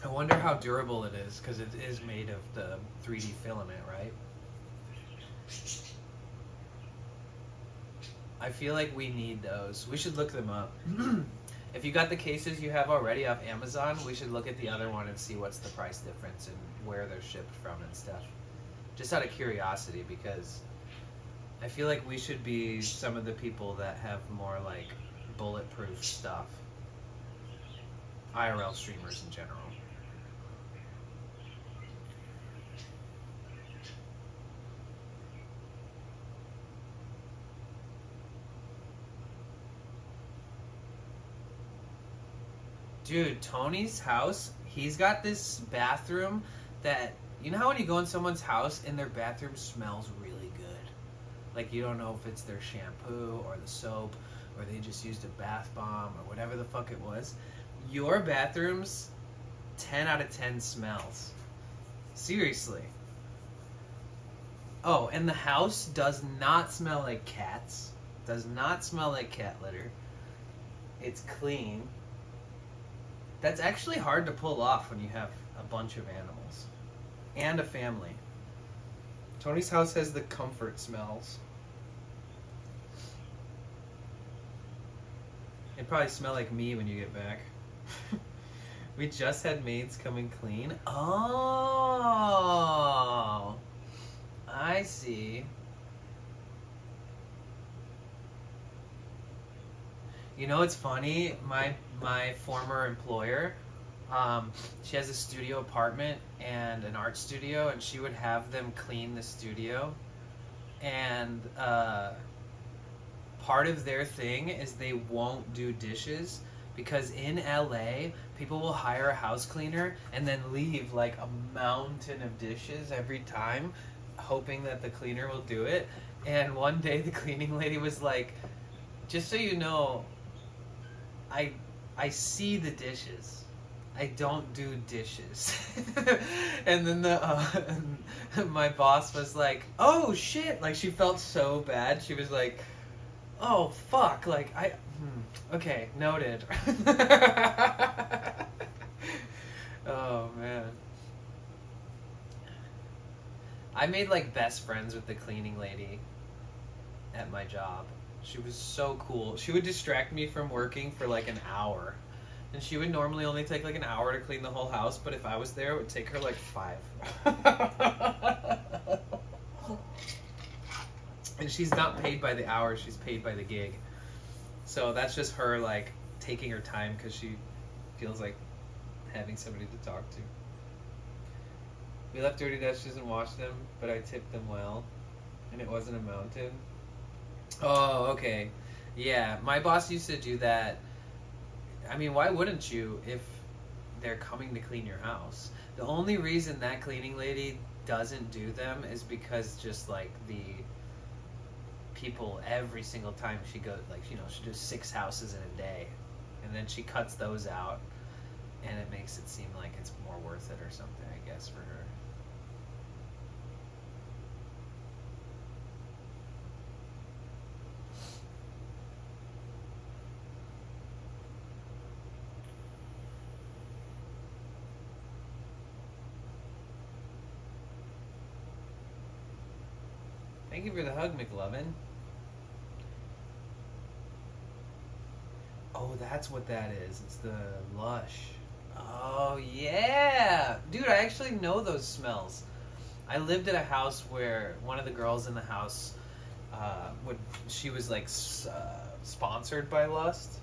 I wonder how durable it is, because it is made of the 3D filament, right? I feel like we need those. We should look them up. If you got the cases you have already off Amazon, we should look at the other one and see what's the price difference and where they're shipped from and stuff. Just out of curiosity, because I feel like we should be some of the people that have more like bulletproof stuff. IRL streamers in general. Dude, Tony's house, he's got this bathroom that, you know how when you go in someone's house and their bathroom smells really good? Like you don't know if it's their shampoo or the soap or they just used a bath bomb or whatever the fuck it was. Your bathroom's 10 out of 10 smells. Seriously. Oh, and the house does not smell like cats. Does not smell like cat litter. It's clean. That's actually hard to pull off when you have a bunch of animals and a family. Tony's house has the comfort smells. It'd probably smell like me when you get back. We just had maids coming clean. Oh, I see. You know, it's funny. My former employer, she has a studio apartment and an art studio, and she would have them clean the studio. And part of their thing is they won't do dishes because in LA, people will hire a house cleaner and then leave like a mountain of dishes every time, hoping that the cleaner will do it. And one day the cleaning lady was like, just so you know, I see the dishes. I don't do dishes. And then my boss was like, oh shit, like she felt so bad. She was like, oh fuck, like okay, noted. Oh man. I made like best friends with the cleaning lady at my job. She was so cool. She would distract me from working for like an hour. And she would normally only take like an hour to clean the whole house, but if I was there, it would take her like 5. And she's not paid by the hour, she's paid by the gig. So that's just her like taking her time because she feels like having somebody to talk to. We left dirty dishes and washed them, but I tipped them well. And it wasn't a mountain. Oh, okay. Yeah, my boss used to do that. I mean, why wouldn't you if they're coming to clean your house? The only reason that cleaning lady doesn't do them is because just like the people every single time she goes, like, you know, she does 6 houses in a day and then she cuts those out. and it makes it seem like it's more worth it or something, I guess, for her. Thank you for the hug, McLovin. Oh, that's what that is. It's the Lush. Oh, yeah. Dude, I actually know those smells. I lived at a house where one of the girls in the house, she was like sponsored by Lust.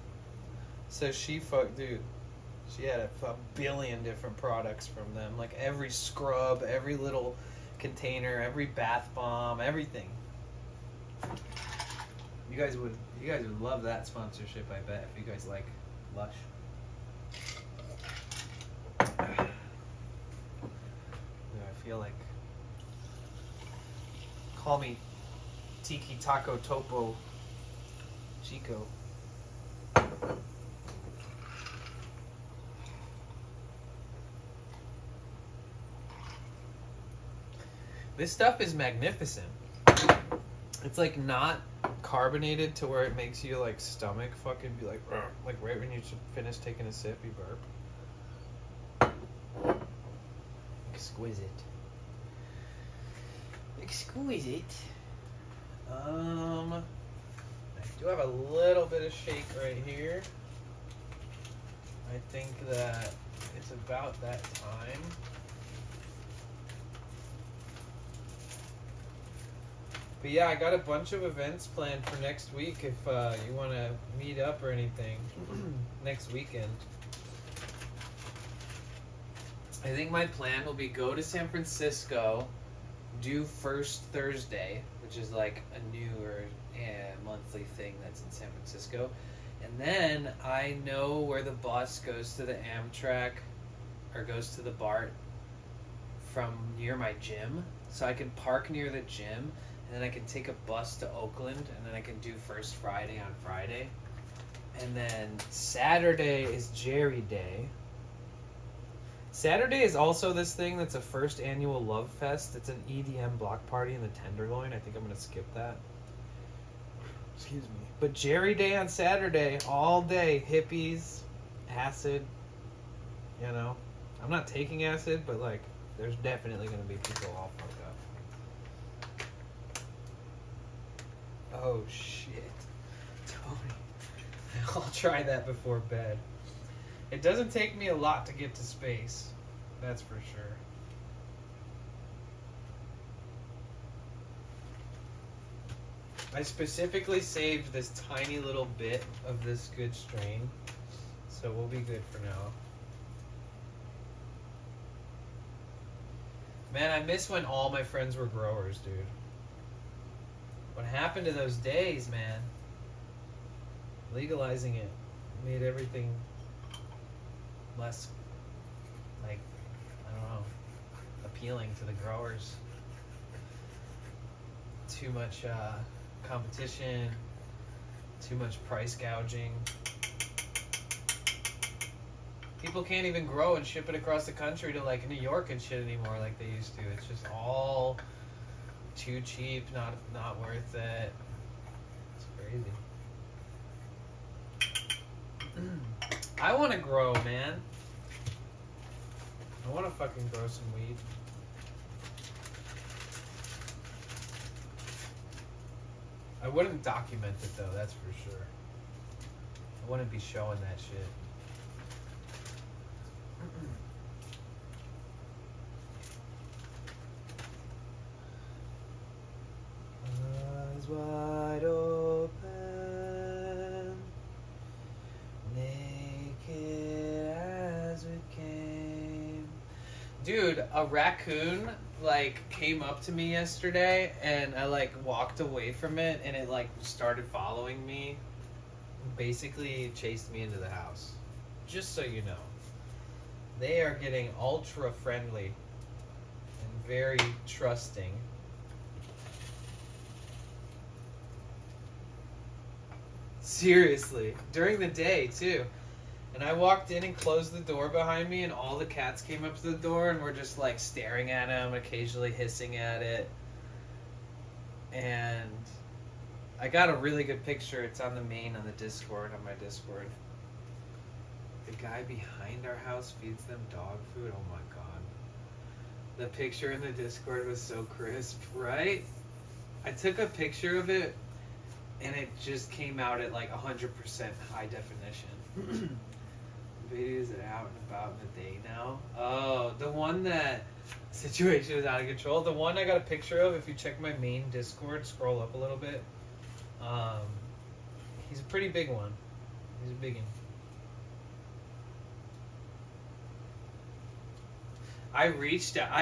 So she had a billion different products from them. Like every scrub, every little container, every bath bomb, everything. You guys would love that sponsorship, I bet, if you guys like Lush. I feel like, call me Tiki Taco Topo Chico. This stuff is magnificent. It's like not carbonated to where it makes you like stomach fucking be like right when you finish taking a sip, you burp. Exquisite. Exquisite. I do have a little bit of shake right here. I think that it's about that time. But yeah, I got a bunch of events planned for next week if you want to meet up or anything next weekend. I think my plan will be go to San Francisco, do First Thursday, which is like a newer monthly thing that's in San Francisco. And then I know where the bus goes to the Amtrak or goes to the BART from near my gym. So I can park near the gym. And then I can take a bus to Oakland, and then I can do First Friday on Friday. And then Saturday is Jerry Day. Saturday is also this thing that's a first annual Love Fest. It's an EDM block party in the Tenderloin. I think I'm going to skip that. Excuse me. But Jerry Day on Saturday, all day, hippies, acid, you know. I'm not taking acid, but like, there's definitely going to be people all fucked up. Oh shit, Tony. I'll try that before bed. It doesn't take me a lot to get to space, that's for sure. I specifically saved this tiny little bit of this good strain, so we'll be good for now. Man, I miss when all my friends were growers, dude. What happened to those days, man? Legalizing it made everything less, like, I don't know, appealing to the growers. Too much competition, too much price gouging. People can't even grow and ship it across the country to like New York and shit anymore like they used to. It's just all too cheap, not worth it. It's crazy. I want to grow, man. I want to fucking grow some weed. I wouldn't document it though, that's for sure. I wouldn't be showing that shit. Eyes wide open, naked as we came. Dude, a raccoon like came up to me yesterday and I like walked away from it and it like started following me. Basically chased me into the house. Just so you know. They are getting ultra friendly and very trusting. Seriously, during the day too. And I walked in and closed the door behind me, and all the cats came up to the door and were just like staring at him, occasionally hissing at it. And I got a really good picture. It's on the Discord, on my Discord. The guy behind our house feeds them dog food. Oh my god. The picture in the Discord was so crisp, right? I took a picture of it and it just came out at like 100% high definition. Videos that are out and about in the day now. Oh, the one that situation is out of control. The one I got a picture of, if you check my main Discord, scroll up a little bit. He's a pretty big one. He's a big one. I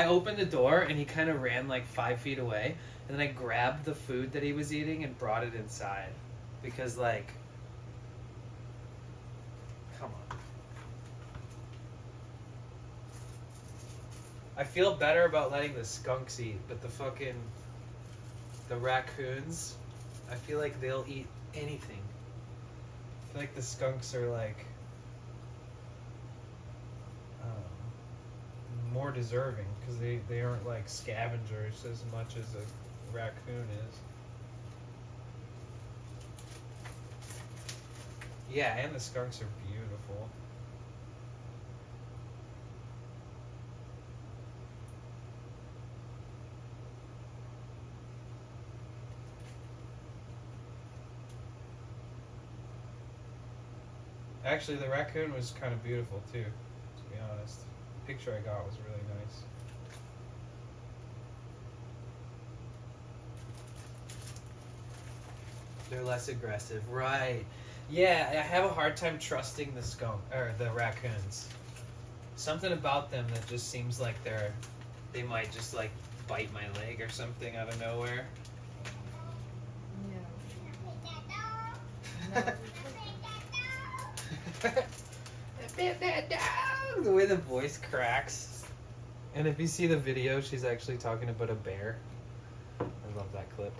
opened the door and he kind of ran like 5 feet away, and then I grabbed the food that he was eating and brought it inside. Because, like, come on. I feel better about letting the skunks eat, but the raccoons, I feel like they'll eat anything. I feel like the skunks are like more deserving because they aren't like scavengers as much as a raccoon is. Yeah, and the skunks are beautiful. Actually, the raccoon was kind of beautiful too, to be honest. The picture I got was really nice. They're less aggressive, right? Yeah, I have a hard time trusting the skunk or the raccoons. Something about them that just seems like they might just like bite my leg or something out of nowhere. No. The way the voice cracks. And if you see the video, she's actually talking about a bear. I love that clip.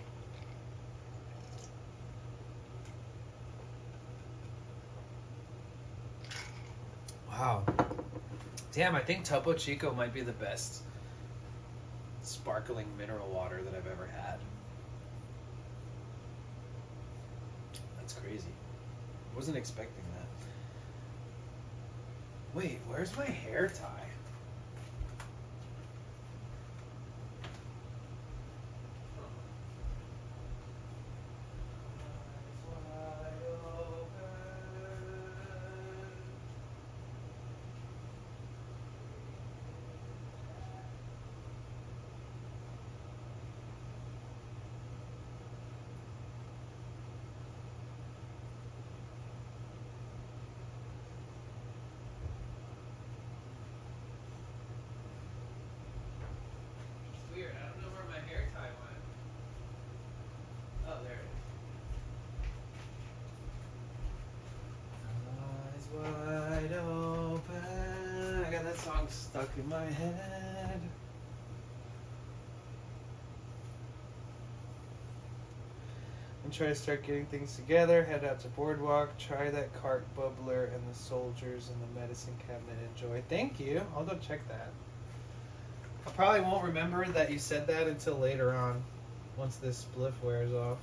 Wow. Damn, I think Topo Chico might be the best sparkling mineral water that I've ever had. That's crazy. I wasn't expecting that. Wait, where's my hair tie? Weird, I don't know where my hair tie went. Oh, there it is. Eyes wide open. I got that song stuck in my head. And try to start getting things together. Head out to Boardwalk. Try that cart bubbler and the soldiers in the medicine cabinet. Enjoy. Thank you. I'll go check that. I probably won't remember that you said that until later on, once this spliff wears off.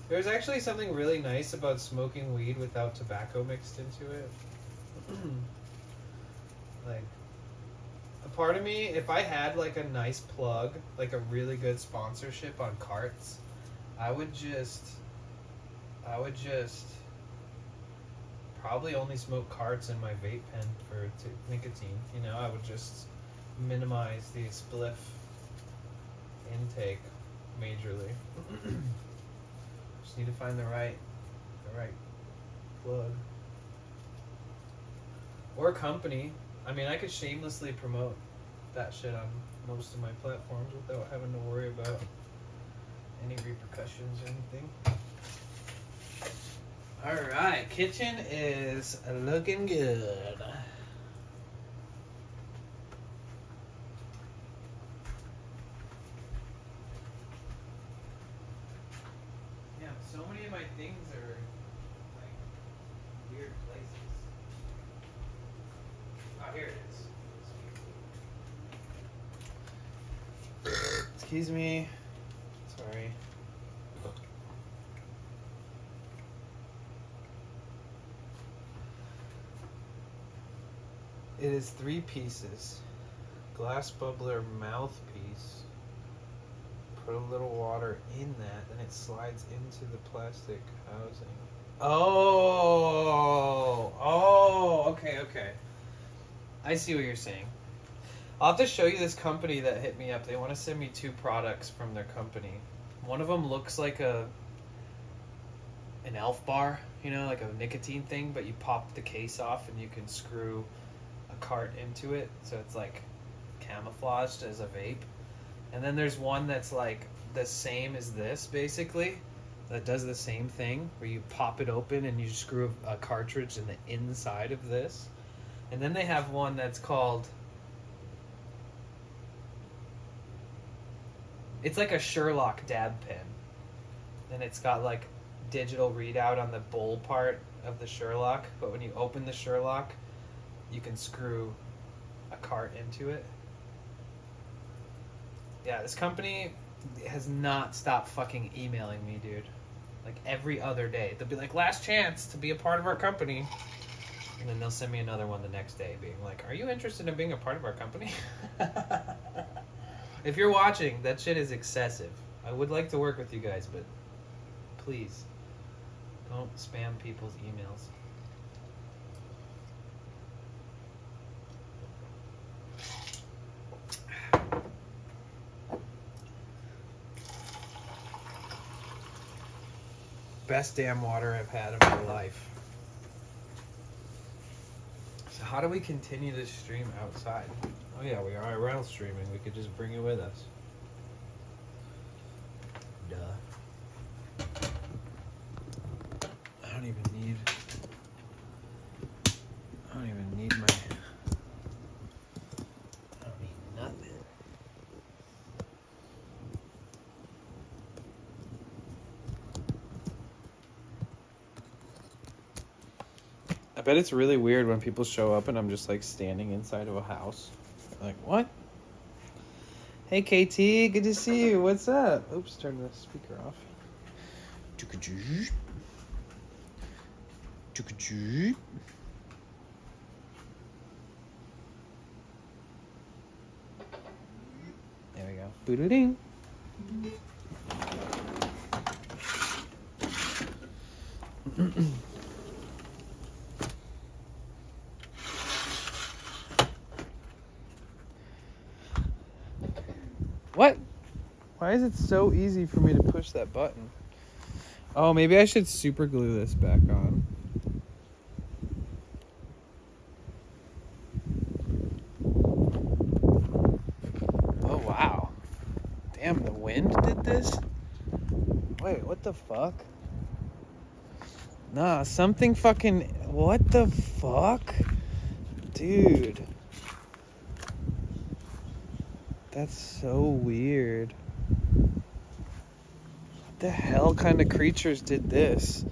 There's actually something really nice about smoking weed without tobacco mixed into it. Like, a part of me, if I had like a nice plug, like a really good sponsorship on carts, I would just probably only smoke carts in my vape pen for nicotine. You know, I would just minimize the spliff intake majorly. Just need to find the right plug or company. I mean, I could shamelessly promote that shit on most of my platforms without having to worry about any repercussions or anything. Alright, kitchen is looking good. Yeah, so many of my things are like weird places. Oh, here it is. Excuse me. Sorry. It is 3 pieces. Glass bubbler mouthpiece. Put a little water in that, and it slides into the plastic housing. Oh, okay. I see what you're saying. I'll have to show you this company that hit me up. They want to send me 2 products from their company. One of them looks like an Elf bar, like a nicotine thing, but you pop the case off and you can screw a cart into it, so it's like camouflaged as a vape. And then there's one that's like the same as this, basically, that does the same thing, where you pop it open and you screw a cartridge in the inside of this. And then they have one that's called, it's like a Sherlock dab pen. And it's got like digital readout on the bowl part of the Sherlock, but when you open the Sherlock, you can screw a cart into it. Yeah, this company has not stopped fucking emailing me, dude. Like every other day. They'll be like, last chance to be a part of our company. And then they'll send me another one the next day being like, are you interested in being a part of our company? If you're watching, that shit is excessive. I would like to work with you guys, but please don't spam people's emails. Best damn water I've had in my life. So how do we continue this stream outside? Oh yeah, we are IRL streaming. We could just bring it with us. Duh. I don't even need my... I don't need nothing. I bet it's really weird when people show up and I'm just like standing inside of a house. Like, what? Hey KT, good to see you. What's up? Oops, turn the speaker off. There we go. Boo-doo-ding. What? Why is it so easy for me to push that button? Oh, maybe I should super glue this back on. Oh, wow. Damn, the wind did this? Wait, what the fuck? Nah, something fucking... What the fuck? Dude. That's so weird. What the hell kind of creatures did this?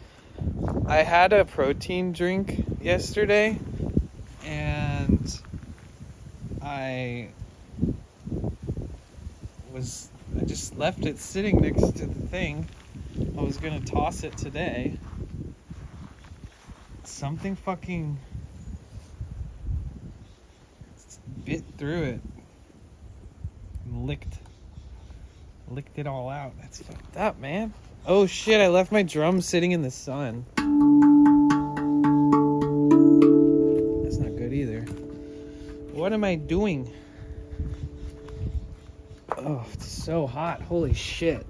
I had a protein drink yesterday, and I just left it sitting next to the thing. I was gonna toss it today. Something fucking bit through it. Licked it all out. That's fucked up, man. Oh shit, I left my drum sitting in the sun. That's not good either. What am I doing? Oh, it's so hot. Holy shit.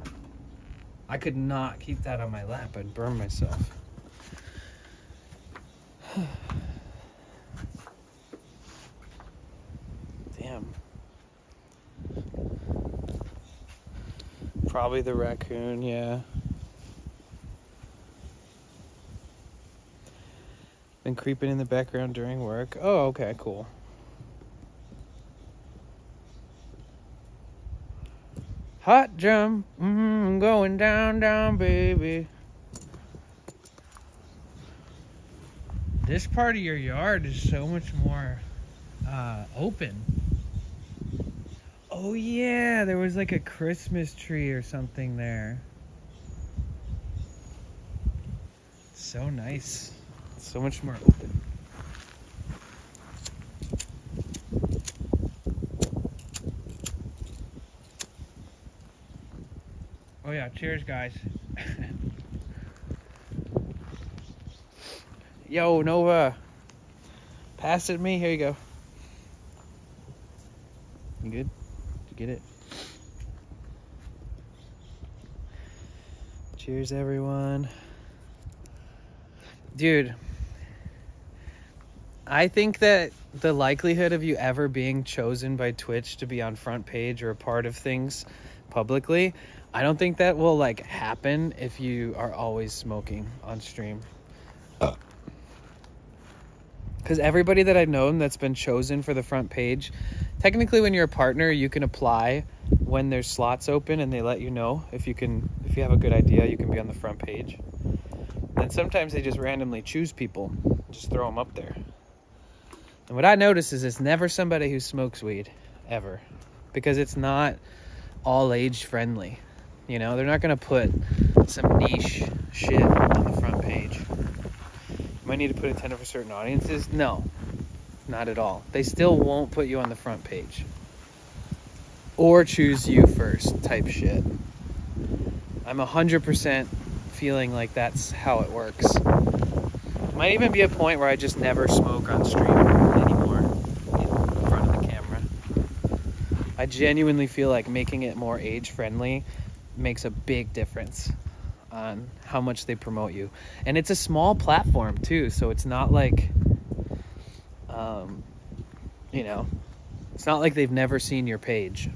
I could not keep that on my lap. I'd burn myself. Damn. Probably the raccoon, yeah. Been creeping in the background during work. Oh, okay, cool. Hot drum, going down, down, baby. This part of your yard is so much more open. Oh yeah, there was like a Christmas tree or something there. So nice. So much more open. Oh yeah, cheers guys. Yo, Nova. Pass it me. Here you go. You good? Did you get it? Cheers, everyone. Dude, I think that the likelihood of you ever being chosen by Twitch to be on front page or a part of things publicly, I don't think that will like happen if you are always smoking on stream. Because everybody that I've known that's been chosen for the front page, technically when you're a partner, you can apply when there's slots open and they let you know if you have a good idea, you can be on the front page. And sometimes they just randomly choose people, just throw them up there. And what I notice is it's never somebody who smokes weed, ever. Because it's not all age friendly. You know, they're not gonna put some niche shit on the front page. Might need to put intended for certain audiences. No, not at all. They still won't put you on the front page or choose you first type shit. I'm 100% feeling like that's how it works. Might even be a point where I just never smoke on stream anymore in front of the camera. I genuinely feel like making it more age friendly makes a big difference on how much they promote you. And it's a small platform too, so it's not like you know, it's not like they've never seen your page,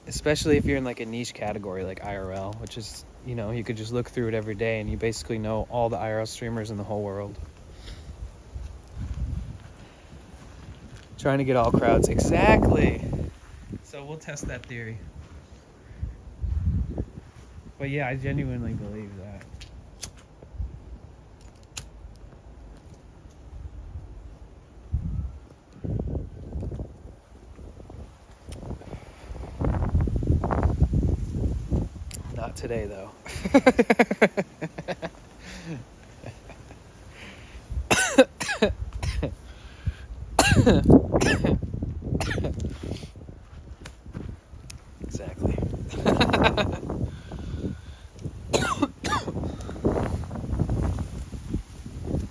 especially if you're in like a niche category like IRL, which is, you know, you could just look through it every day and you basically know all the IRL streamers in the whole world. Trying to get all crowds. Exactly. So we'll test that theory. But yeah, I genuinely believe that. Not today, though. Exactly.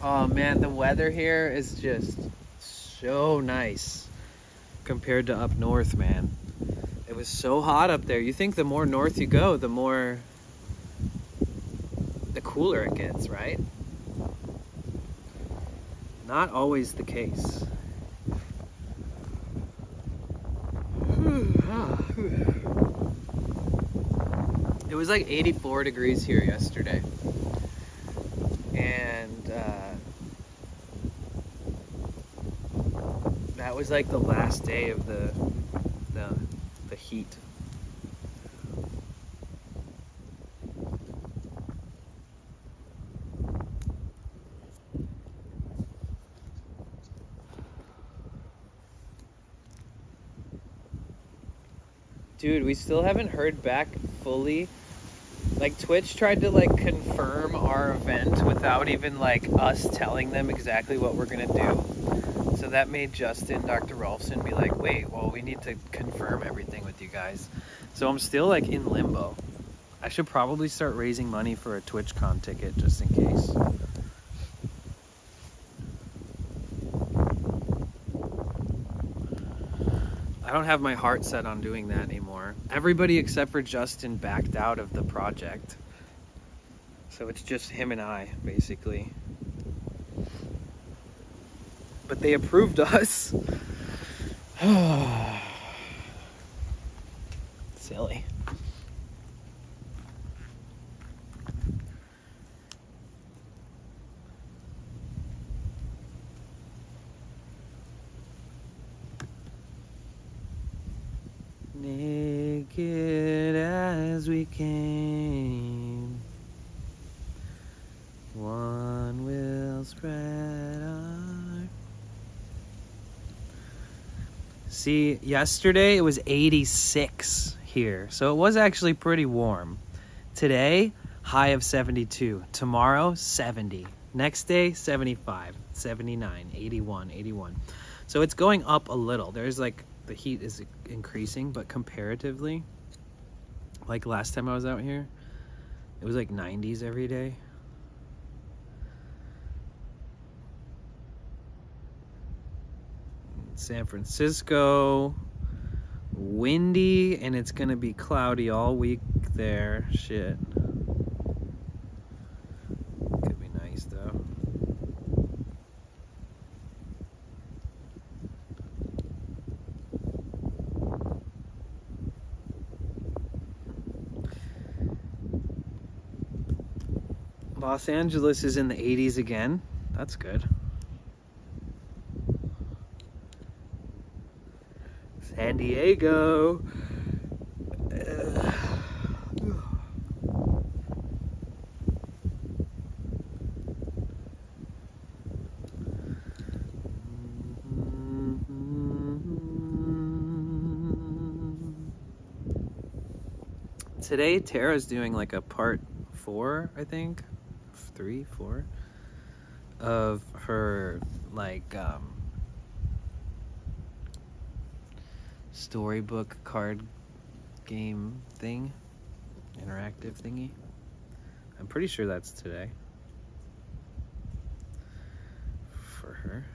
Oh man, the weather here is just so nice compared to up north, man. It was so hot up there. You think the more north you go, the cooler it gets, right? Not always the case. It was like 84 degrees here yesterday. And that was like the last day of the heat. Dude, we still haven't heard back fully. Like, Twitch tried to like confirm our event without even like us telling them exactly what we're gonna do. So that made Justin, Dr. Rolfson, be like, wait, well, we need to confirm everything with you guys. So I'm still like in limbo. I should probably start raising money for a TwitchCon ticket just in case. I don't have my heart set on doing that anymore. Everybody except for Justin backed out of the project. So it's just him and I, basically. But they approved us. Silly. Naked as we came, one will spread. See, yesterday it was 86 here, so it was actually pretty warm. Today, high of 72. Tomorrow, 70. Next day, 75, 79, 81, 81. So it's going up a little. There's like, the heat is increasing, but comparatively, like last time I was out here, it was like 90s every day. San Francisco, windy, and it's gonna be cloudy all week there. Shit. Could be nice though. Los Angeles is in the 80s again. That's good. San Diego. Today, Tara's doing like a part 4, I think. 3, 4 of her like storybook card game thing, interactive thingy. I'm pretty sure that's today for her.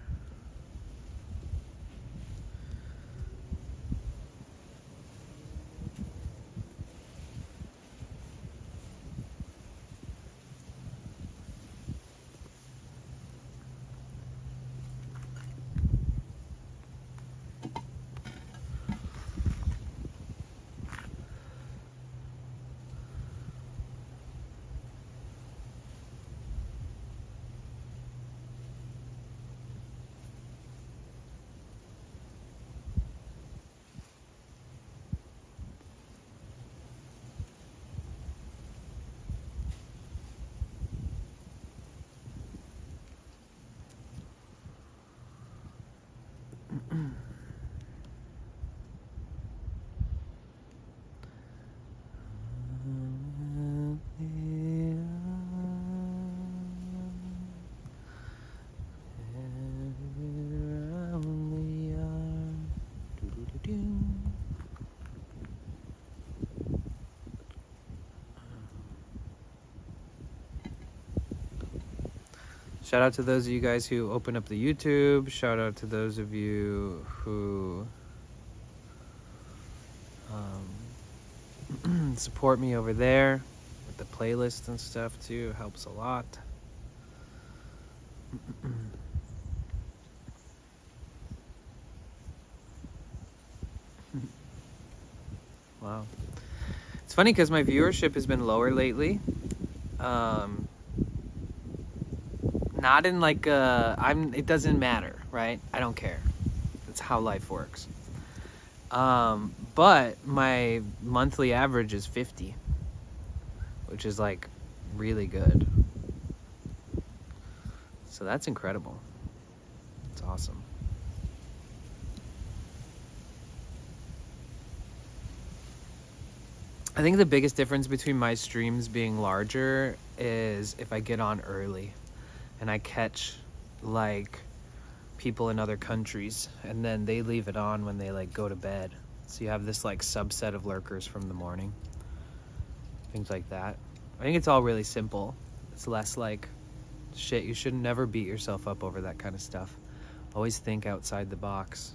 Shout out to those of you guys who open up the YouTube. Shout out to those of you who support me over there with the playlist and stuff too. It helps a lot. Wow. It's funny because my viewership has been lower lately. Not in like it doesn't matter, right? I don't care. That's how life works. But my monthly average is 50, which is like really good. So that's incredible. It's awesome. I think the biggest difference between my streams being larger is if I get on early and I catch like people in other countries and then they leave it on when they like go to bed. So you have this like subset of lurkers from the morning. Things like that. I think it's all really simple. It's less like shit. You should never beat yourself up over that kind of stuff. Always think outside the box.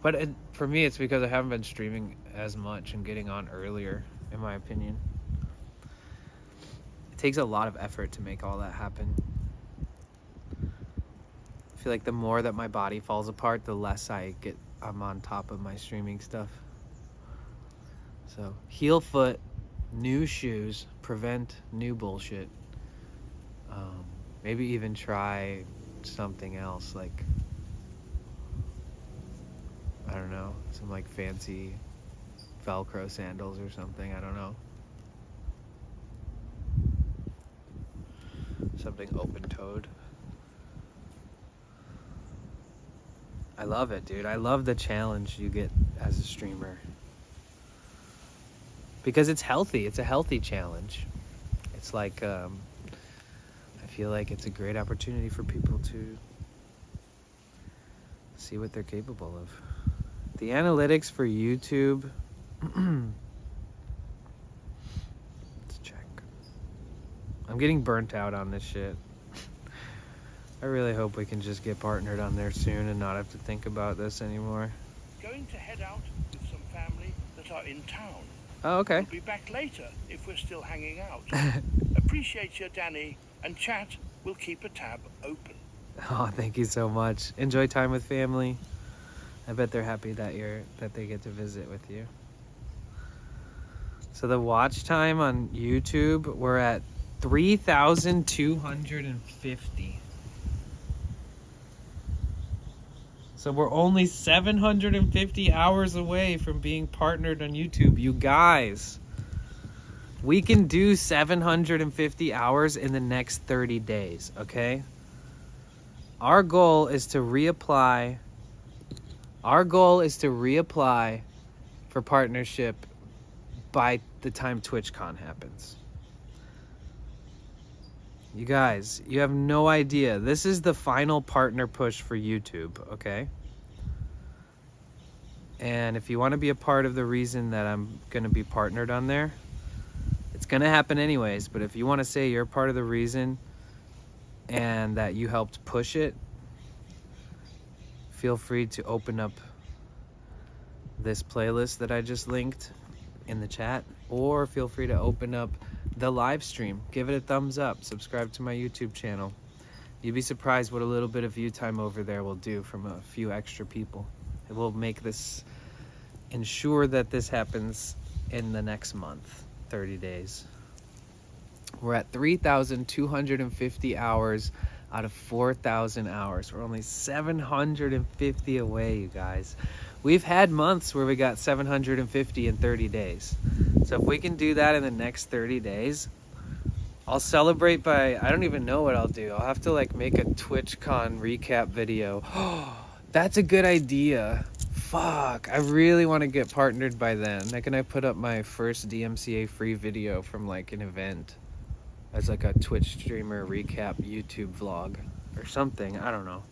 But for me, it's because I haven't been streaming as much and getting on earlier, in my opinion. It takes a lot of effort to make all that happen. I feel like the more that my body falls apart, the less I'm on top of my streaming stuff. So, heel foot, new shoes, prevent new bullshit. Maybe even try something else, like, I don't know, some like fancy Velcro sandals or something, I don't know. Something open-toed. I love it, dude. I love the challenge you get as a streamer. Because it's healthy. It's a healthy challenge. It's like, I feel like it's a great opportunity for people to see what they're capable of. The analytics for YouTube. Let's check. I'm getting burnt out on this shit. I really hope we can just get partnered on there soon and not have to think about this anymore. Going to head out with some family that are in town. Oh, okay. We'll be back later if we're still hanging out. Appreciate you, Danny, and chat will keep a tab open. Oh, thank you so much. Enjoy time with family. I bet they're happy that they get to visit with you. So the watch time on YouTube, we're at 3,250. So we're only 750 hours away from being partnered on YouTube. You guys, we can do 750 hours in the next 30 days, okay? Our goal is to reapply. Our goal is to reapply for partnership by the time TwitchCon happens. You guys, you have no idea. This is the final partner push for YouTube, okay? And if you want to be a part of the reason that I'm going to be partnered on there, it's going to happen anyways. But if you want to say you're part of the reason and that you helped push it, feel free to open up this playlist that I just linked in the chat, or feel free to open up the live stream. Give it a thumbs up. Subscribe to my YouTube channel. You'd be surprised what a little bit of view time over there will do from a few extra people. It will make this, ensure that this happens in the next month, 30 days. We're at 3,250 hours out of 4,000 hours. We're only 750 away, you guys. We've had months where we got 750 in 30 days. So if we can do that in the next 30 days, I'll celebrate by, I don't even know what I'll do. I'll have to like make a TwitchCon recap video. That's a good idea. Fuck, I really want to get partnered by then. Like, can I put up my first DMCA free video from like an event as like a Twitch streamer recap YouTube vlog or something? I don't know.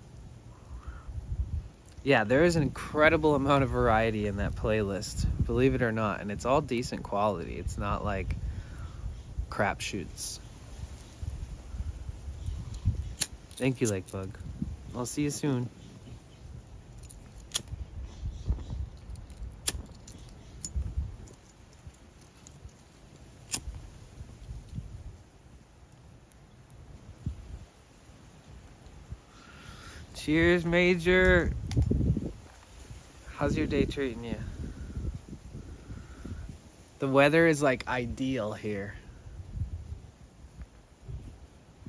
Yeah, there is an incredible amount of variety in that playlist, believe it or not, and it's all decent quality. It's not like crapshoots. Thank you, Lakebug. I'll see you soon. Cheers, Major. How's your day treating you? The weather is like ideal here.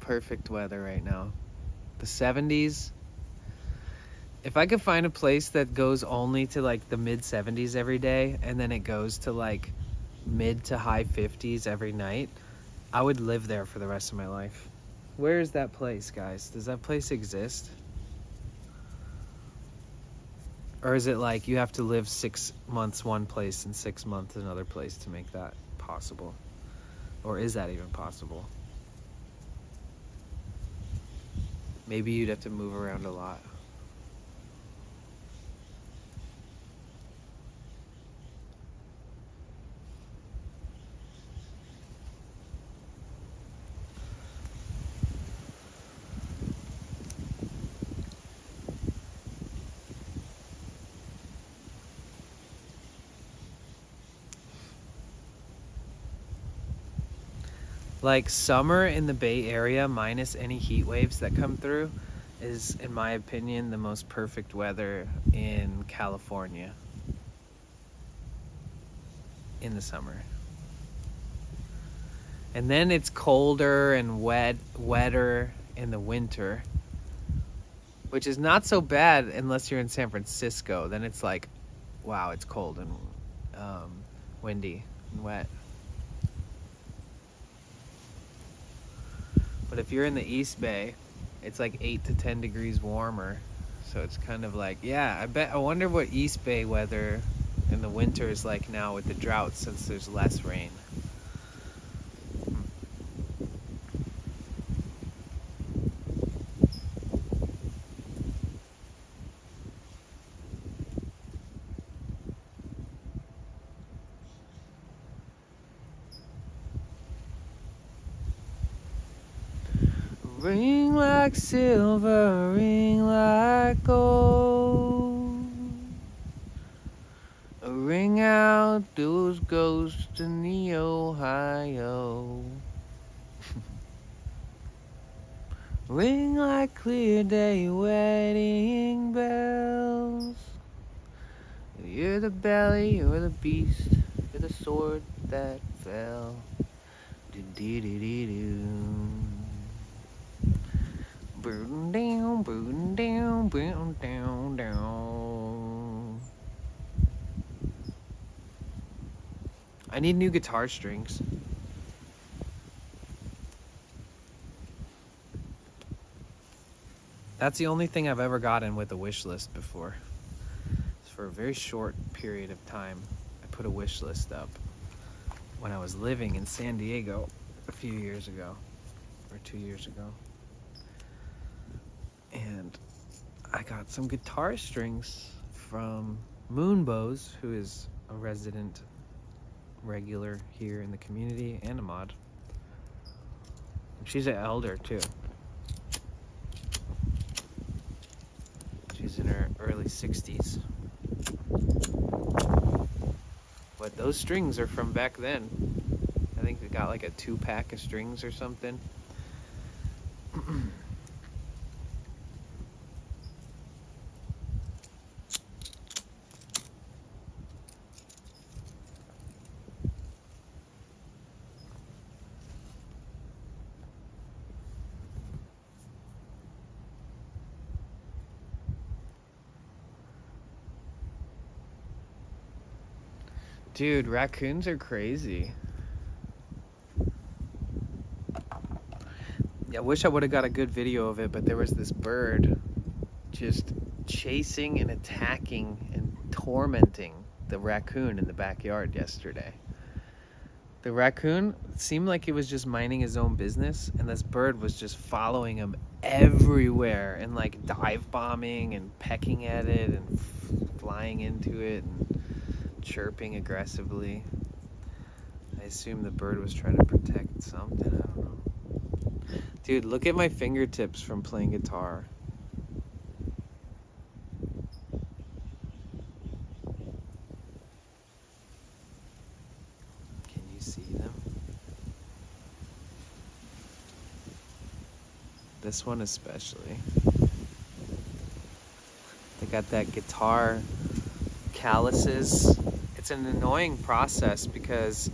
Perfect weather right now. The 70s. If I could find a place that goes only to like the mid 70s every day and then it goes to like mid to high 50s every night, I would live there for the rest of my life. Where is that place, guys? Does that place exist? Or is it like you have to live 6 months one place and 6 months another place to make that possible? Or is that even possible? Maybe you'd have to move around a lot. Like summer in the Bay Area, minus any heat waves that come through, is, in my opinion, the most perfect weather in California in the summer. And then it's colder and wetter in the winter, which is not so bad unless you're in San Francisco. Then it's like, wow, it's cold and windy and wet. But if you're in the East Bay, it's like 8 to 10 degrees warmer. So it's kind of like, yeah, I wonder what East Bay weather in the winter is like now with the drought, since there's less rain. Ring like silver, ring like gold. Ring out those ghosts in the Ohio. Ring like clear day wedding bells. You're the belly, you're the beast, you're the sword that fell. Do-do-do-do-do. Burn down, burn down, burn down, down. I need new guitar strings. That's the only thing I've ever gotten with a wish list before. It's for a very short period of time. I put a wish list up when I was living in San Diego a few years ago, or 2 years ago. And I got some guitar strings from Moonbows, who is a resident regular here in the community and a mod. She's an elder too. She's in her early 60s. But those strings are from back then. I think they got like a 2-pack of strings or something. Dude, raccoons are crazy. Yeah, I wish I would have got a good video of it, but there was this bird just chasing and attacking and tormenting the raccoon in the backyard yesterday. The raccoon seemed like it was just minding his own business, and this bird was just following him everywhere and like dive bombing and pecking at it and flying into it and chirping aggressively. I assume the bird was trying to protect something. I don't know. Dude, look at my fingertips from playing guitar. Can you see them? This one especially. They got that guitar calluses. It's an annoying process because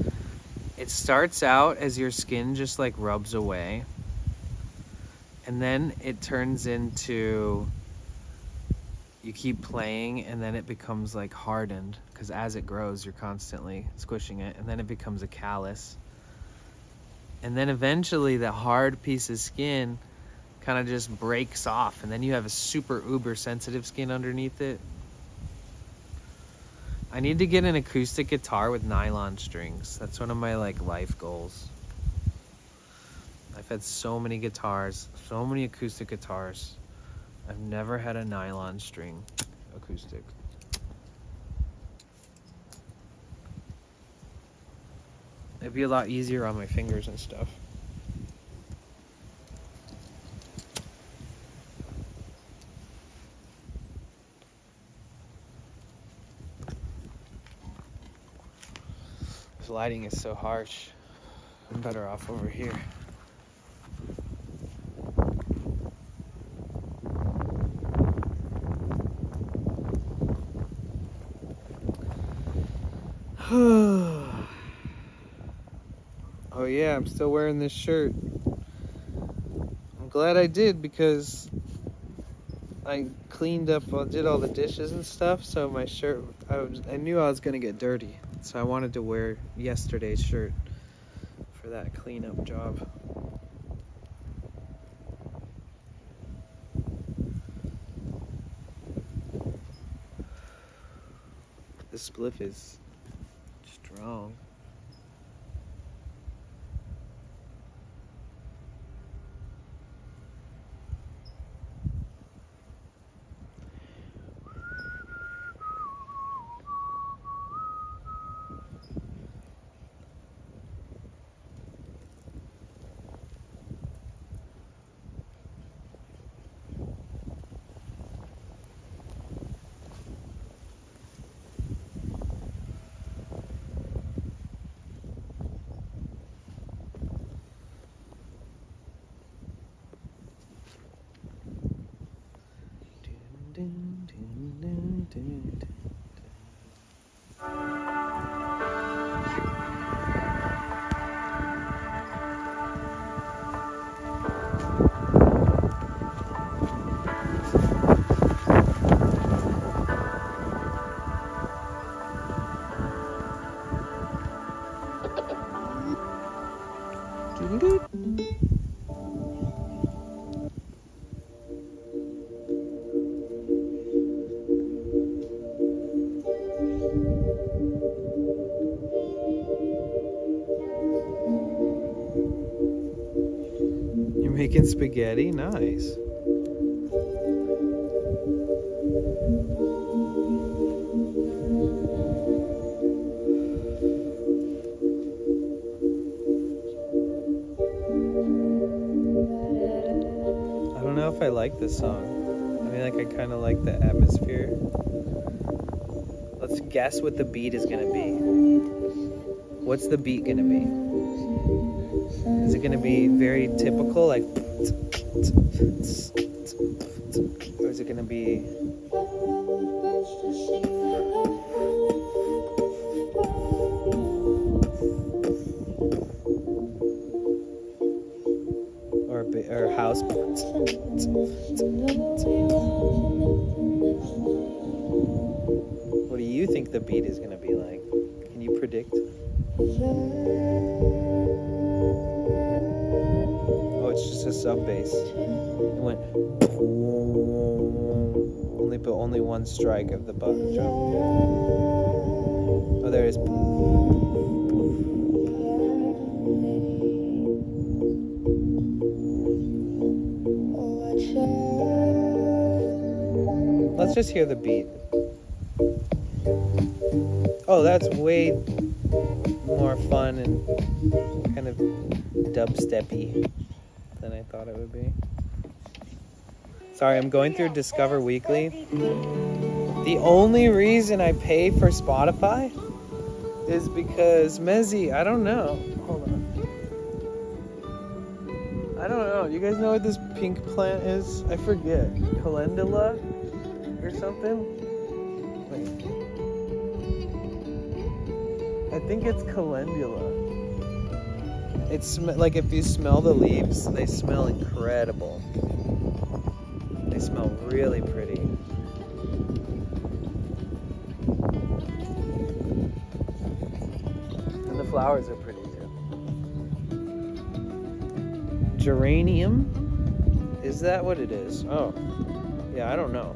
it starts out as your skin just like rubs away, and then it turns into you keep playing, and then it becomes like hardened because as it grows you're constantly squishing it, and then it becomes a callus, and then eventually the hard piece of skin kind of just breaks off, and then you have a super uber sensitive skin underneath it. I need to get an acoustic guitar with nylon strings. That's one of my like life goals. I've had so many guitars, so many acoustic guitars. I've never had a nylon string acoustic. It'd be a lot easier on my fingers and stuff. This lighting is so harsh. I'm better off over here. Oh yeah, I'm still wearing this shirt. I'm glad I did because I cleaned up, I did all the dishes and stuff, so my shirt, I knew I was gonna get dirty, so I wanted to wear yesterday's shirt for that cleanup job. spliff is strong. You're making spaghetti? Nice. I don't know if I like this song. I mean, like, I kind of like the atmosphere. Let's guess what the beat is gonna be. What's the beat gonna be? Is it gonna be very typical, like, or is it gonna be or house? What do you think the beat is gonna be like? Can you predict? Oh, it's just a sub bass. It went only one strike of the button drum. Oh, there it is. Let's just hear the beat. Oh, that's way more fun and kind of dubsteppy than I thought it would be. Sorry, I'm going through Discover Weekly. The only reason I pay for Spotify is because Mezzi, I don't know. Hold on. I don't know. You guys know what this pink plant is? I forget. Calendula or something? Wait. I think it's calendula. It's like if you smell the leaves, they smell incredible. They smell really pretty. And the flowers are pretty too. Geranium? Is that what it is? Oh. Yeah, I don't know.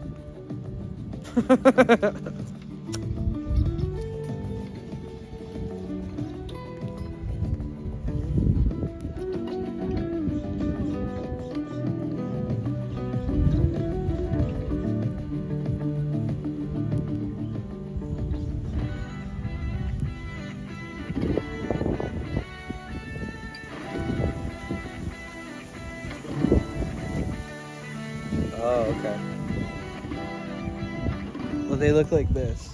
Oh, okay. Well, they look like this.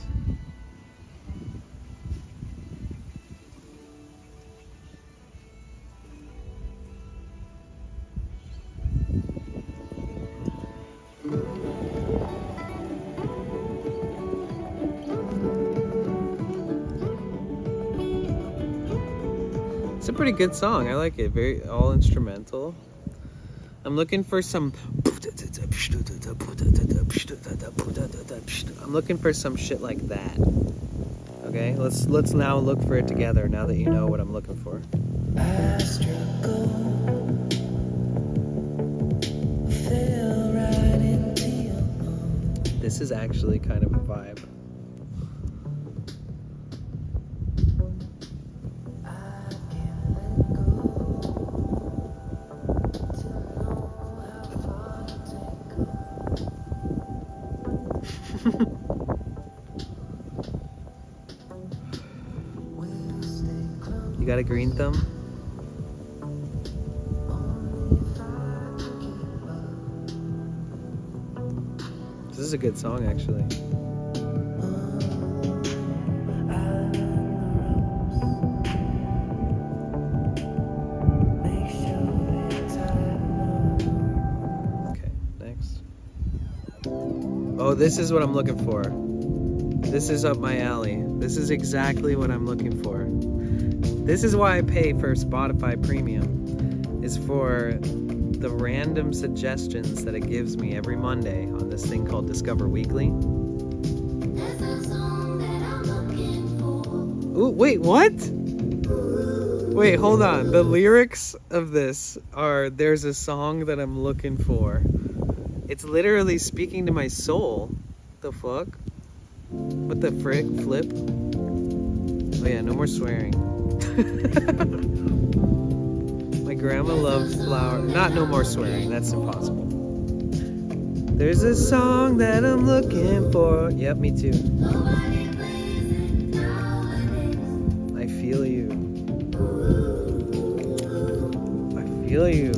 It's a pretty good song. I like it. Very all instrumental. I'm looking for some. I'm looking for some shit like that. Okay, let's now look for it together. Now that you know what I'm looking for. I struggle, fell right into your arms. This is actually kind of a vibe. got a green thumb? This is a good song, actually. Okay, next. Oh, this is what I'm looking for. This is up my alley. This is exactly what I'm looking for. This is why I pay for Spotify Premium, is for the random suggestions that it gives me every Monday on this thing called Discover Weekly. Ooh, wait, what? Wait, hold on. The lyrics of this are, there's a song that I'm looking for. It's literally speaking to my soul. The fuck? What the frick? Flip? Oh yeah, no more swearing. My grandma loves flowers. Not no more swearing, that's impossible. There's a song that I'm looking for. Yep, me too. I feel you. I feel you.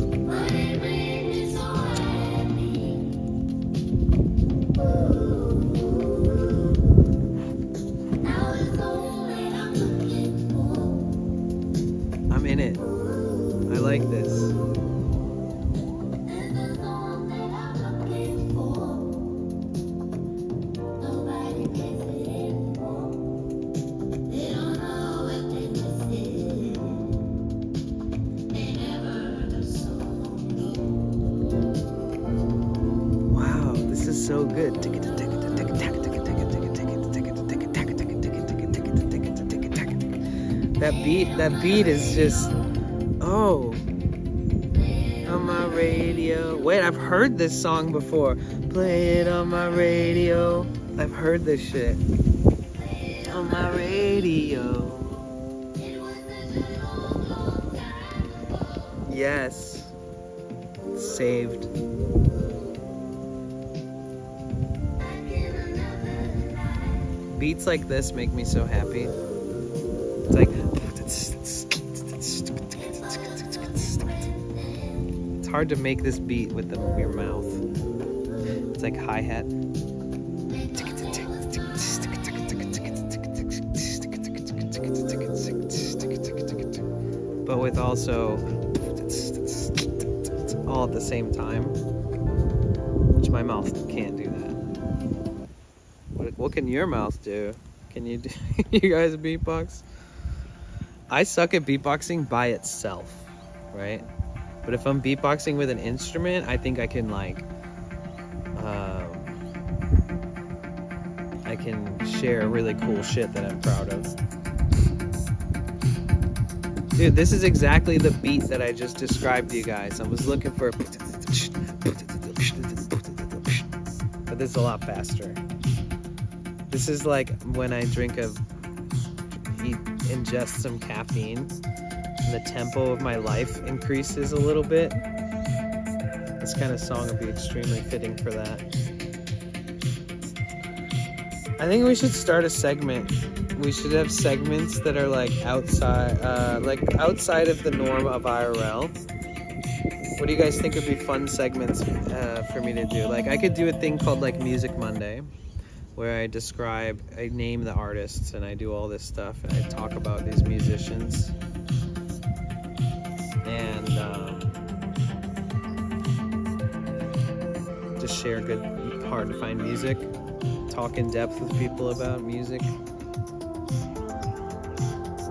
I'm in it. I like this. Wow, this is so good. That beat is just, oh, on my radio. Wait, I've heard this song before. Play it on my radio. I've heard this shit on my radio. Yes, saved. Beats like this make me so happy. It's like, it's hard to make this beat with your mouth. It's like hi-hat. But with also all at the same time, which my mouth can't do that. What can your mouth do? Can you do, you guys beatbox? I suck at beatboxing by itself, right? But if I'm beatboxing with an instrument, I think I can I can share really cool shit that I'm proud of. Dude, this is exactly the beat that I just described to you guys. I was looking for, but this is a lot faster. This is like when I ingest some caffeine and the tempo of my life increases a little bit. This kind of song would be extremely fitting for that. I think we should start a segment. We should have segments that are like outside of the norm of IRL. What do you guys think would be fun segments for me to do? Like, I could do a thing called like Music Monday, where I name the artists and I do all this stuff and I talk about these musicians and just share good, hard to find music, talk in depth with people about music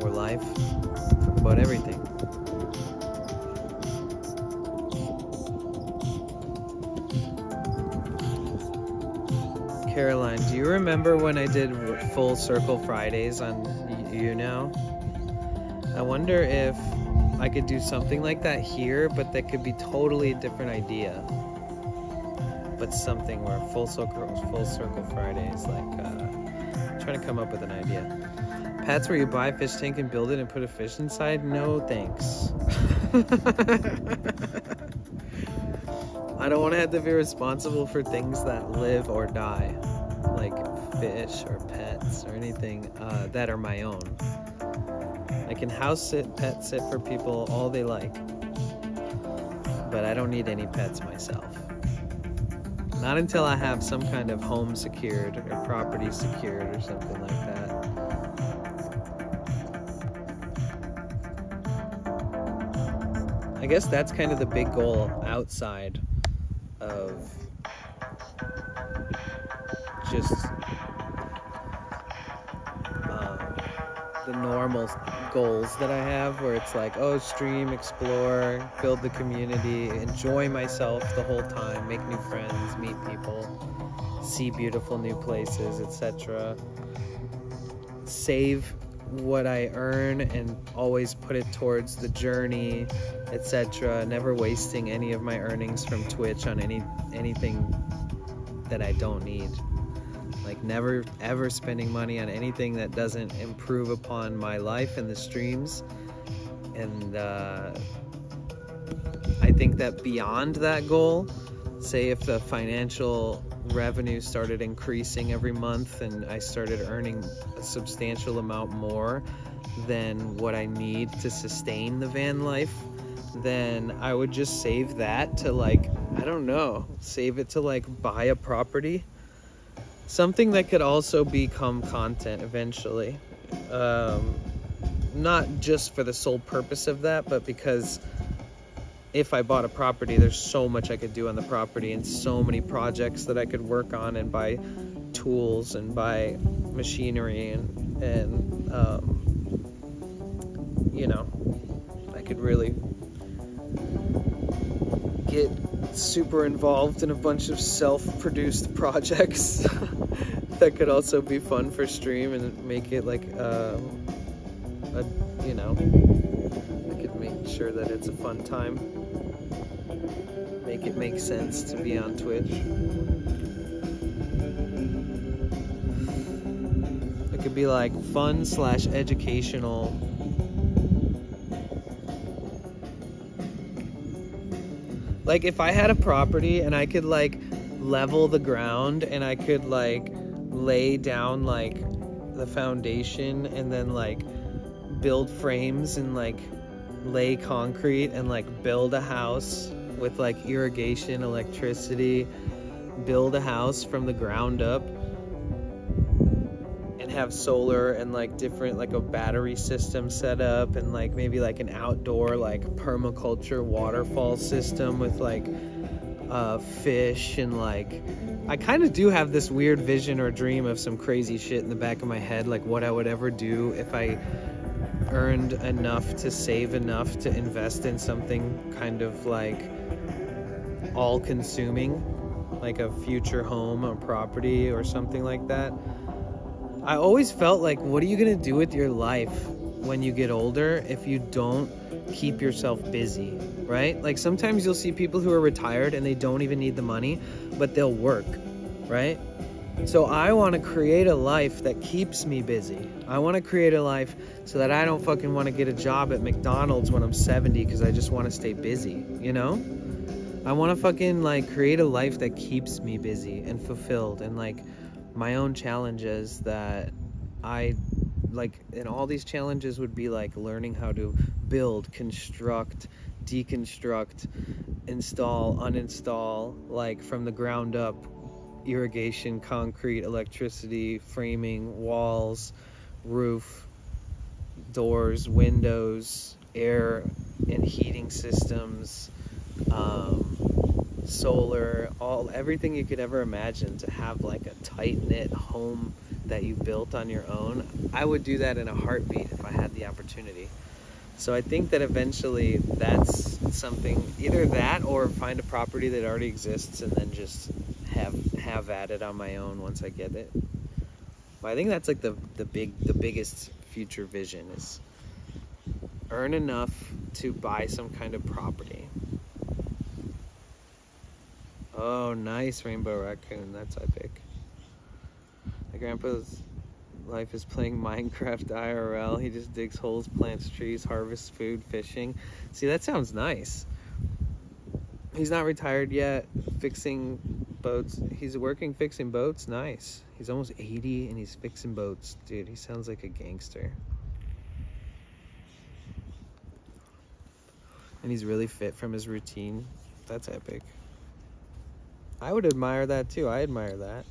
or life, talk about everything. Caroline, do you remember when I did Full Circle Fridays on YouNow? I wonder if I could do something like that here, but that could be totally a different idea. But something where Full Circle Fridays, like trying to come up with an idea. Pat's where you buy a fish tank and build it and put a fish inside? No thanks. I don't want to have to be responsible for things that live or die, like fish or pets or anything that are my own. I can house sit, pet sit for people all they like, but I don't need any pets myself. Not until I have some kind of home secured or property secured or something like that. I guess that's kind of the big goal outside of just the normal goals that I have, where it's like, oh, stream, explore, build the community, enjoy myself the whole time, make new friends, meet people, see beautiful new places, etc. Save what I earn and always put it towards the journey, etc. Never wasting any of my earnings from Twitch on anything that I don't need. Like never ever spending money on anything that doesn't improve upon my life and the streams. And I think that beyond that goal, say if the financial revenue started increasing every month and I started earning a substantial amount more than what I need to sustain the van life, then I would just save that to, like, I don't know, save it to like buy a property. Something that could also become content eventually. Not just for the sole purpose of that, but because if I bought a property, there's so much I could do on the property and so many projects that I could work on and buy tools and buy machinery and you know, I could really get super involved in a bunch of self-produced projects that could also be fun for stream and make it like you know, I could make sure that it's a fun time, make it make sense to be on Twitch. It could be like fun / educational. Like if I had a property and I could like level the ground and I could like lay down like the foundation and then like build frames and like lay concrete and like build a house with like irrigation, electricity, build a house from the ground up and have solar and like different, like a battery system set up and like maybe like an outdoor like permaculture waterfall system with like fish and like I kind of do have this weird vision or dream of some crazy shit in the back of my head, like what I would ever do if I earned enough to save enough to invest in something kind of like all-consuming, like a future home or property or something like that. I always felt like, what are you gonna do with your life when you get older if you don't keep yourself busy, right? Like sometimes you'll see people who are retired and they don't even need the money, but they'll work, right? So I want to create a life that keeps me busy. I want to create a life so that I don't fucking want to get a job at McDonald's when I'm 70 because I just want to stay busy, you know? I want to fucking like create a life that keeps me busy and fulfilled and like my own challenges that I like, and all these challenges would be like learning how to build, construct, deconstruct, install, uninstall, like from the ground up, irrigation, concrete, electricity, framing, walls, roof, doors, windows, air and heating systems, solar, everything you could ever imagine to have like a tight-knit home that you built on your own. I would do that in a heartbeat if I had the opportunity. So I think that eventually that's something, either that or find a property that already exists and then just have at it on my own once I get it. But I think that's like the biggest future vision is earn enough to buy some kind of property. Oh, nice rainbow raccoon. That's epic. My grandpa's life is playing Minecraft IRL. He just digs holes, plants trees, harvests food, fishing. See, that sounds nice. He's not retired yet, fixing boats. He's working fixing boats. Nice. He's almost 80 and he's fixing boats. Dude, he sounds like a gangster. And he's really fit from his routine. That's epic. I would admire that too. I admire that.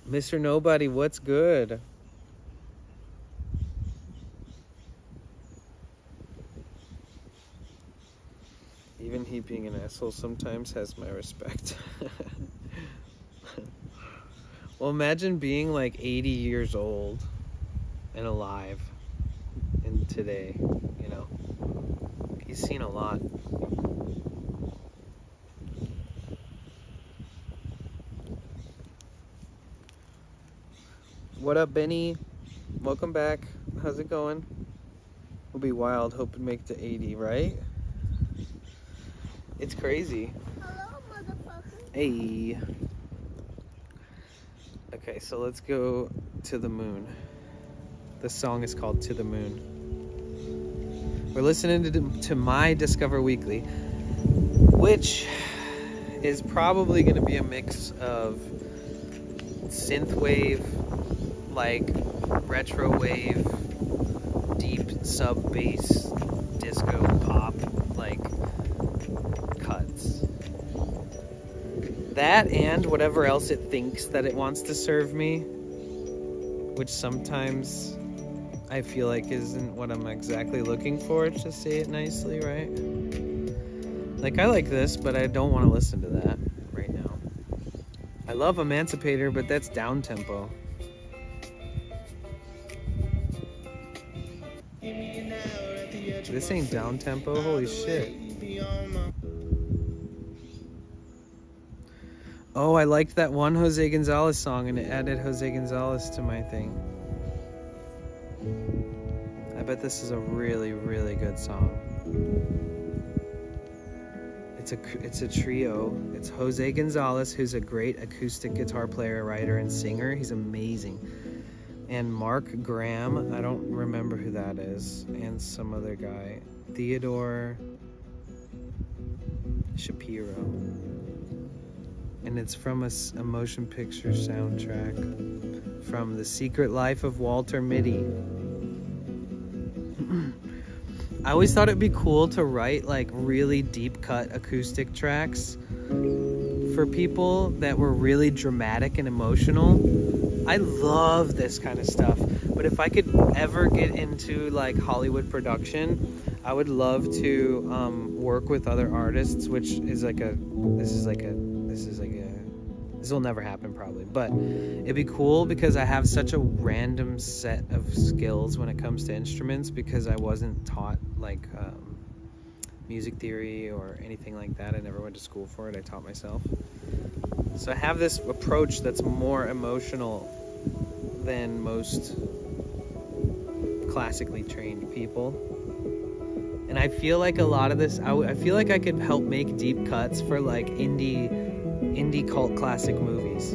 Mr. Nobody, what's good? Even he being an asshole sometimes has my respect. Well, imagine being like 80 years old and alive in today, you know. He's seen a lot. What up, Benny? Welcome back. How's it going? We'll be wild, hope to make it to 80, right? It's crazy. Hello, motherfucker. Hey. Okay, so let's go to the moon. The song is called To the Moon. We're listening to my Discover Weekly, which is probably going to be a mix of synthwave, like retro wave, deep sub bass, disco pop, like cuts. That and whatever else it thinks that it wants to serve me, which sometimes I feel like isn't what I'm exactly looking for, to say it nicely, right? Like, I like this, but I don't want to listen to that right now. I love Emancipator, but that's down tempo. This ain't down tempo, holy shit. Oh, I liked that one Jose Gonzalez song, and it added Jose Gonzalez to my thing. I bet this is a really, really good song. It's a trio. It's Jose Gonzalez, who's a great acoustic guitar player, writer, and singer. He's amazing. And Mark Graham, I don't remember who that is, and some other guy. Theodore Shapiro. And it's from a motion picture soundtrack from The Secret Life of Walter Mitty. I always thought it'd be cool to write like really deep cut acoustic tracks for people that were really dramatic and emotional. I love this kind of stuff, but if I could ever get into like Hollywood production, I would love to work with other artists, which is this will never happen probably, but it'd be cool because I have such a random set of skills when it comes to instruments, because I wasn't taught like music theory or anything like that. I never went to school for it. I taught myself. So I have this approach that's more emotional than most classically trained people. And I feel like a lot of this, I feel like I could help make deep cuts for like indie cult classic movies.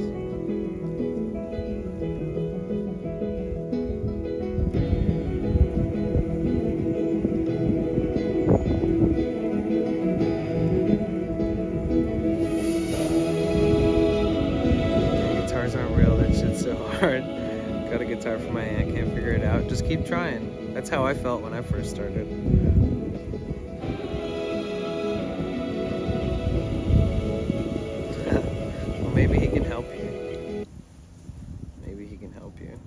Guitars aren't real, that shit's so hard. Got a guitar for my aunt, can't figure it out. Just keep trying. That's how I felt when I first started. Maybe he can help you. Maybe he can help you.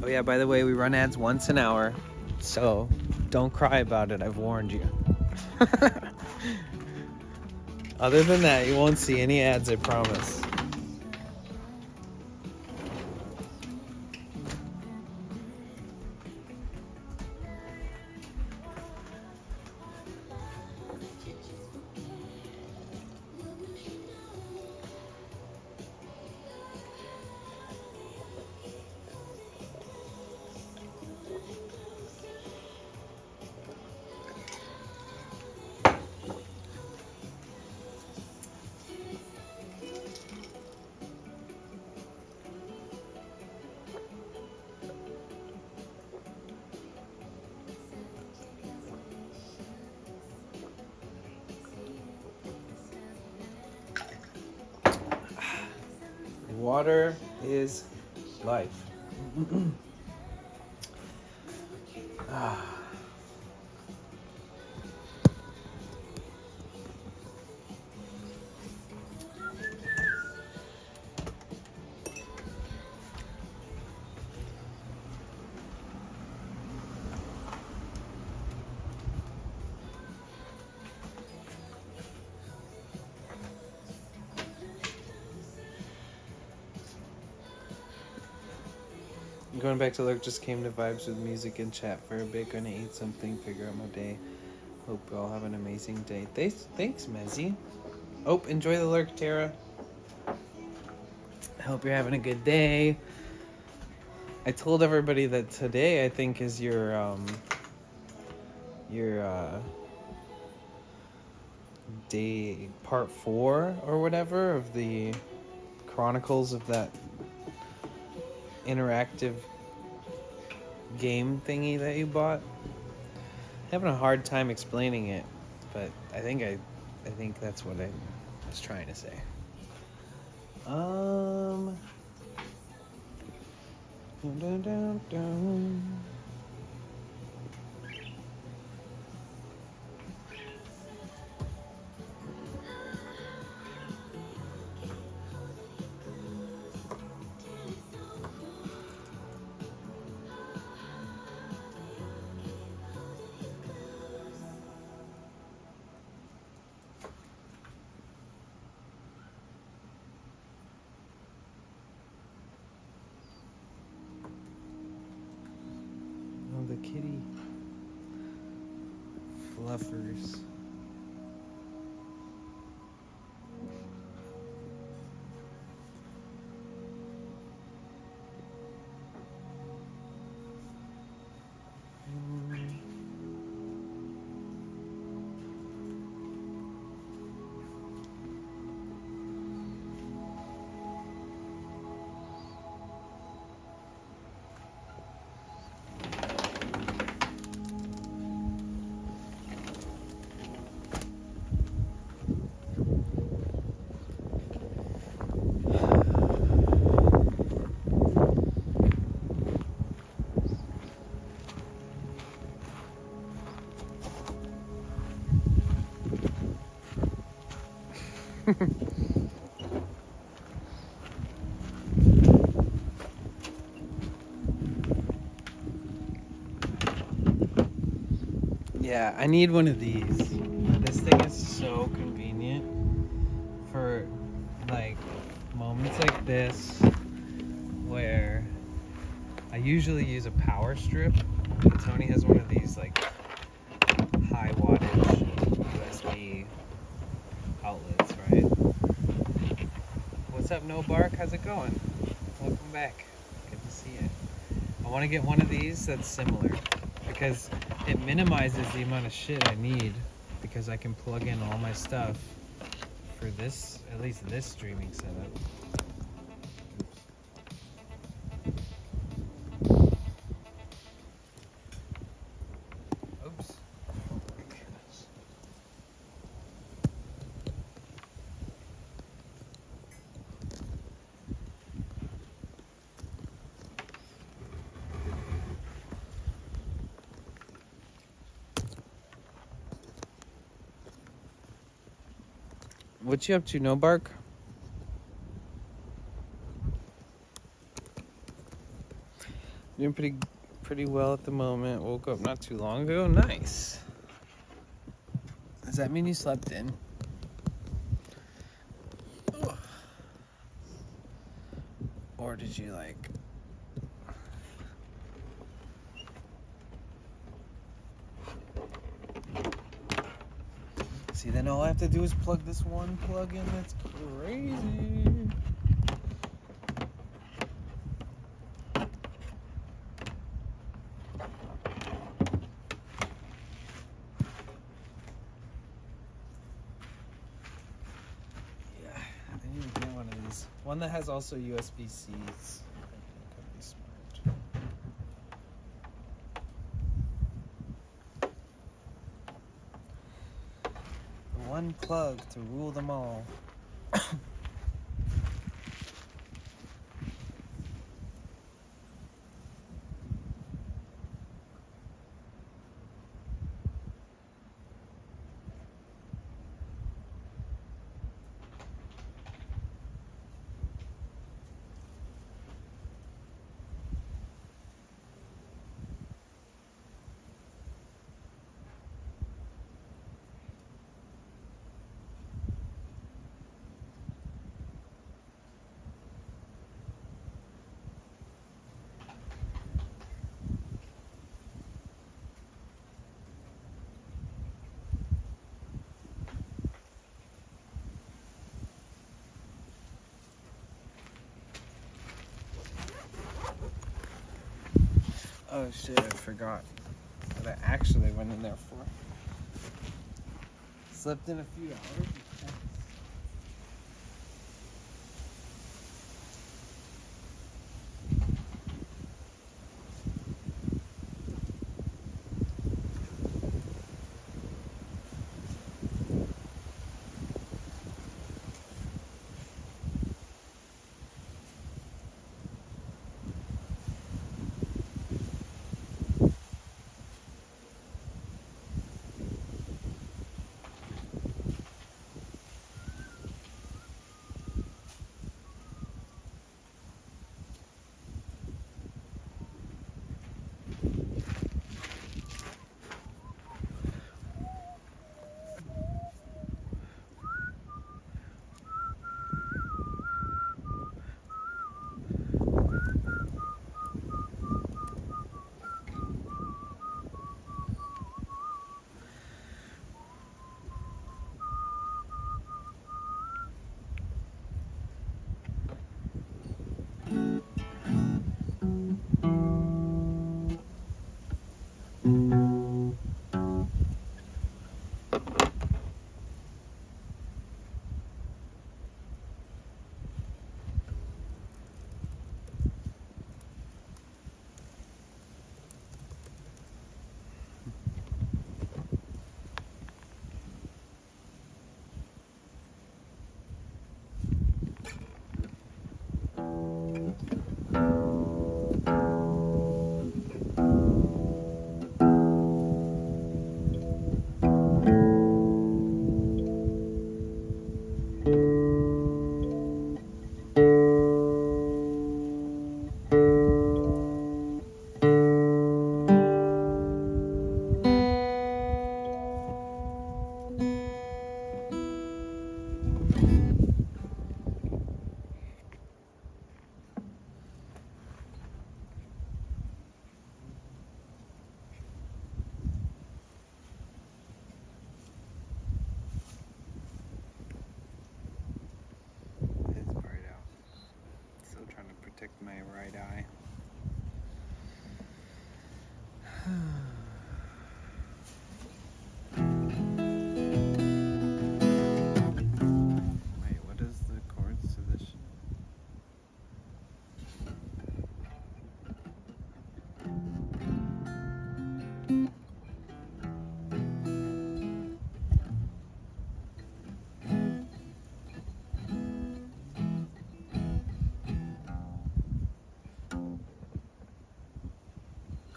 Oh yeah, by the way, we run ads once an hour, so don't cry about it, I've warned you. Other than that, you won't see any ads, I promise. Water is life. Ah. Going back to Lurk, just came to vibes with music and chat for a bit. Gonna eat something, figure out my day. Hope you all have an amazing day. Thanks, Mezzy. Oh, enjoy the Lurk, Tara. Hope you're having a good day. I told everybody that today I think is your day part 4 or whatever of the chronicles of that interactive game thingy that you bought. Having a hard time explaining it, but I think that's what I was trying to say. Dun, dun, dun. The kitty fluffers. Yeah, I need one of these. This thing is so convenient for like moments like this where I usually use a power strip, but Tony has one of these like high wattage USB outlets, right? What's up, No Bark? How's it going? Welcome back. Good to see you. I want to get one of these that's similar because it minimizes the amount of shit I need because I can plug in all my stuff for this, at least this streaming setup. Oops. What you up to, No Bark? Doing pretty well at the moment. Woke up not too long ago. Nice. Does that mean you slept in? Or did you like... See, then all I have to do is plug this one plug in. That's crazy. Yeah, I need to get one of these. One that has also USB-Cs. Could be smart. One plug to rule them all. Oh shit, I forgot what I actually went in there for. Slept in a few hours. It's bright out. Still trying to protect my right eye. Wait, what is the chords to this shit?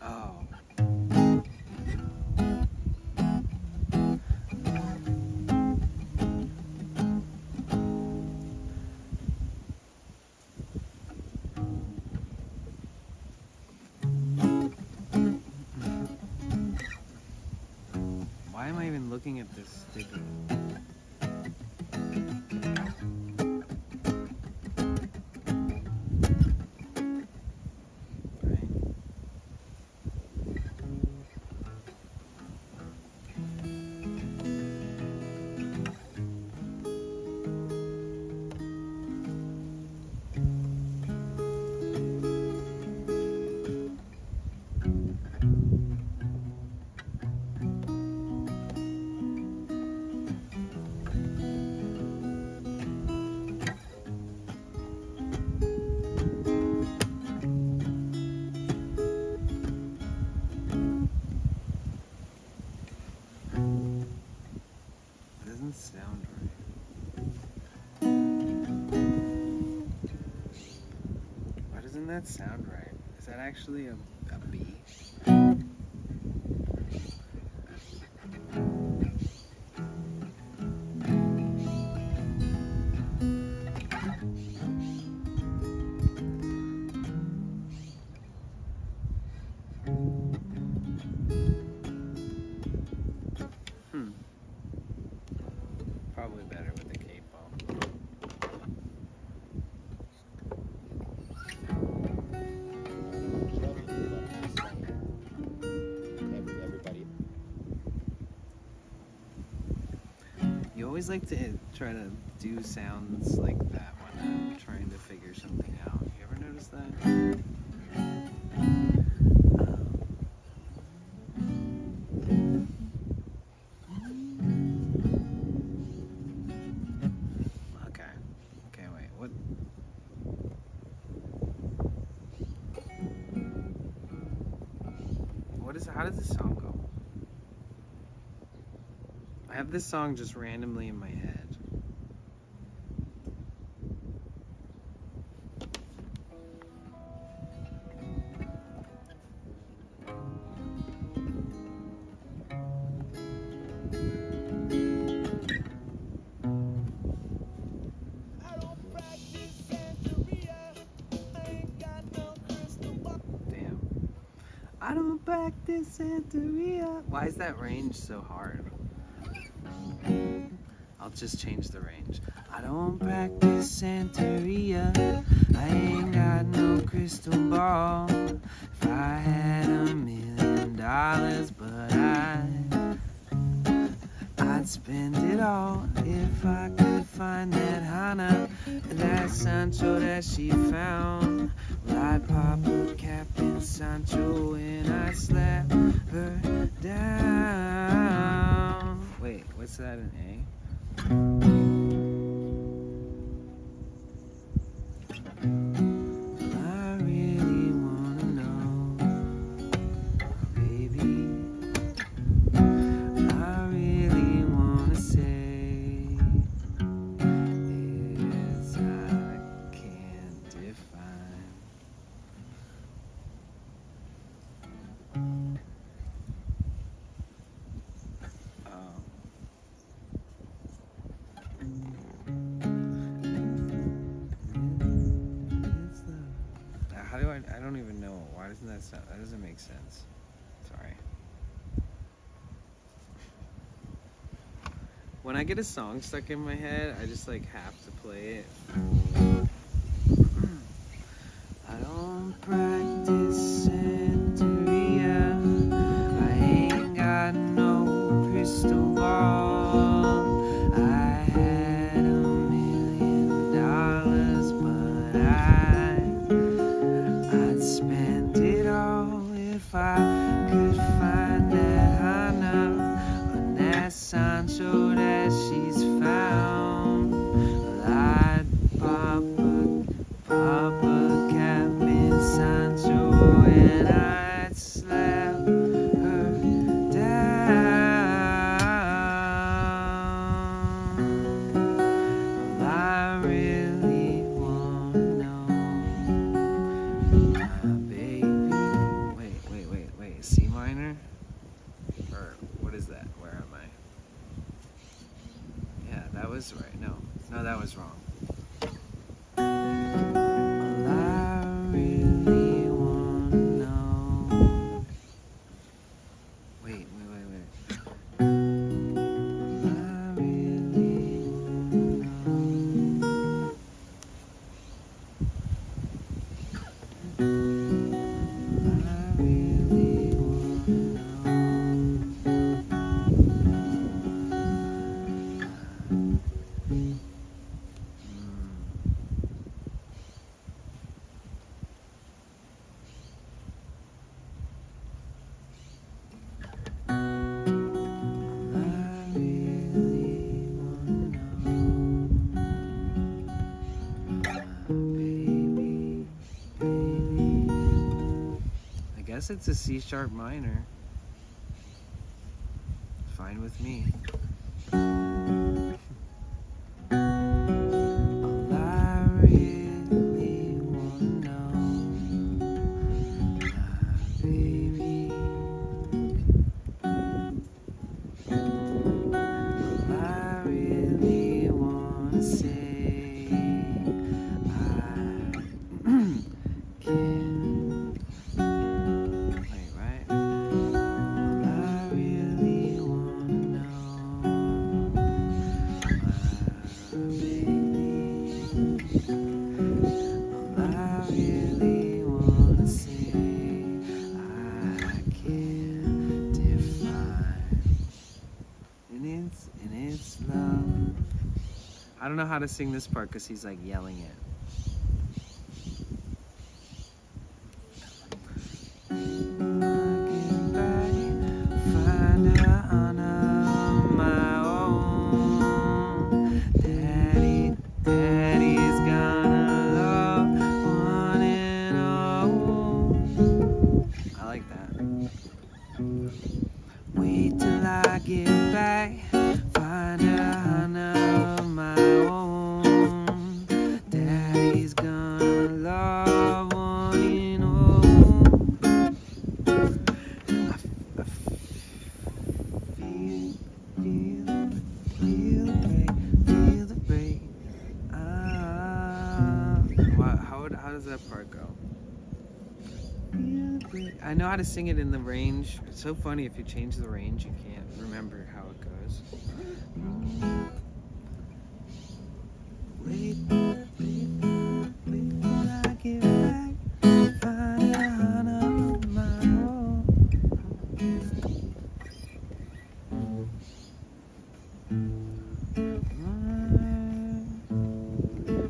Oh. Why am I even looking at this stupid? Sound right. Why doesn't that sound right? Is that actually a B? Probably better with the capo. You always like to try to do sounds like that when I'm trying to figure something out. You ever notice that? How does this song go? I have this song just randomly in my head. I don't practice Santeria. Why is that range so hard? I'll just change the range. I don't practice Santeria. I ain't got no crystal ball. If I had $1 million, but I'd spend it all if I could find that Hana, that Sancho that she found. Well, I'd pop a cap in Sancho and I'd slap her down. Wait, what's that, an A? I really wanna know, baby. I really wanna say is I can't define. How do I don't even know. Why doesn't that sound, that doesn't make sense. Sorry. When I get a song stuck in my head, I just like have to play it. I don't practice Santeria. I ain't got no crystal ball. I had $1 million, but I'd spend it all if I could find that Hana on that Sancho that she's found. Well, I'd pop a cap in Sancho and I'd slap her down. Well, I really wanna know, my baby. Wait, C minor? Or what is that? Where am I? Yeah, that was right. No, that was wrong. Well, I really wanna know. Wait. Well, I really wanna know. Well, I really wanna know. I guess it's a C sharp minor. Fine with me. All I really wanna know, my baby. All I really wanna say, I can't. Wait, right? All I really wanna know, my baby. All I really wanna say, I can't define. And it's love. I don't know how to sing this part because he's like yelling it. Find her on my own. Daddy's gonna love one and all. I like that. that part go? I know how to sing it in the range. It's so funny if you change the range, you can't remember how it goes. Wait, wait till I get back. Find a honor of my own.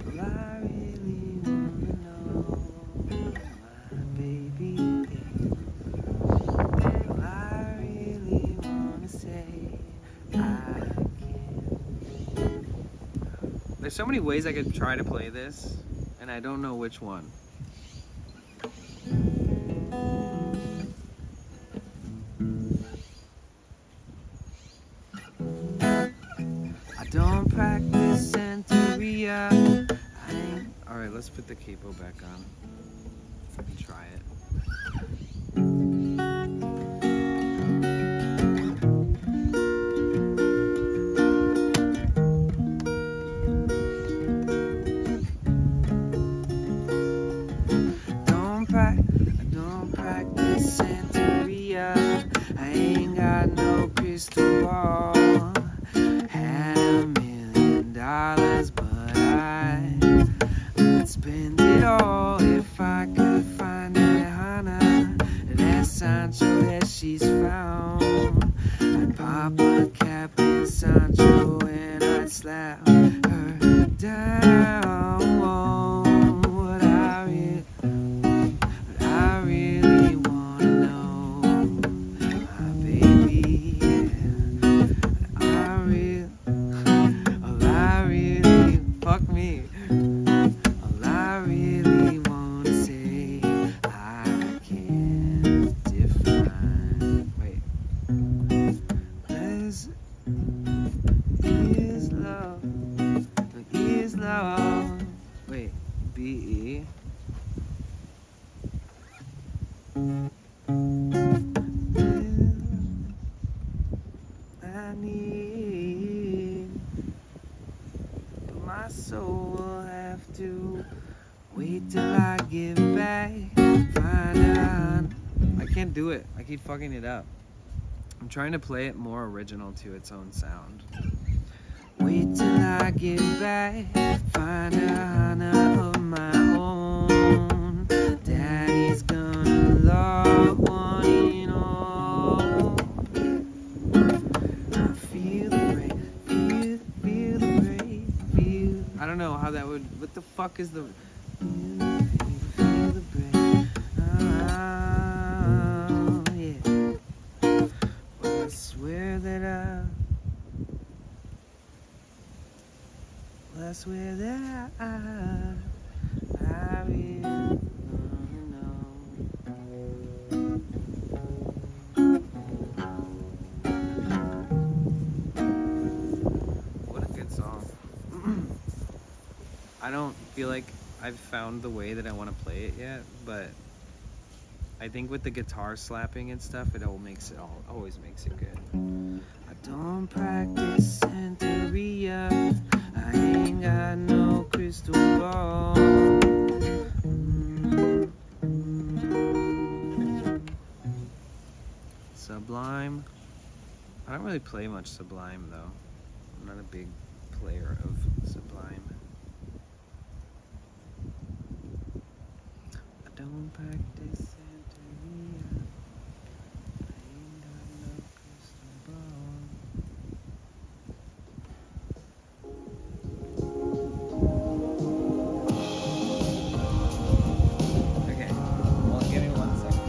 Well, I really wanna know, my baby. Well, I really wanna say I can't. There's so many ways I could try to play this, and I don't know which one. I don't practice Santeria. Alright, let's put the capo back on and try it. I don't practice Santeria. I ain't got no crystal ball. Had $1 million, but I'd spend it all if I could find that Hana, that Sancho that she's found. I'd pop a cap in Sancho and I'd slap her down. What I really wanna know, my baby, yeah. I really, fuck me. All I really wanna say, I can't define. Wait. This is love. Is love. Wait. B-E. I need, but my soul will have to wait till I get back. Find out. I can't do it. I keep fucking it up. I'm trying to play it more original to its own sound. Wait till I get back. Find a Hana of my own. Daddy's gonna love one and all. I feel the break, feel the break, feel. I don't know how that would. What the fuck is the? Feel the break. Oh, yeah. Well, I swear that I swear that I really wanna know. What a good song. I don't feel like I've found the way that I want to play it yet, but I think with the guitar slapping and stuff, it always makes it good. I don't practice Santeria. I ain't got no crystal ball. Sublime. I don't really play much Sublime though. I'm not a big player of Sublime. I don't practice Santeria. I ain't got no crystal ball. Okay, well, give me 1 second.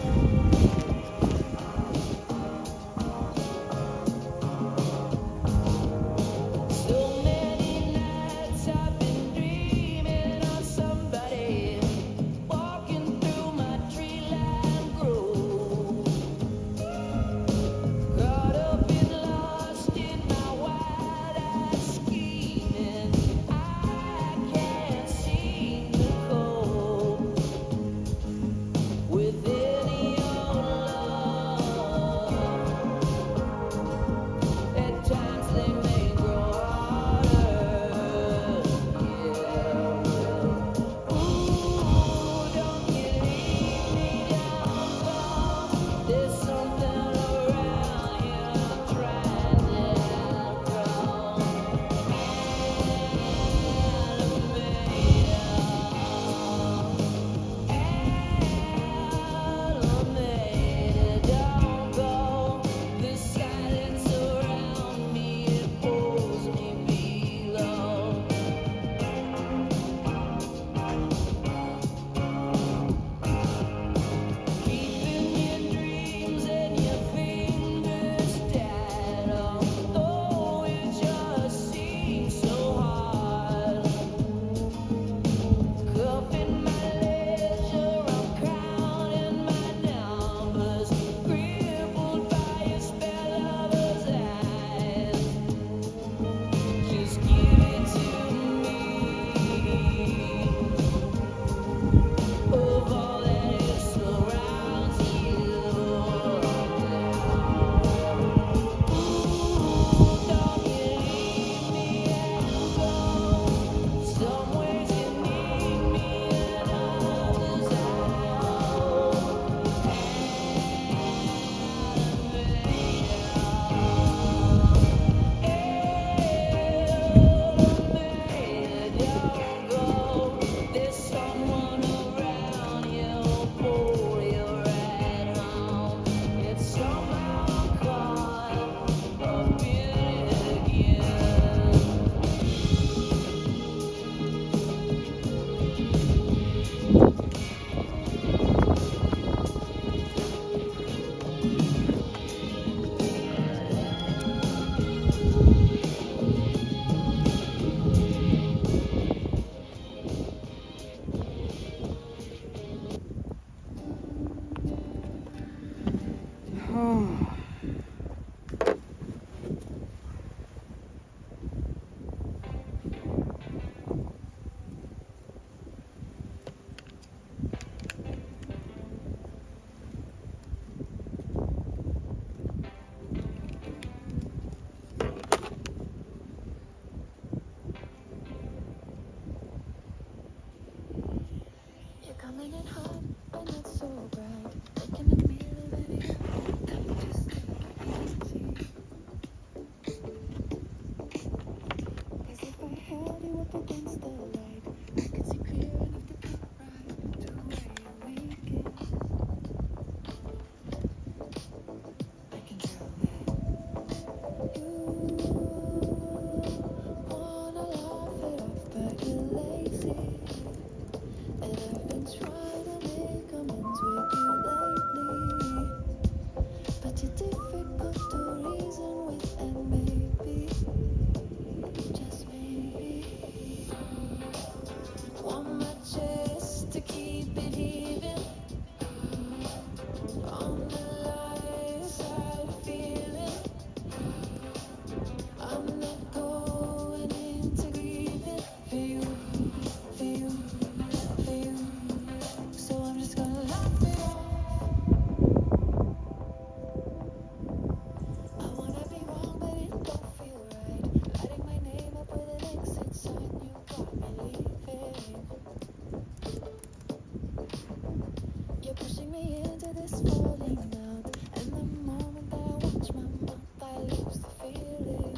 So many nights I've been dreaming of somebody walking through my tree line. Feeling it hot, but not so bright. Looking at me, living it up. Just take it easy. 'Cause if I held you up against the light, I could see clear enough to pick right to where you weaken. I can tell that you wanna laugh it off, but you're lazy. And I've been trying to make amends with you lately, but you're difficult to reason with, and maybe, just maybe, want my chest to keep it even. On the light side of feeling, I'm not going into grieving for you, for you, for you. So I'm just gonna laugh it off. I wanna be wrong, but it don't feel right. Writing my name up with an exit sign, you got me leaving. You're pushing me into this falling out, and the moment that I watch my mouth, I lose the feeling.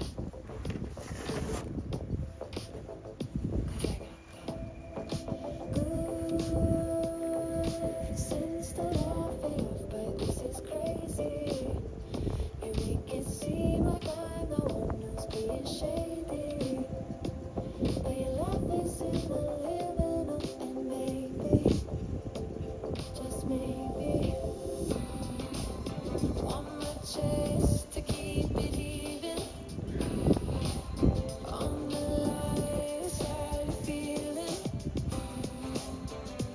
'Cause I got good sense to laugh it off, but this is crazy. You make it seem like I'm the one who's being shady, but your laugh is in the living room, and maybe, just maybe, want my chest to keep it even. On the light side of feeling,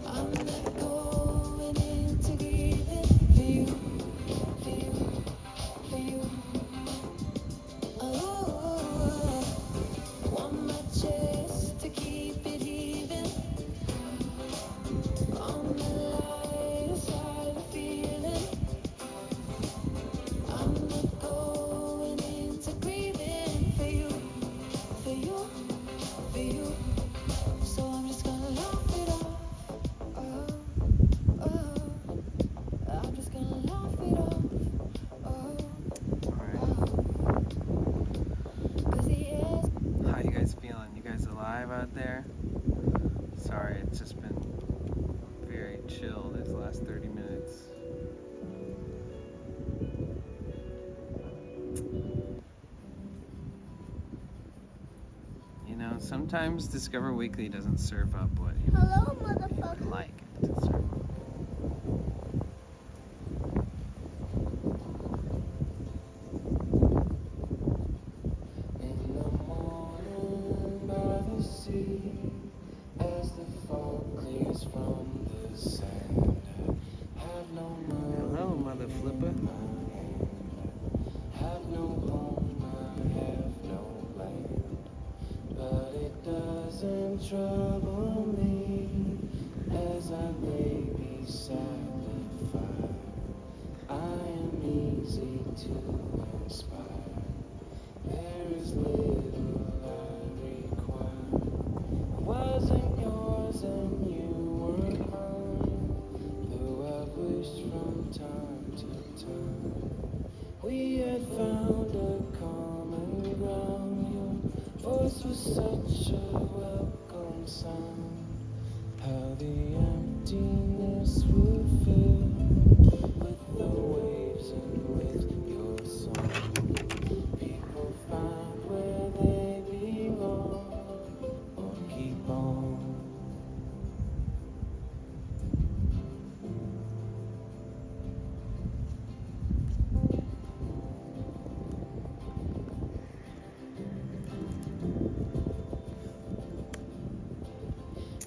I'm not going into grieving for you, for you, for you. Oh, want my chest to keep it even. On the light side of feeling, I'm not going into grieving for you, for you, for you. So I'm just gonna laugh it off. Oh, oh, I'm just gonna laugh it off. Oh, oh, 'cause he is. How you guys feeling? You guys alive out there? Sorry, it's just been very chill these last 30 minutes. You know, sometimes Discover Weekly doesn't serve up what you Hello, would motherfucker. like it to serve up. In the morning by the sea, as the fog clears from the sand, have no money, Hello, mother flipper. have no home, I have no land, but it doesn't trouble me as I lay beside the fire. I am easy to inspire. There is little I require. I wasn't yours and you were mine, though I've wished from time to time we had found a common ground. Your voice was such a welcome sound. How the emptiness would fill with the waves and with your song. People find where they belong, or keep on.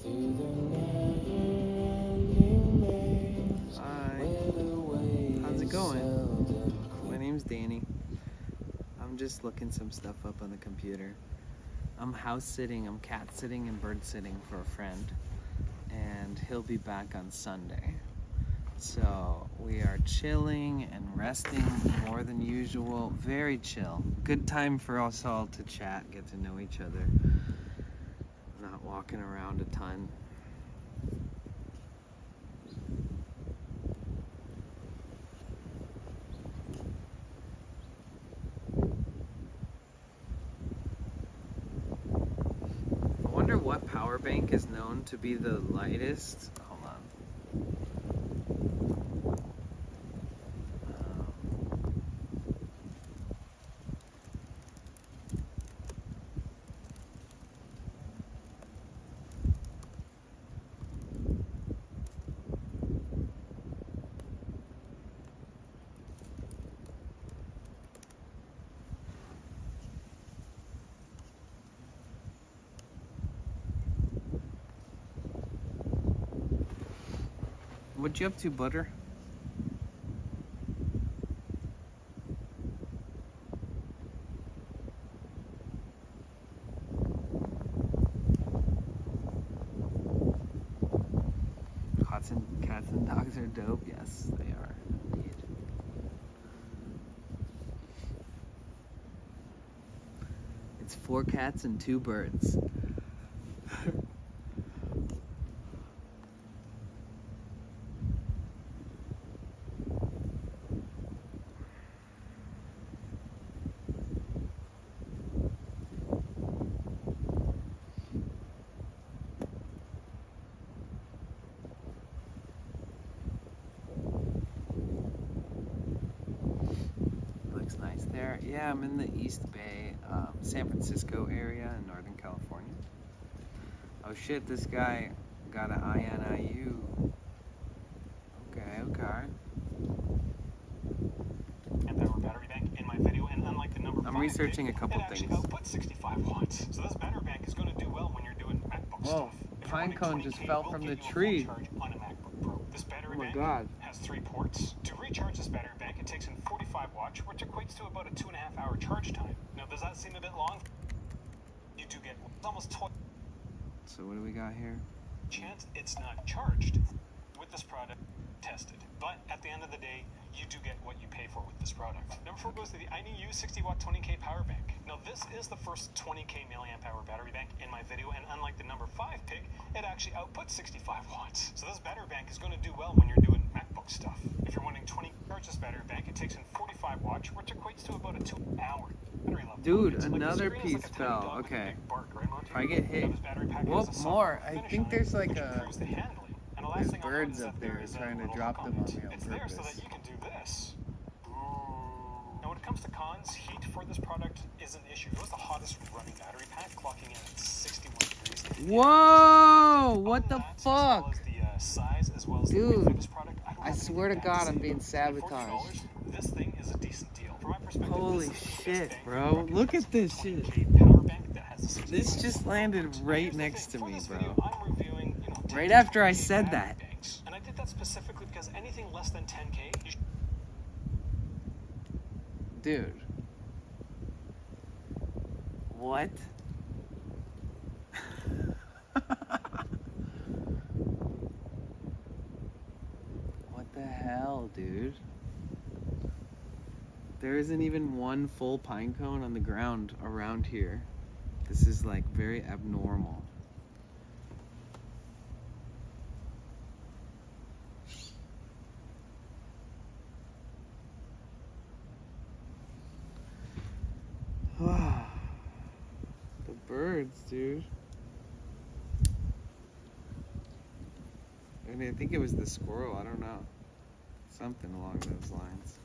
Through the never-ending maze, Hi. where the way How's it is going? seldom My name's Danny. I'm just looking some stuff up on the computer. I'm house sitting, I'm cat sitting, and bird sitting for a friend. And he'll be back on Sunday. So we are chilling and resting more than usual. Very chill. Good time for us all to chat, get to know each other. Not walking around a ton. what power bank is known to be the lightest? Hold on. What you up to, Butter? Cats and dogs are dope. Yes, they are. Indeed. It's 4 cats and 2 birds. Looks nice there. Yeah, I'm in the East Bay, San Francisco area in Northern California. Oh shit, this guy got an INIU. Okay, okay. Battery bank in my video, and unlike the number I'm 5 researching pick, a couple it actually things. outputs 65 watts. So this battery bank is going to do well when you're doing MacBook Whoa, stuff. If you're pine running cone 20K, just fell we'll from get the you a full tree. charge on a MacBook Pro. This battery Oh my bank God. has 3 ports. To recharge this battery bank, it takes in 45 watts, which equates to about a 2.5 hour charge time. Now, does that seem a bit long? You do get almost twice So what do we got here? chance it's not charged with this product tested. But at the end of the day, you do get what you pay for with this product. Number 4 goes to the INIU 60 watt 20K power bank. Now this is the first 20K milliamp hour battery bank in my video, and unlike the number 5 pick, it actually outputs 65 watts. So this battery bank is going to do well when you're doing MacBook stuff. If you're wanting 20 charge this battery bank, it takes in 45 watts, which equates to about a 2 hour battery level. Dude, It's like the another screen is like piece a tiny fell. dog with a Okay. big bark, right, Monty? If I get hit. Now this battery pack Whoop, has a soft more. I finish think on there's it, like which a- improves the handling. And the last There's thing I'll birds note is up that there is a trying to little drop hook them on it. me on It's there so purpose. that you can do this. Now when it comes to cons, heat for this product is an issue. It was the hottest running battery pack, clocking in at 61 degrees. Whoa! What the Other than that, fuck? As well as the size, as well as the Dude, weight for this product, I don't I have swear to anything bad God, say I'm being about it. And for sabotaged. $40, this thing is a decent deal. From my perspective, Holy this is the best shit, bang bro. for buck. Look It's at this a shit. 20K power bank that has a 65 This just landed watt. right Here's the next thing. to For me, this bro. video, I'm reviewing, 10 Right to after I 20K said battery that. banks. And I did that specifically because anything less than 10K, you should Dude. What? What the hell, dude? There isn't even one full pine cone on the ground around here. This is like very abnormal. The birds, dude. I mean, I think it was the squirrel. I don't know. Something along those lines.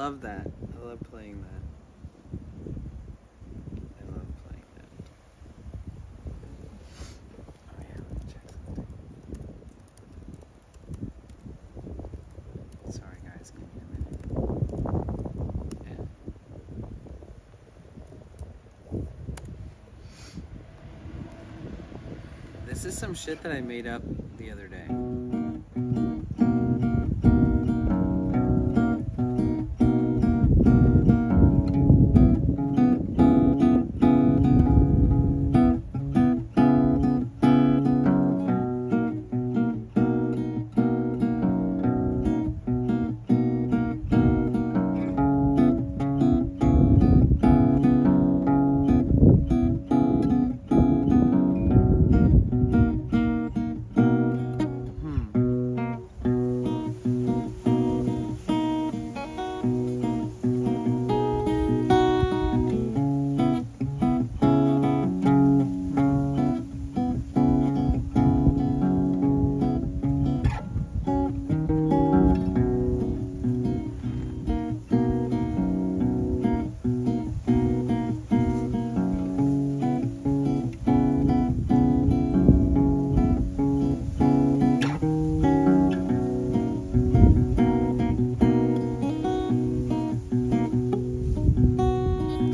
love that. I love playing that. I love playing that. Oh yeah, let me check something. Sorry guys, give me a minute. Yeah. This is some shit that I made up the other day.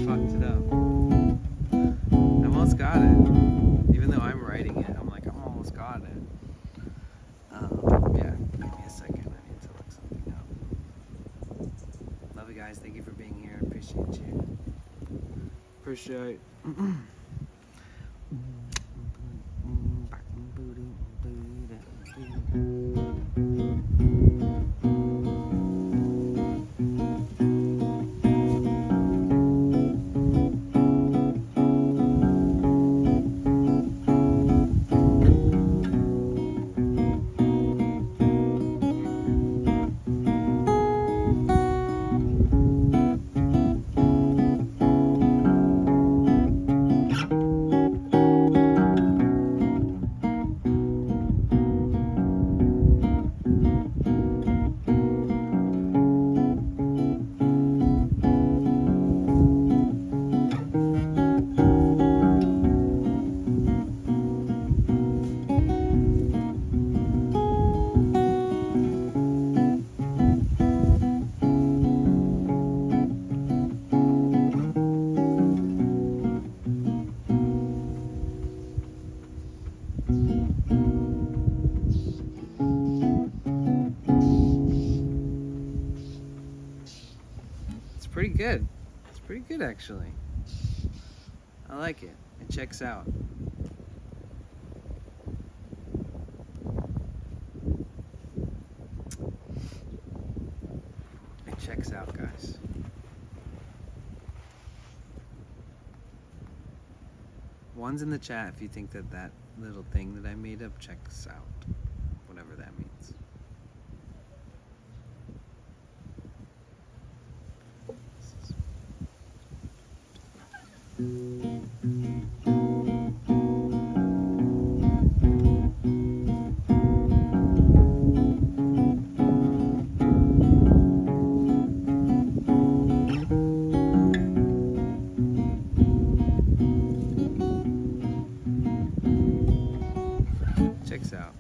Fucked it up. I almost got it. Even though I'm writing it, I'm like, I almost got it. Yeah, give me a second. I need to look something up. Love you guys. Thank you for being here. Appreciate you. Appreciate. It's pretty good. It's pretty good actually. I like it. It checks out. It checks out, guys. One's in the chat if you think that that little thing that I made up checks out. Whatever that means. Checks out.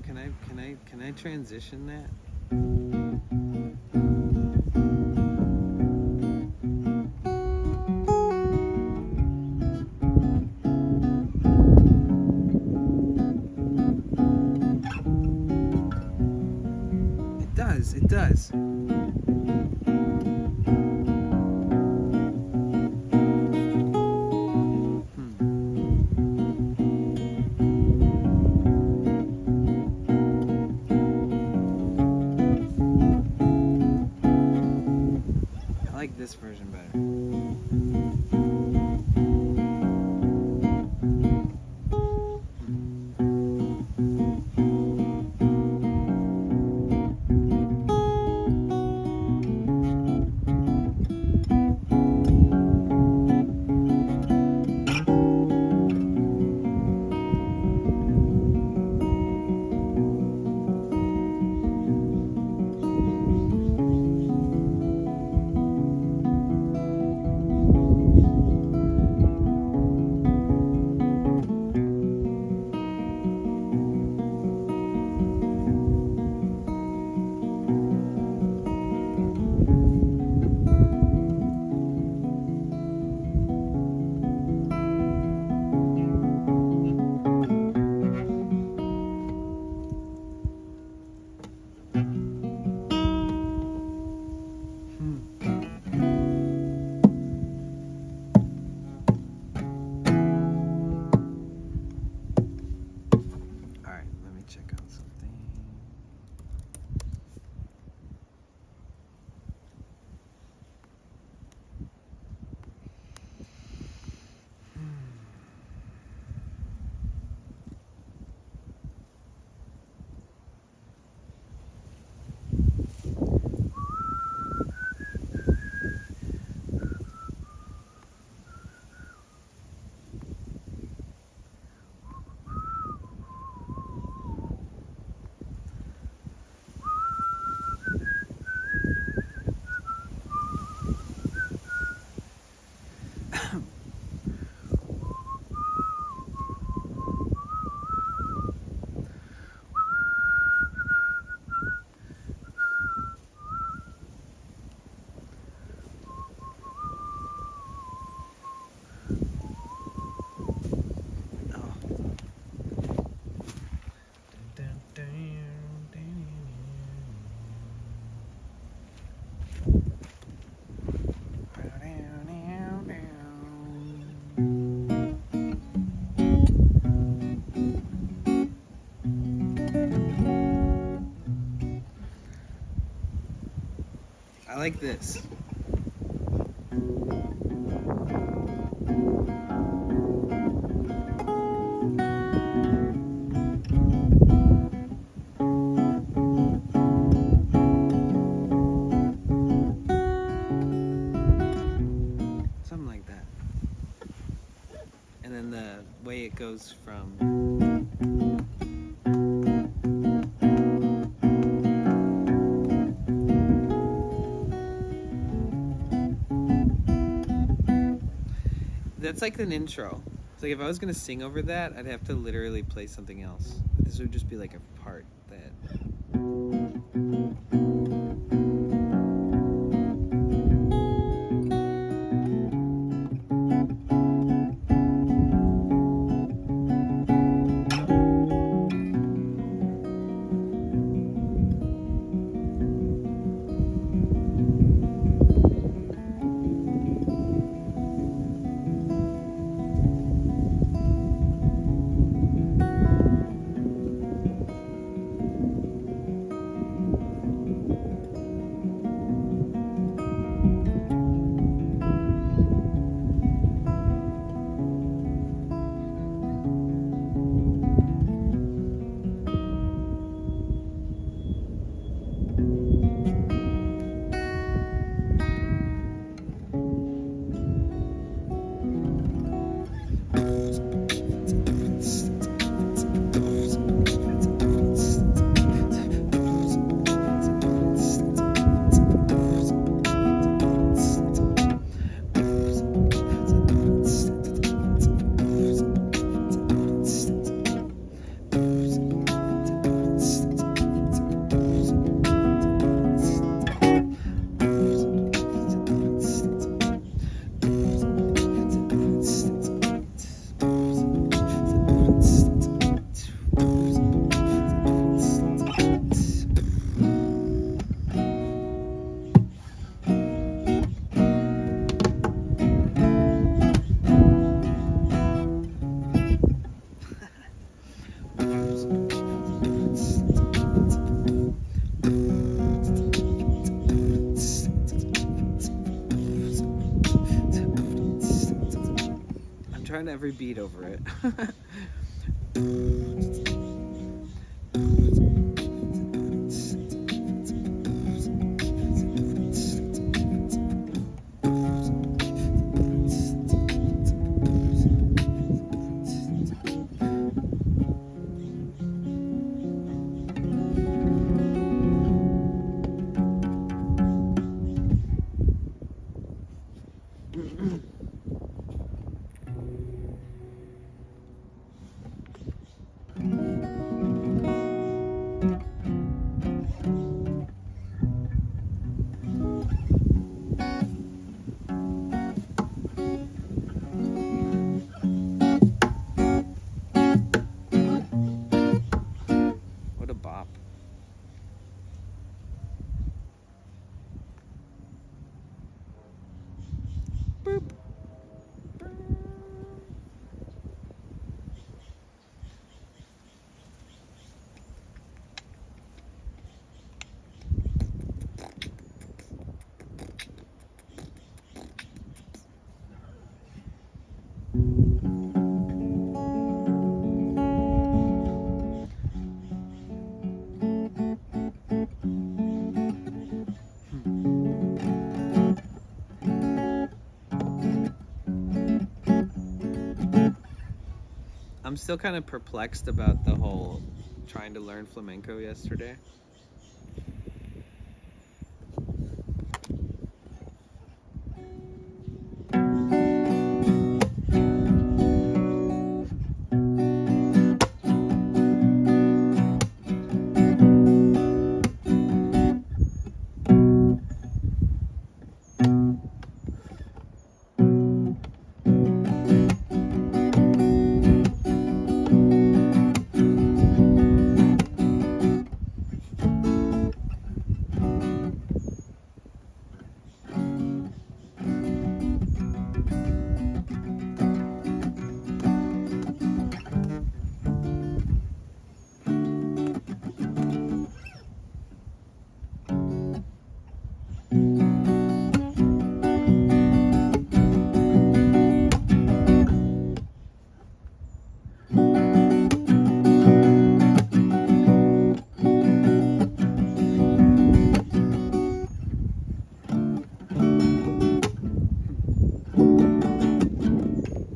Can I transition that? It does. I like this version better. Alright, let me check out something. I like this. Something like that. And then the way it goes from that's like an intro. It's like if I was gonna sing over that, I'd have to literally play something else. This would just be like a part that. learn every beat over it. What a bop. Boop. I'm still kind of perplexed about the whole trying to learn flamenco yesterday.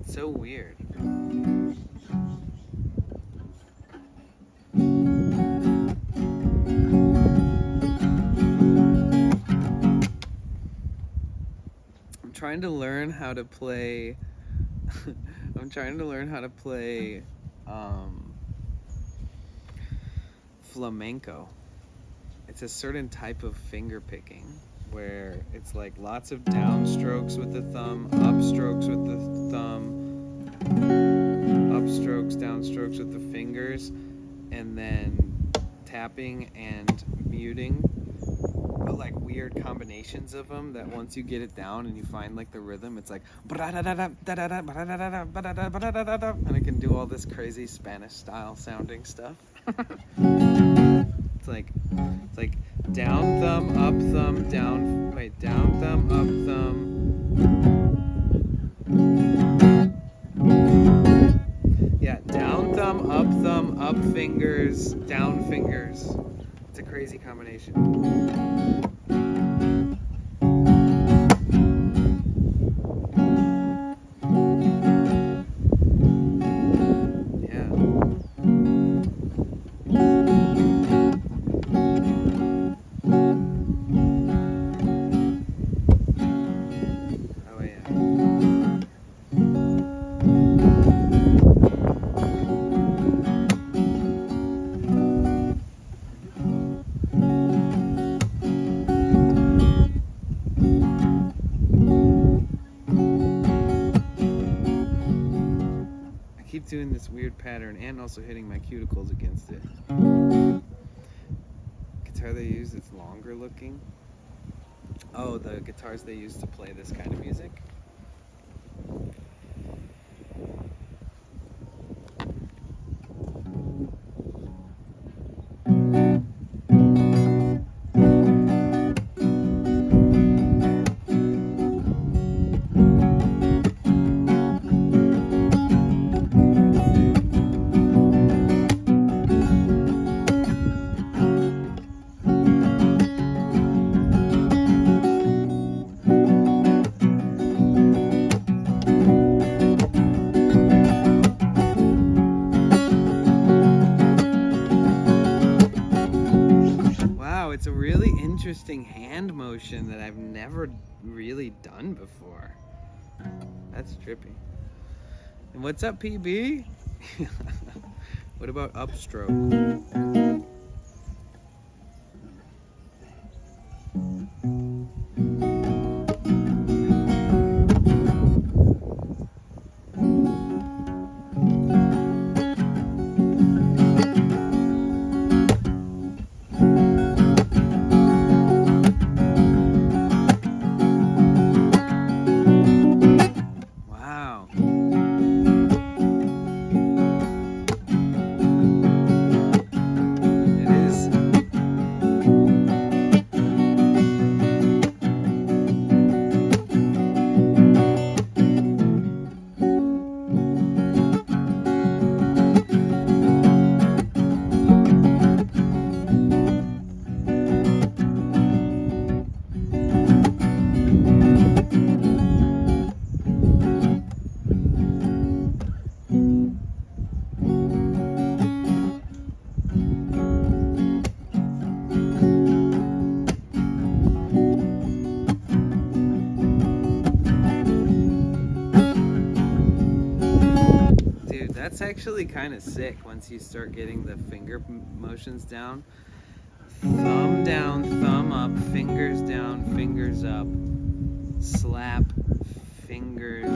So weird. I'm trying to learn how to play flamenco. It's a certain type of finger picking where it's like lots of downstrokes with the thumb, upstrokes with the thumb, upstrokes, downstrokes with the fingers, and then tapping and muting, but like weird combinations of them that once you get it down and you find like the rhythm, it's like and it can do all this crazy Spanish style sounding stuff. It's like down thumb, up thumb, down thumb, up thumb. Yeah, down thumb, up fingers, down fingers. It's a crazy combination. Doing this weird pattern and also hitting my cuticles against it. Guitar they use is longer looking. Oh, the guitars they use to play this kind of music. interesting hand motion that I've never really done before. That's trippy. And what's up, PB? What about upstroke? Wow. It is. Dude, that's actually kind of sick once you start getting the finger motions down. Thumb down, thumb up, fingers down, fingers up, slap, fingers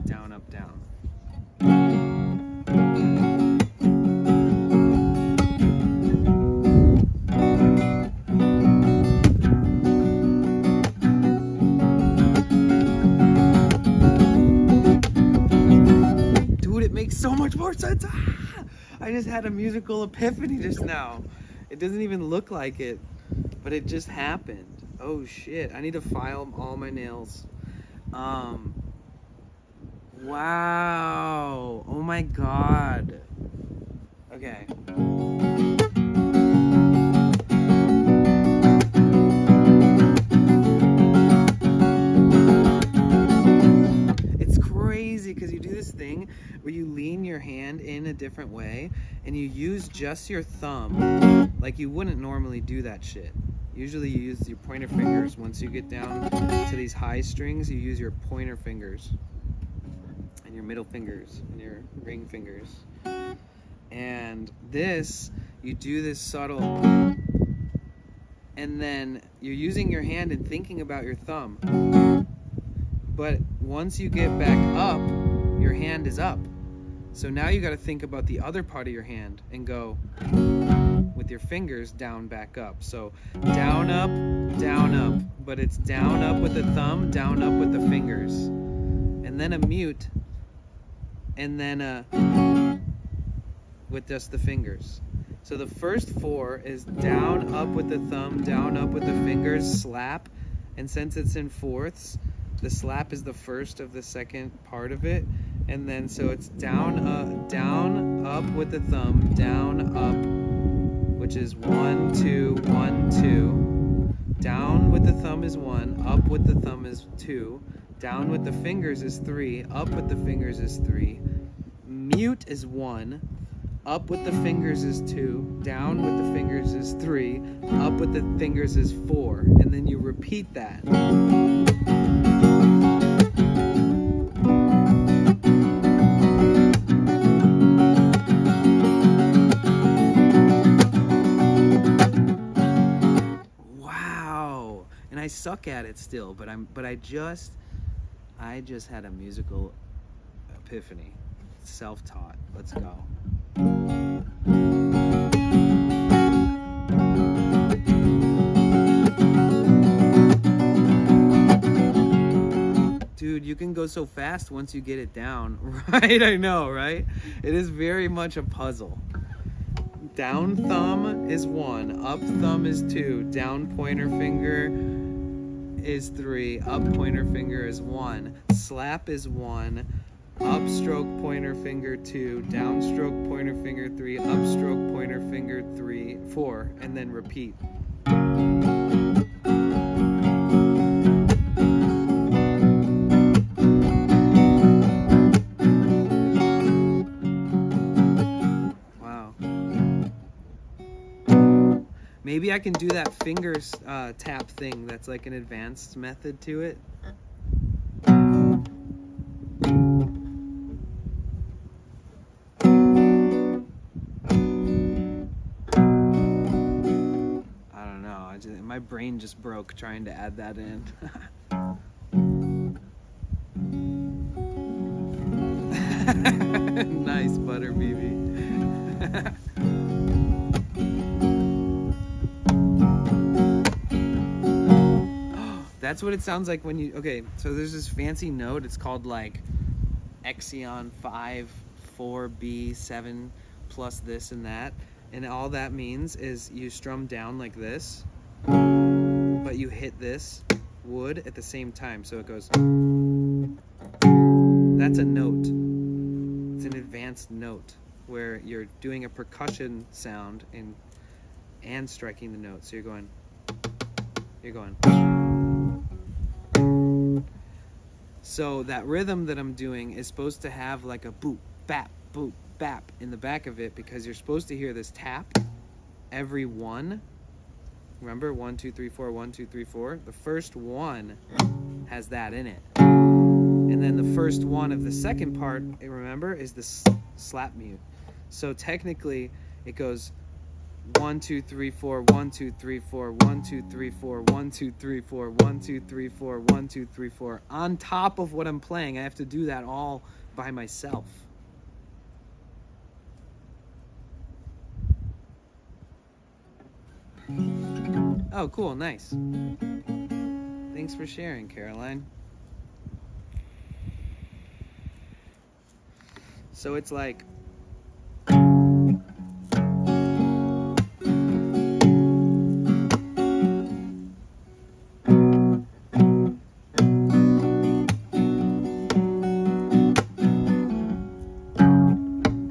down, up, down. Dude, it makes so much more sense. Ah! I just had a musical epiphany just now. It doesn't even look like it, but it just happened. Oh shit, I need to file all my nails. Wow. Oh my god. Okay. It's crazy because you do this thing where you lean your hand in a different way and you use just your thumb. Like you wouldn't normally do that shit. Usually you use your pointer fingers. Once you get down to these high strings, you use your pointer fingers and your middle fingers and your ring fingers. And this, you do this subtle, and then you're using your hand and thinking about your thumb. But once you get back up, your hand is up. So now you got to think about the other part of your hand and go with your fingers down, back up. So down, up, but it's down, up with the thumb, down, up with the fingers. And then a mute, and then a with just the fingers. So the first four is down, up with the thumb, down, up with the fingers, slap. And since it's in fourths, the slap is the first of the second part of it. And then so it's down, up with the thumb, down, up, which is 1, 2, 1, 2. Down with the thumb is 1, up with the thumb is 2. Down with the fingers is 3, up with the fingers is 3. Mute is 1. Up with the fingers is 2, down with the fingers is 3, up with the fingers is 4, and then you repeat that. Wow. And I suck at it still, but I just had a musical epiphany. Self-taught. Let's go. Dude, you can go so fast once you get it down, right? I know, right? It is very much a puzzle. Down thumb is 1, up thumb is 2, down pointer finger is 3, up pointer finger is 1, slap is 1, upstroke pointer finger 2, downstroke pointer finger 3, upstroke pointer finger 3, 4, and then repeat. Maybe Maybe I can do that fingers tap thing. That's like an advanced method to it. My brain just broke trying to add that in. Nice butter, BB. That's what it sounds like when you. Okay, so there's this fancy note. It's called like Exion 5 4B 7 plus this and that, and all that means is you strum down like this, but you hit this wood at the same time, so it goes. That's a note. It's an advanced note where you're doing a percussion sound and striking the note. So you're going. So that rhythm that I'm doing is supposed to have like a boop bap in the back of it, because you're supposed to hear this tap every one. Remember, 1 2 3 4 1 2 3 4. The first one has that in it, and then the first one of the second part, remember, is the slap mute. So technically, it goes 1 2 3 4 1 2 3 4 1 2 3 4 1 2 3 4 1 2 3 4 1 2 3 4. On top of what I'm playing, I have to do that all by myself. Oh, cool, nice. Thanks for sharing, Caroline. So it's like.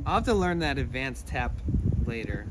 I'll have to learn that advanced tap later.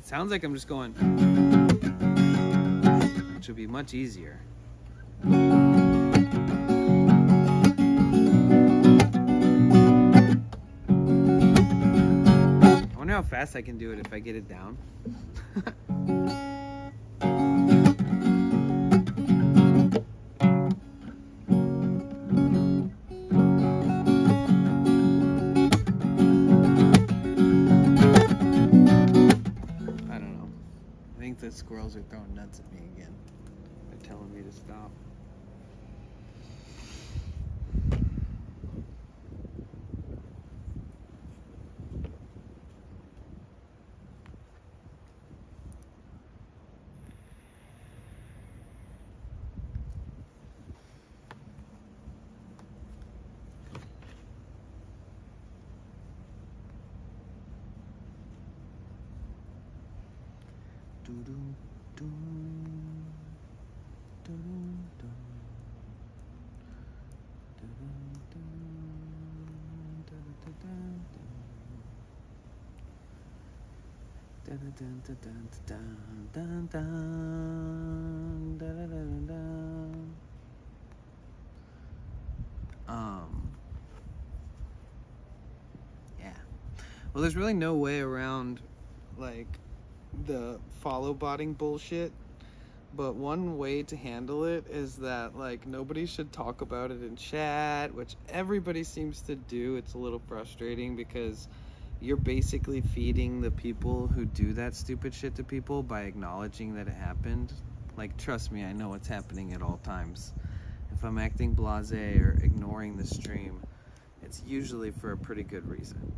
Sounds like I'm just going, which would be much easier. I wonder how fast I can do it if I get it down. The squirrels are throwing nuts at me again. They're telling me to stop. Yeah. Well, there's really no way around like the follow botting bullshit, but one way to handle it is that like nobody should talk about it in chat, which everybody seems to do. It's a little frustrating because you're basically feeding the people who do that stupid shit to people by acknowledging that it happened. Like, trust me, I know it's happening at all times. If I'm acting blasé or ignoring the stream, it's usually for a pretty good reason.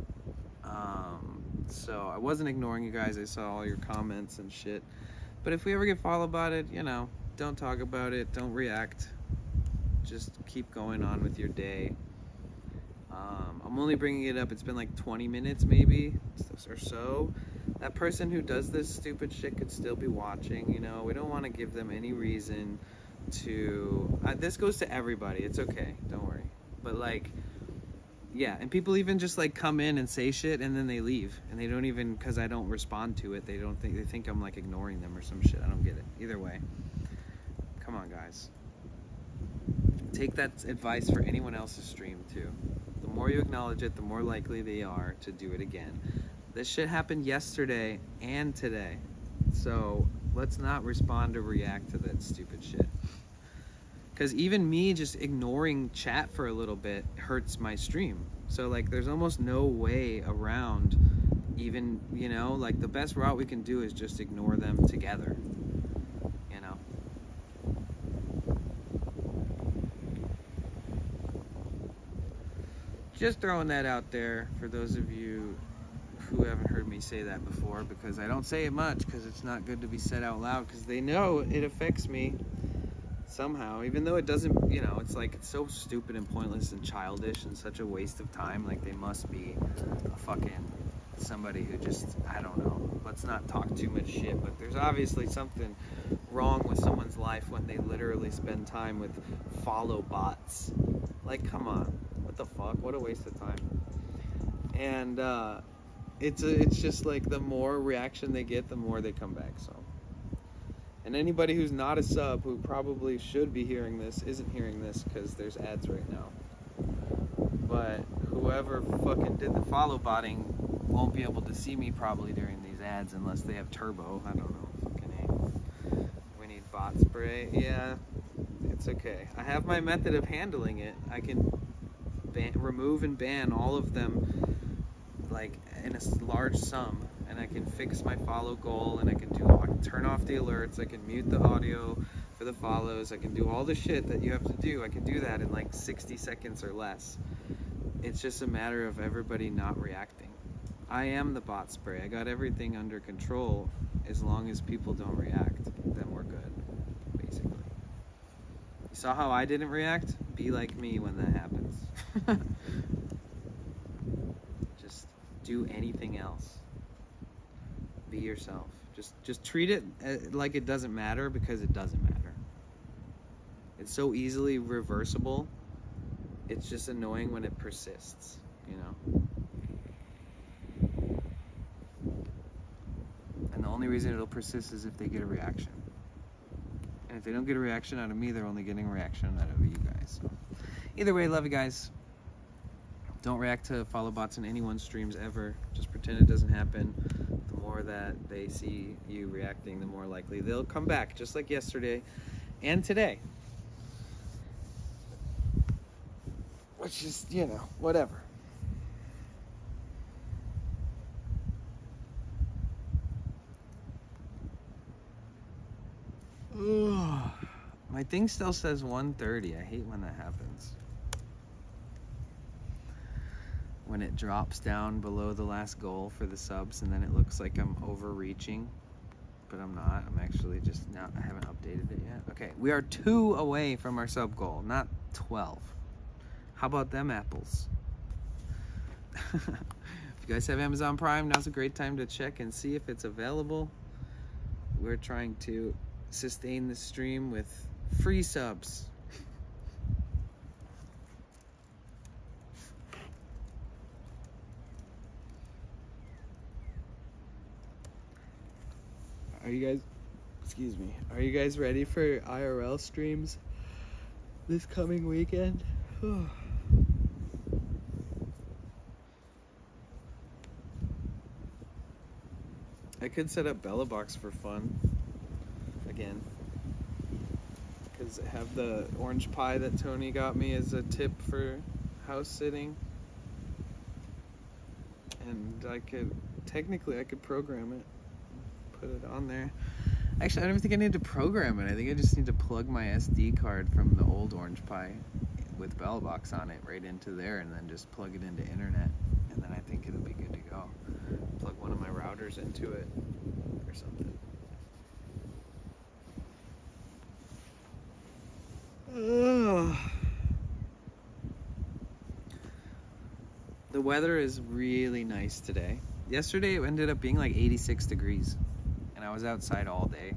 So I wasn't ignoring you guys. I saw all your comments and shit. But if we ever get followed about it, you know, don't talk about it. Don't react. Just keep going on with your day. I'm only bringing it up. It's been like 20 minutes maybe or so. That person who does this stupid shit could still be watching, you know. We don't want to give them any reason to... this goes to everybody. It's okay. Don't worry. But like... yeah, and people even just like come in and say shit and then they leave. And they don't even... because I don't respond to it. They think I'm like ignoring them or some shit. I don't get it. Either way. Come on, guys. Take that advice for anyone else's stream too. The more you acknowledge it, the more likely they are to do it again. This shit happened yesterday and today. So let's not respond or react to that stupid shit. Because even me just ignoring chat for a little bit hurts my stream. So like there's almost no way around even, you know, like the best route we can do is just ignore them together. You know? Just throwing that out there for those of you who haven't heard me say that before, because I don't say it much because it's not good to be said out loud because they know it affects me somehow, even though it doesn't, you know, it's like it's so stupid and pointless and childish and such a waste of time. Like they must be a fucking somebody who just, I don't know, let's not talk too much shit, but there's obviously something wrong with someone's life when they literally spend time with follow bots. Like, come on, what the fuck, what a waste of time. And it's just like the more reaction they get, the more they come back. So, and anybody who's not a sub who probably should be hearing this isn't hearing this because there's ads right now. But whoever fucking did the follow botting won't be able to see me probably during these ads unless they have turbo. I don't know. Fucking A. We need bot spray. Yeah, it's okay. I have my method of handling it. I can remove and ban all of them like in a large sum, and I can fix my follow goal, and I can turn off the alerts, I can mute the audio for the follows, I can do all the shit that you have to do. I can do that in like 60 seconds or less. It's just a matter of everybody not reacting. I am the bot spray. I got everything under control. As long as people don't react, then we're good, basically. You saw how I didn't react? Be like me when that happens. Just do anything else. Be yourself. Just treat it like it doesn't matter, because it doesn't matter. It's so easily reversible. It's just annoying when it persists, you know? And the only reason it'll persist is if they get a reaction. And if they don't get a reaction out of me, they're only getting a reaction out of you guys. So either way, love you guys. Don't react to follow bots in anyone's streams ever. Just pretend it doesn't happen. The more that they see you reacting, the more likely they'll come back, just like yesterday and today. Which is, you know, whatever. Ugh. My thing still says 1:30. I hate when that happens. When it drops down below the last goal for the subs, and then it looks like I'm overreaching, but I'm not. I'm actually just not, I haven't updated it yet. Okay, we are 2 away from our sub goal, not 12. How about them apples? If you guys have Amazon Prime, now's a great time to check and see if it's available. We're trying to sustain the stream with free subs. Are you guys, excuse me, are you guys ready for IRL streams this coming weekend? I could set up Bella Box for fun again, because I have the orange pie that Tony got me as a tip for house sitting, and I could program it, put it on there. Actually, I don't even think I need to program it. I think I just need to plug my SD card from the old Orange Pi with BellaBox on it right into there, and then just plug it into internet, and then I think it'll be good to go. Plug one of my routers into it or something. Ugh. The weather is really nice today. Yesterday it ended up being like 86 degrees, and I was outside all day.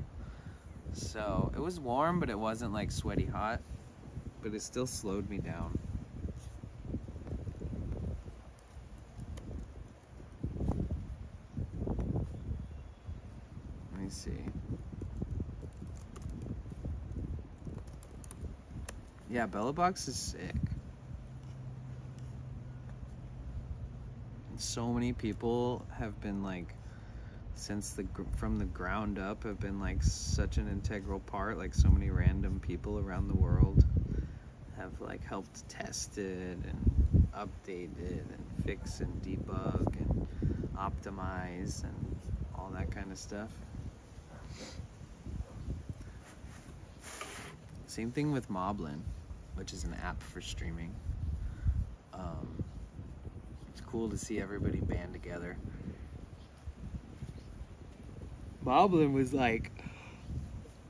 So it was warm, but it wasn't like sweaty hot, but it still slowed me down. Let me see. Yeah, BellaBox is sick. So many people have been like, since from the ground up, have been like such an integral part. Like so many random people around the world have like helped test it and update it and fix and debug and optimize and all that kind of stuff. Same thing with Moblin, which is an app for streaming. It's cool to see everybody band together. Moblin was like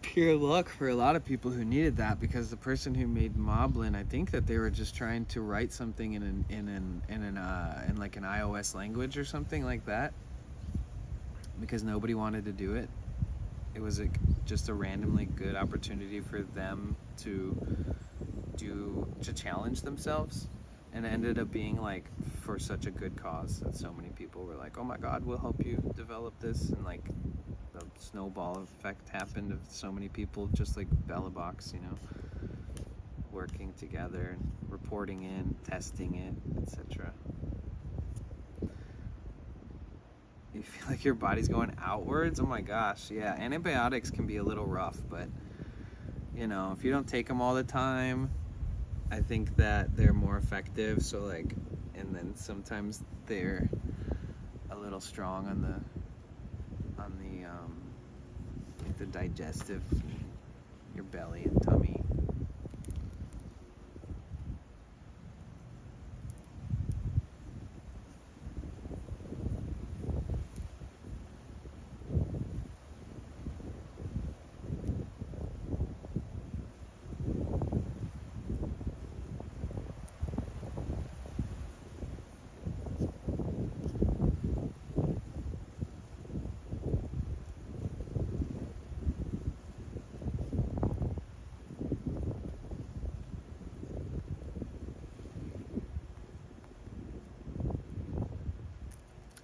pure luck for a lot of people who needed that, because the person who made Moblin, I think that they were just trying to write something in like an iOS language or something like that, because nobody wanted to do it. It was just a randomly good opportunity for them to challenge themselves, and it ended up being like for such a good cause that so many people were like, oh my god, we'll help you develop this, and like the snowball effect happened of so many people, just like BellaBox, you know, working together and reporting in, testing it, etc. You feel like your body's going outwards? Oh my gosh, yeah. Antibiotics can be a little rough, but you know, if you don't take them all the time, I think that they're more effective. So like, and then sometimes they're a little strong on the like the digestive, your belly and tummy.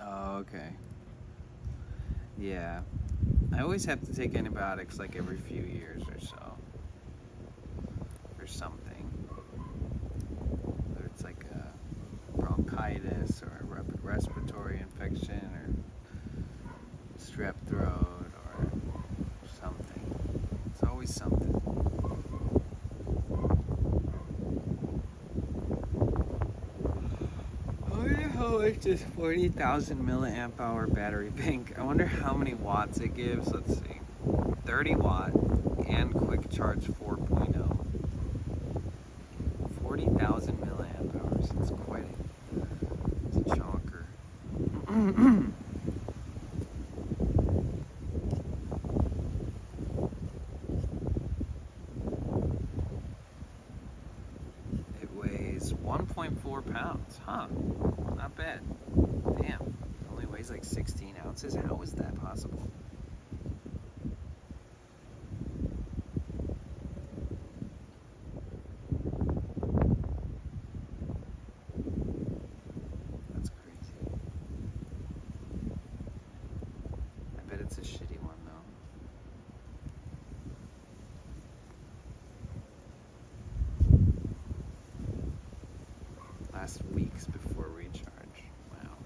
Oh, okay. Yeah. I always have to take antibiotics like every few years or so for something. Whether it's like a bronchitis or a respiratory infection or strep throat or something. It's always something. It's this 40,000 milliamp hour battery bank. I wonder how many watts it gives. Let's see. 30 watt and quick charge 4.0. 40,000 milliamp hours. It's quite it's a chonker. It weighs 1.4 pounds. Huh. Not bad. Damn. It only weighs like 16 ounces. How is that possible? That's crazy. I bet it's a shitty one though. Last week's before recharge. Wow.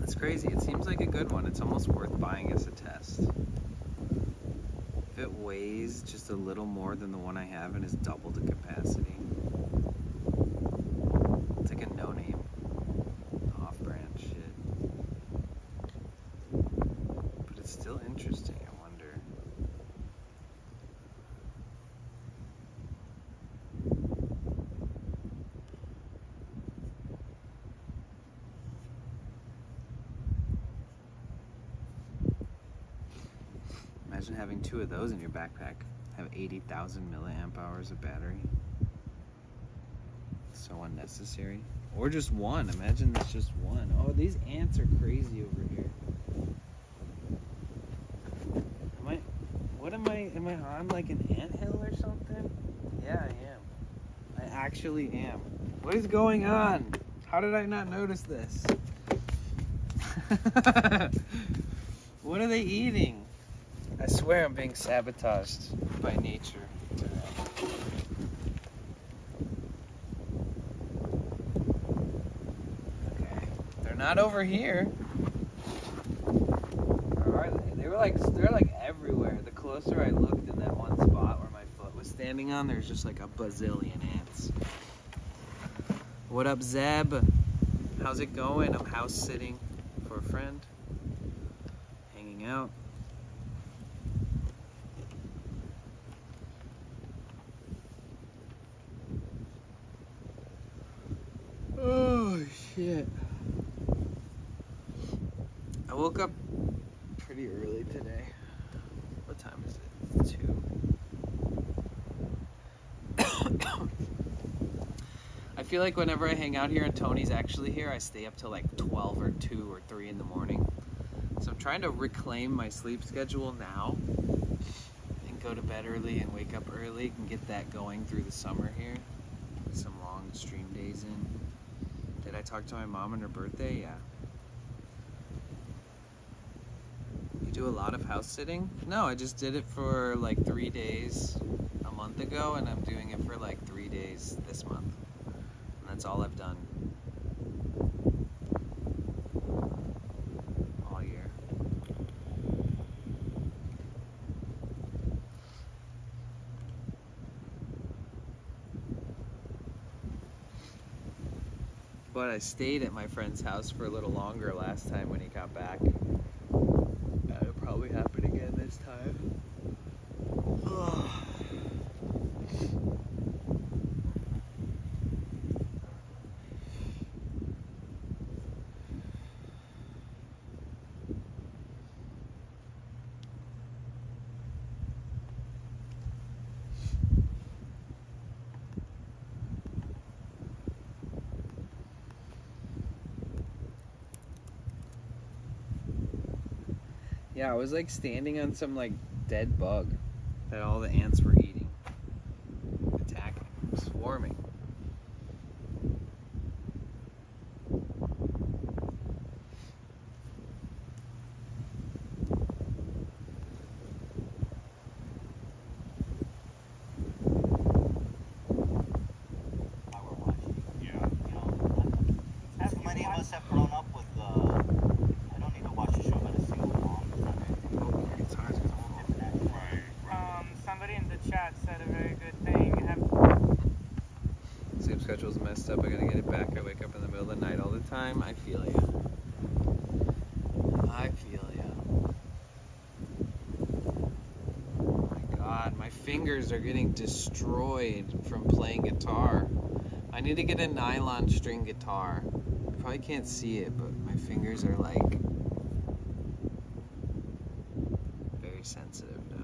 That's crazy. It seems like a good one. It's almost worth buying as a test. If it weighs just a little more than the one I have and is double the capacity. It's like a no-name, off-brand shit. But it's still interesting, I wonder. Imagine having 2 of those in your backpack. Have 80,000 milliamp hours of battery. So unnecessary. Or just one. Imagine it's just one. Oh, these ants are crazy over here. Am I on like an anthill or something? Yeah, I am. I actually am. What is going on? How did I not notice this? What are they eating? I swear I'm being sabotaged by nature today. Okay. They're not over here. Or are they? They're like everywhere. The closer I looked in that one spot where my foot was standing on, there's just like a bazillion ants. What up, Zeb? How's it going? I'm house sitting for a friend. Hanging out. Oh, shit. I woke up pretty early today. What time is it? It's 2. I feel like whenever I hang out here and Tony's actually here, I stay up till like 12 or 2 or 3 in the morning. So I'm trying to reclaim my sleep schedule now and go to bed early and wake up early and get that going through the summer here. Some long stream days in. Did I talk to my mom on her birthday? Yeah. You do a lot of house sitting? No, I just did it for like 3 days a month ago, and I'm doing it for like 3 days this month. And that's all I've done all year. But I stayed at my friend's house for a little longer last time when he got back. That'll probably happen again this time. Yeah, I was like standing on some like dead bug that all the ants were eating, attacking, swarming. Many of us have grown up with I don't need to watch a show about a single mom. Somebody in the chat said a very good thing. Sleep schedule's messed up. I gotta get it back. I wake up in the middle of the night all the time. I feel ya. I feel ya. Oh my god, my fingers are getting destroyed from playing guitar. I need to get a nylon string guitar. You probably can't see it, but my fingers are like very sensitive now.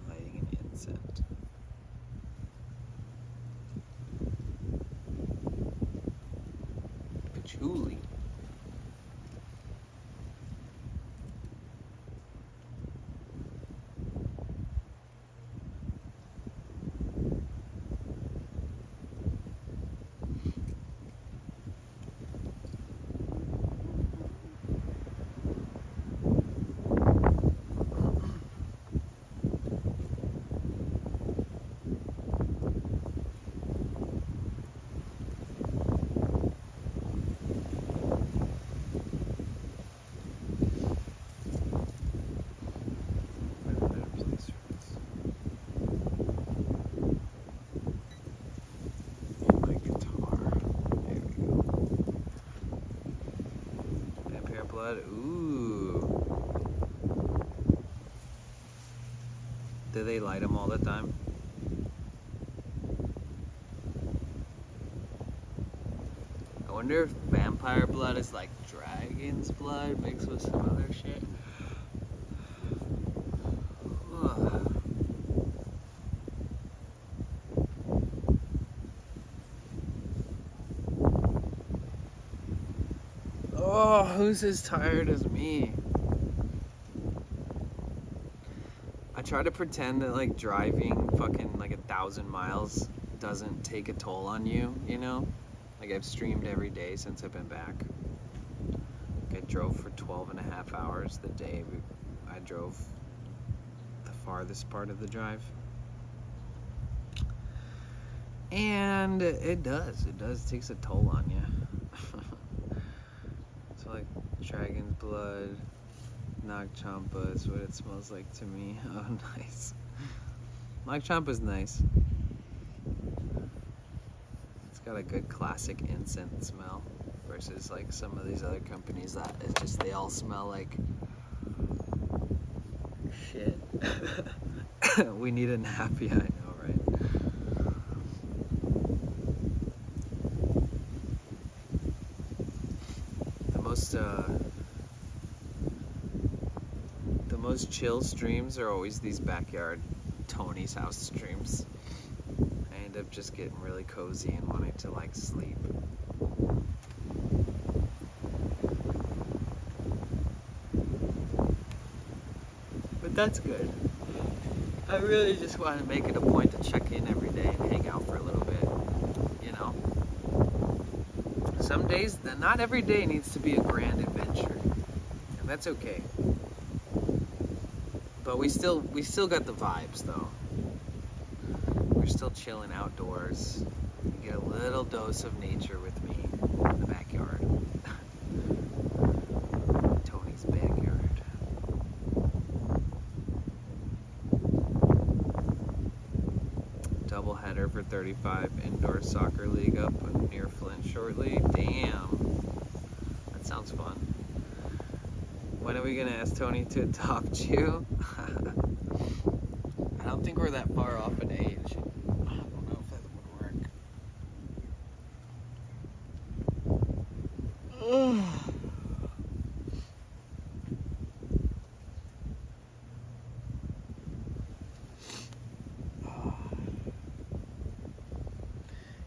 Lighting an incense. Patchouli. blood. Ooh. Do they light them all the time? I wonder if vampire blood is like dragon's blood mixed with some other shit. Ugh. Oh, who's as tired as me? I try to pretend that like driving fucking like 1,000 miles doesn't take a toll on you, you know? Like I've streamed every day since I've been back. Like I drove for 12 and a half hours the day I drove the farthest part of the drive. And it does. It takes a toll on you. So like dragon's blood, Nag Champa is what it smells like to me. Oh, nice. Nag Champa's nice. It's got a good classic incense smell versus like some of these other companies that it's just they all smell like shit. We need a nappy, I know, right? The most chill streams are always these backyard Tony's house streams. I end up just getting really cozy and wanting to like sleep. But that's good. I really just want to make it a point to check in every day and hang out for a little bit, you know? Some days, not every day needs to be a grand adventure, and that's okay. But we still got the vibes though. We're still chilling outdoors. You get a little dose of nature with me in the backyard. Tony's backyard. Doubleheader for 35 indoor soccer league up near Flint shortly. Damn. That sounds fun. When are we gonna ask Tony to adopt you? I don't think we're that far off in age. I don't know if that would work.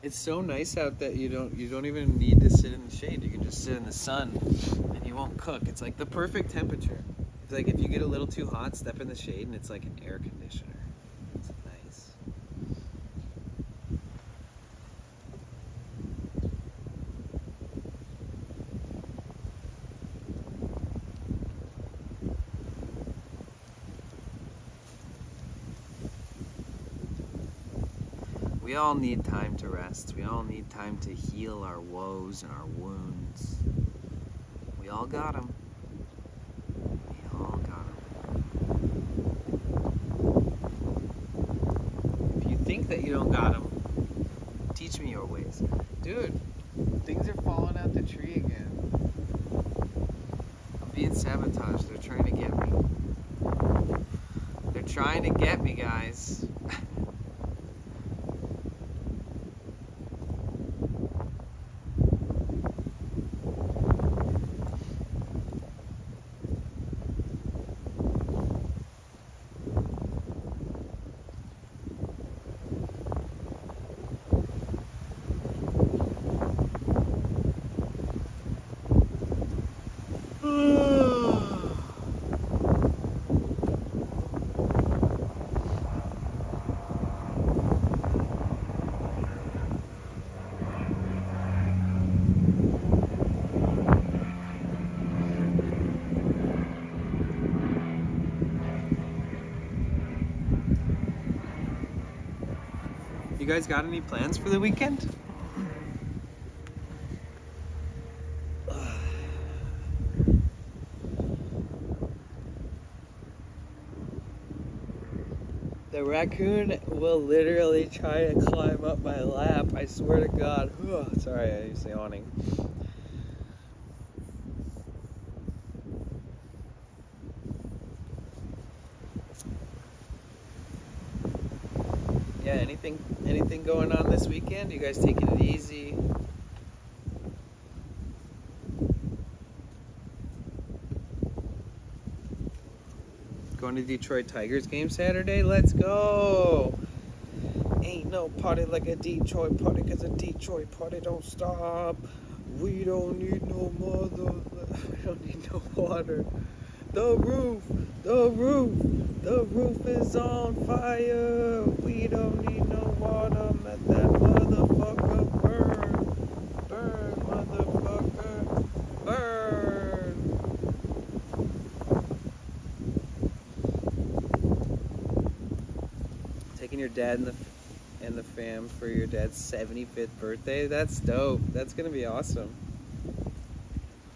It's so nice out that you don't even need to sit in the shade. You can just sit in the sun and you won't cook. It's like the perfect temperature. It's like if you get a little too hot, step in the shade and it's like an air conditioner. It's nice. We all need time to rest. We all need time to heal our woes and our wounds. We all got them. We all got them. If you think that you don't got them, teach me your ways. Dude, things are falling out the tree again. I'm being sabotaged. They're trying to get me. They're trying to get me, guys. You guys got any plans for the weekend? The raccoon will literally try to climb up my lap. I swear to God. Sorry, I was yawning. Anything going on this weekend? You guys taking it easy? Going to Detroit Tigers game Saturday? Let's go! Ain't no party like a Detroit party, 'cause a Detroit party don't stop. We don't need no mother, we don't need no water. The roof is on fire. We don't need no water. Let that motherfucker burn. Burn, motherfucker. Burn. Taking your dad and the fam for your dad's 75th birthday. That's dope. That's gonna be awesome.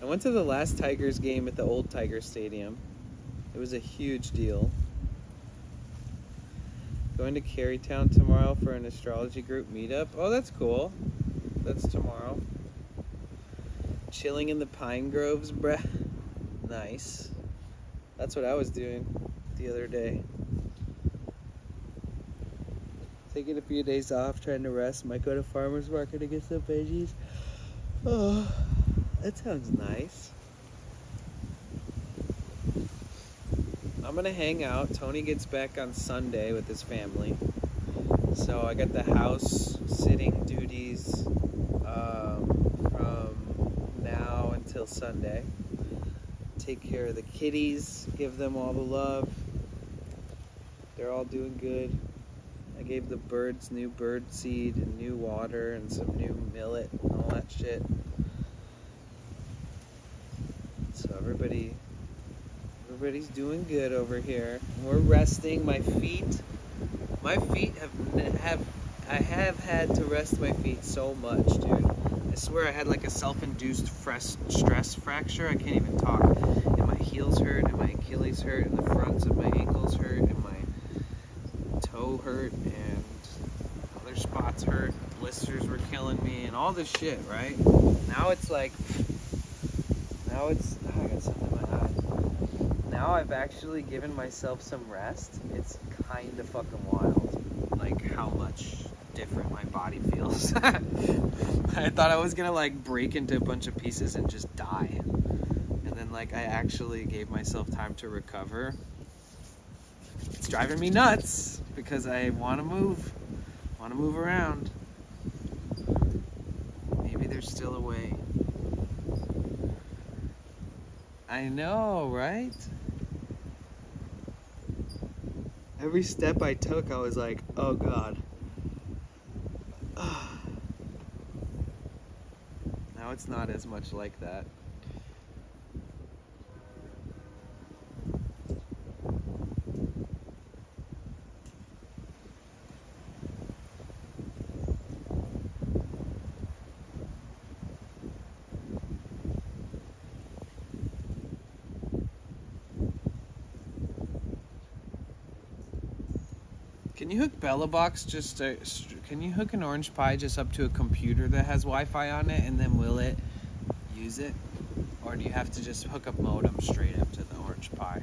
I went to the last Tigers game at the old Tiger Stadium. It was a huge deal. Going to Carytown tomorrow for an astrology group meetup. Oh, that's cool. That's tomorrow. Chilling in the pine groves, bruh. Nice. That's what I was doing the other day. Taking a few days off, trying to rest. Might go to farmer's market to get some veggies. Oh, that sounds nice. I'm gonna hang out. Tony gets back on Sunday with his family. So I got the house sitting duties from now until Sunday. Take care of the kitties, give them all the love. They're all doing good. I gave the birds new bird seed and new water and some new millet and all that shit. So everybody's doing good over here. We're resting. My feet I have had to rest my feet so much, dude. I swear I had like a self-induced stress fracture. I can't even talk. And my heels hurt, and my Achilles hurt, and the fronts of my ankles hurt, and my toe hurt, and other spots hurt. Blisters were killing me, and all this shit, right? Now it's like, oh, I got something in my eye. Now I've actually given myself some rest. It's kind of fucking wild, like how much different my body feels. I thought I was gonna like break into a bunch of pieces and just die, and then like I actually gave myself time to recover. It's driving me nuts because I want to move around. Maybe there's still a way. I know, right? Every step I took, I was like, oh God. Now it's not as much like that. Can you hook BellaBox can you hook an Orange Pi just up to a computer that has Wi-Fi on it, and then will it use it? Or do you have to just hook up modem straight up to the Orange Pi?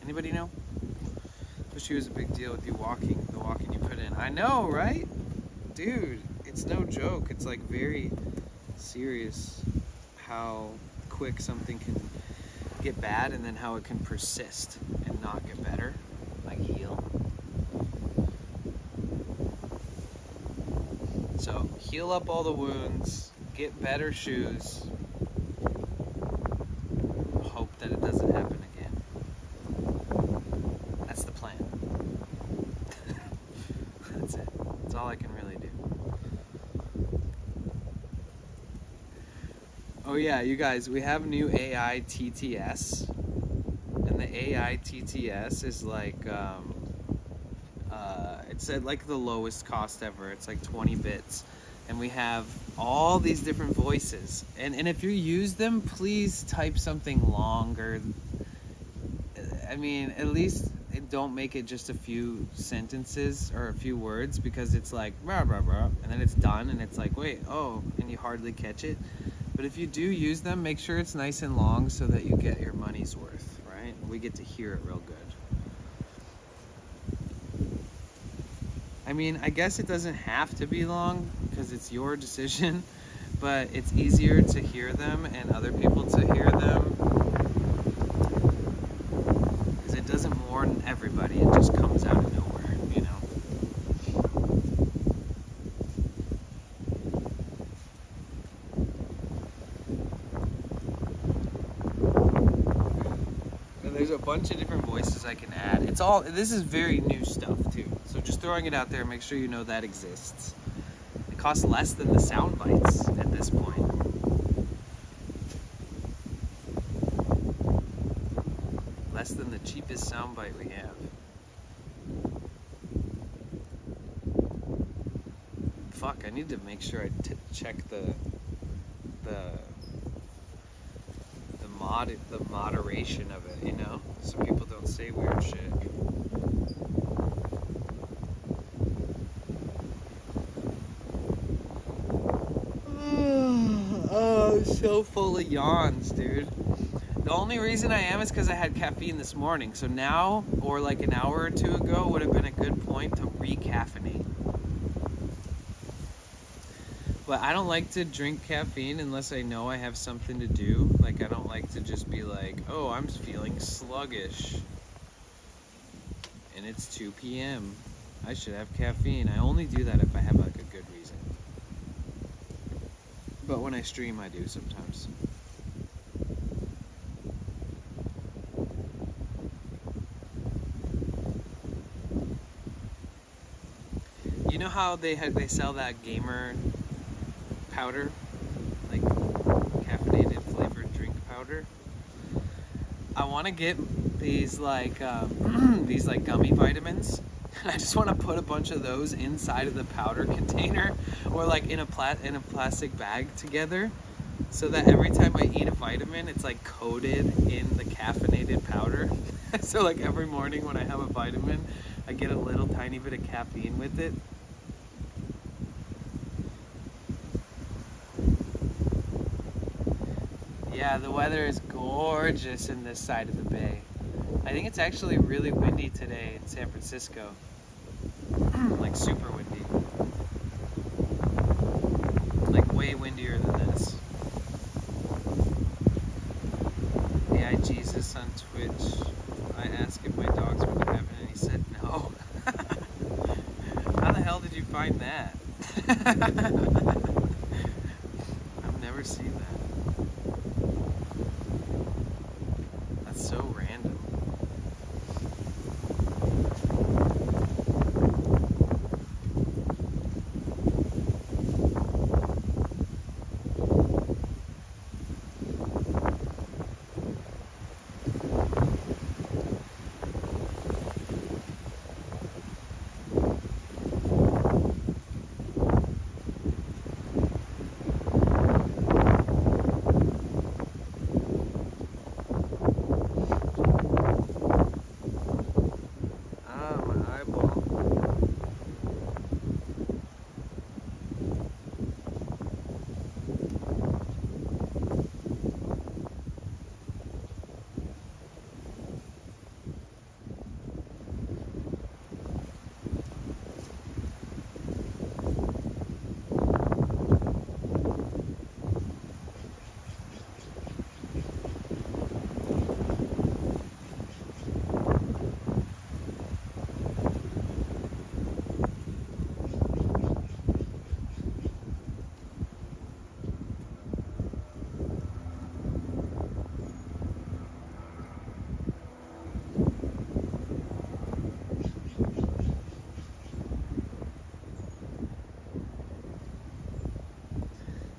Anybody know? Wish it was a big deal with the walking you put in. I know, right? Dude, it's no joke. It's like very serious how quick something can get bad and then how it can persist and not get better, like heal. So heal up all the wounds, get better shoes, hope that it doesn't happen again. That's the plan. That's it. That's all I can really do. Oh yeah, you guys, we have new AI TTS, and the AI TTS is like it's at like the lowest cost ever. It's like 20 bits, and we have all these different voices, and if you use them, please type something longer. I mean, at least don't make it just a few sentences or a few words, because it's like rah, rah, rah, and then it's done and it's like, wait, oh, and you hardly catch it. But if you do use them, make sure it's nice and long so that you get your money's worth, right? We get to hear it real good. I mean, I guess it doesn't have to be long because it's your decision, but it's easier to hear them and other people to hear them because it doesn't warn everybody. It just comes out of nowhere, you know? And there's a bunch of different voices I can add. This is very new stuff too. So just throwing it out there, make sure you know that exists. It costs less than the sound bites at this point. Less than the cheapest soundbite we have. Fuck, I need to make sure I check the moderation of it, you know, so people don't say weird shit. Oh, I'm so full of yawns, dude. The only reason I am is because I had caffeine this morning. So now, or like an hour or two ago, would have been a good point to recaffeinate. But I don't like to drink caffeine unless I know I have something to do. Like, I don't like to just be like, oh, I'm feeling sluggish. And it's 2 p.m. I should have caffeine. I only do that if I have like a good reason. But when I stream, I do sometimes. You know how they sell that gamer powder, like caffeinated flavored drink powder? I want to get these like these like gummy vitamins. I just want to put a bunch of those inside of the powder container, or like in a plastic bag together, so that every time I eat a vitamin, it's like coated in the caffeinated powder. So like every morning when I have a vitamin, I get a little tiny bit of caffeine with it. Yeah, the weather is gorgeous in this side of the bay. I think it's actually really windy today in San Francisco. Like super windy. Like way windier than this. AI Jesus on Twitch. I asked if my dogs were having and he said no. How the hell did you find that? I've never seen that. That's so random.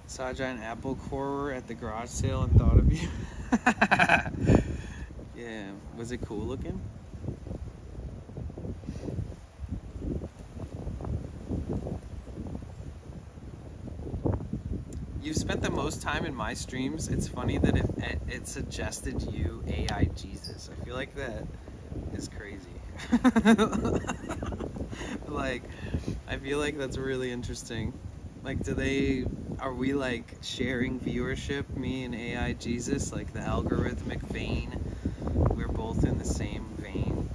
Saw a giant apple corer at the garage sale and thought of you. Yeah, was it cool looking? You've spent the most time in my streams. It's funny that it suggested you AI Jesus. I feel like that is crazy. Like, I feel like that's really interesting. Like, are we like sharing viewership, me and AI Jesus, like the algorithmic vein? We're both in the same vein.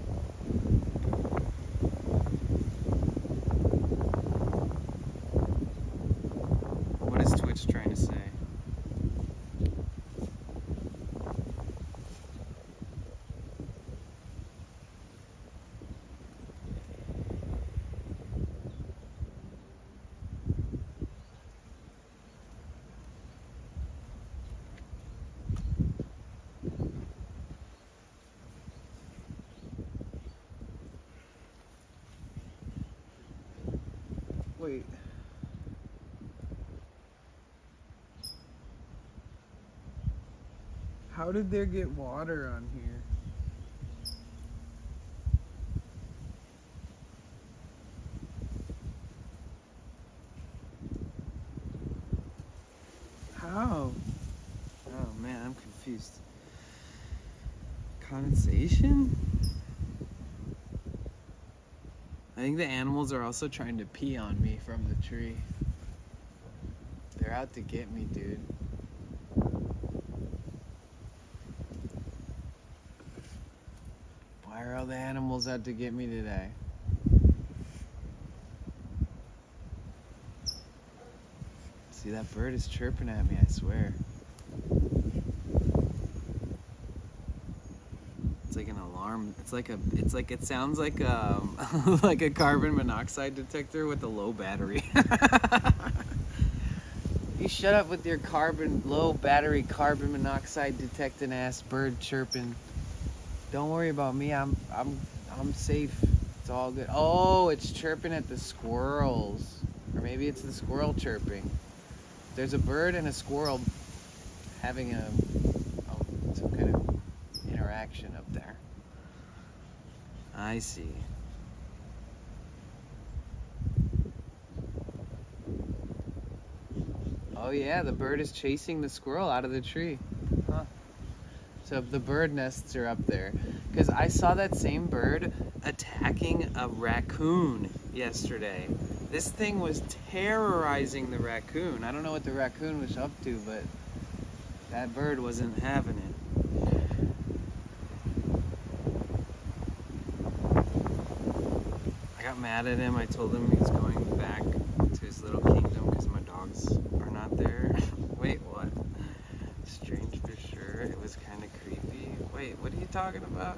Wait. How did there get water on here? How? Oh man, I'm confused. Condensation? I think the animals are also trying to pee on me from the tree. They're out to get me, dude. Why are all the animals out to get me today? See, that bird is chirping at me, I swear. It's like an alarm. It sounds like like a carbon monoxide detector with a low battery. You shut up with your low battery carbon monoxide detecting ass bird chirping. Don't worry about me. I'm safe. It's all good. Oh, it's chirping at the squirrels. Or maybe it's the squirrel chirping. There's a bird and a squirrel having some kind of interaction up there. I see. Oh yeah, the bird is chasing the squirrel out of the tree. Huh. So the bird nests are up there. Because I saw that same bird attacking a raccoon yesterday. This thing was terrorizing the raccoon. I don't know what the raccoon was up to, but that bird wasn't having it. I got mad at him. I told him he's going back to his little kingdom because my dogs are not there. Wait, what? Strange for sure. It was kind of creepy. Wait, what are you talking about?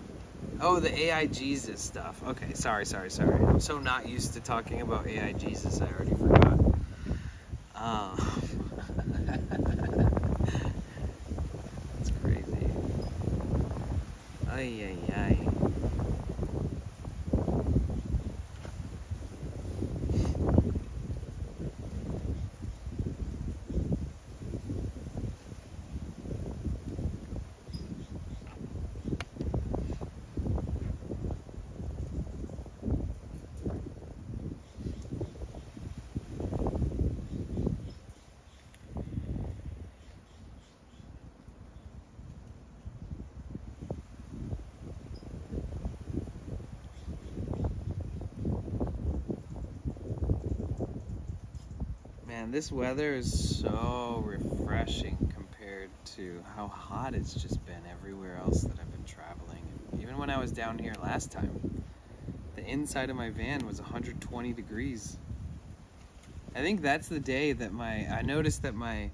Oh, the AI Jesus stuff. Okay, sorry. I'm so not used to talking about AI Jesus, I already forgot. That's crazy. Ay. Man, this weather is so refreshing compared to how hot it's just been everywhere else that I've been traveling. Even when I was down here last time, the inside of my van was 120 degrees. I think that's the day that I noticed that my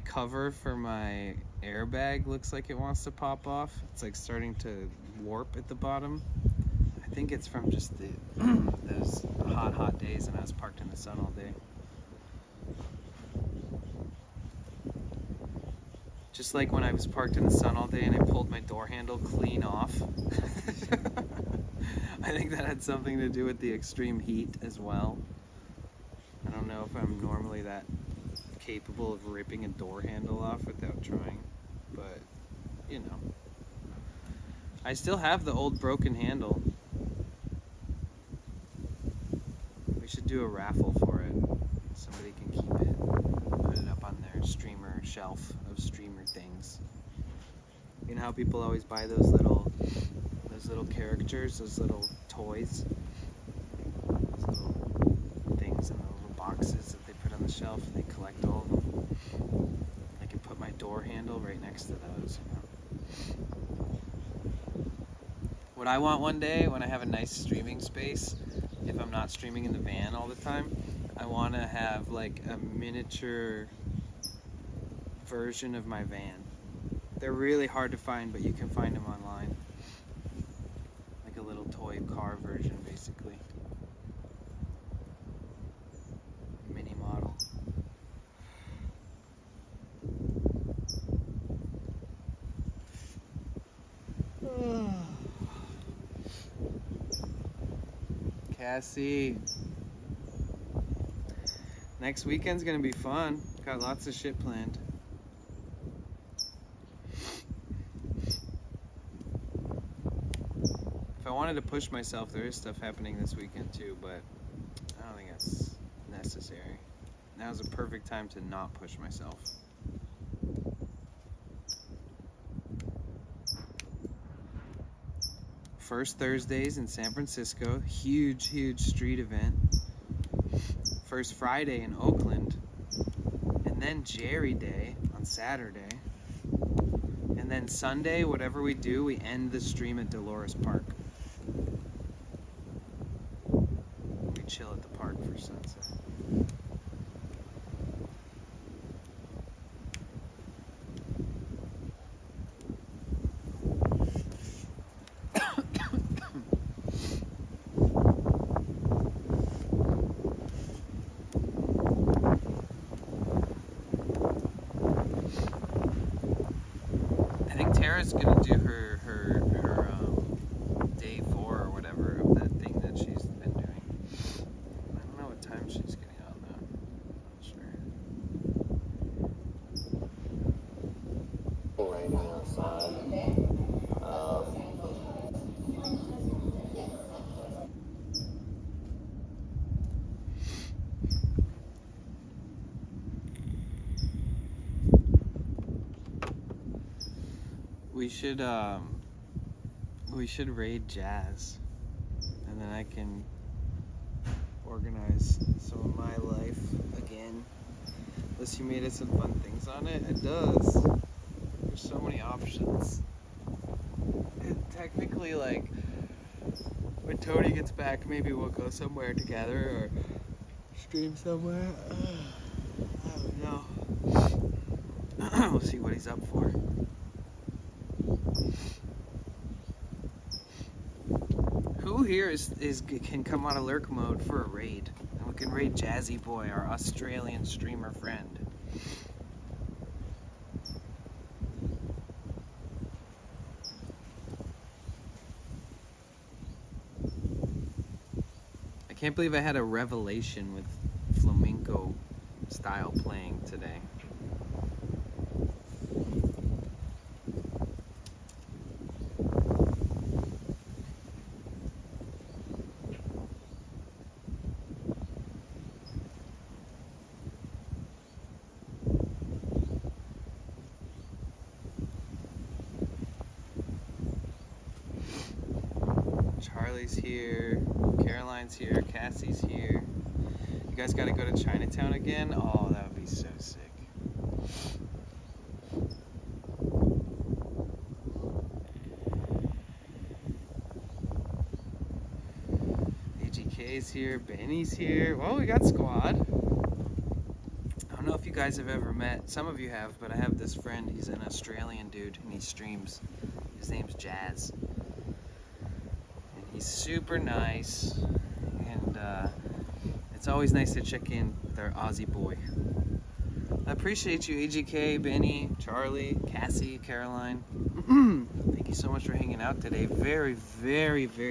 cover for my airbag looks like it wants to pop off. It's like starting to warp at the bottom. I think it's from just those hot days and I was parked in the sun all day. Just like when I was parked in the sun all day and I pulled my door handle clean off. I think that had something to do with the extreme heat as well. I don't know if I'm normally that capable of ripping a door handle off without trying, but you know. I still have the old broken handle. We should do a raffle for it. Somebody can keep it, put it up on their streamer shelf of streamer things. You know how people always buy those little characters, those little toys, those little things in the little boxes that they put on the shelf and they collect all of them. I can put my door handle right next to those, you know. What I want one day when I have a nice streaming space, if I'm not streaming in the van all the time, I want to have like a miniature version of my van. They're really hard to find, but you can find them online. Like a little toy car version, basically. Mini model. Cassie. Next weekend's gonna be fun. Got lots of shit planned. If I wanted to push myself, there is stuff happening this weekend too, but I don't think that's necessary. Now's a perfect time to not push myself. First Thursdays in San Francisco, huge street event. First Friday in Oakland, and then Jerry Day on Saturday. And then Sunday, whatever we do, we end the stream at Dolores Park. We chill at the park for sunset. I think Tara's gonna do her day 4 or whatever of that thing that she's been doing. I don't know what time she's getting on though. Not sure. Raining outside. We should raid Jazz, and then I can organize some of my life again. Unless you made it some fun things on it. It does. There's so many options. And technically, like, when Tony gets back, maybe we'll go somewhere together or stream somewhere. I don't know. We'll see what he's up for. Who here can come out of lurk mode for a raid? And we can raid Jazzy Boy, our Australian streamer friend. I can't believe I had a revelation with flamenco style playing today. Charlie's here, Caroline's here, Cassie's here. You guys gotta go to Chinatown again? Oh, that would be so sick. AGK's here, Benny's here. Well, we got squad. I don't know if you guys have ever met. Some of you have, but I have this friend. He's an Australian dude, and he streams. His name's Jazz. He's super nice, and it's always nice to check in with our Aussie boy. I appreciate you, AGK, Benny, Charlie, Cassie, Caroline. Thank you so much for hanging out today. Very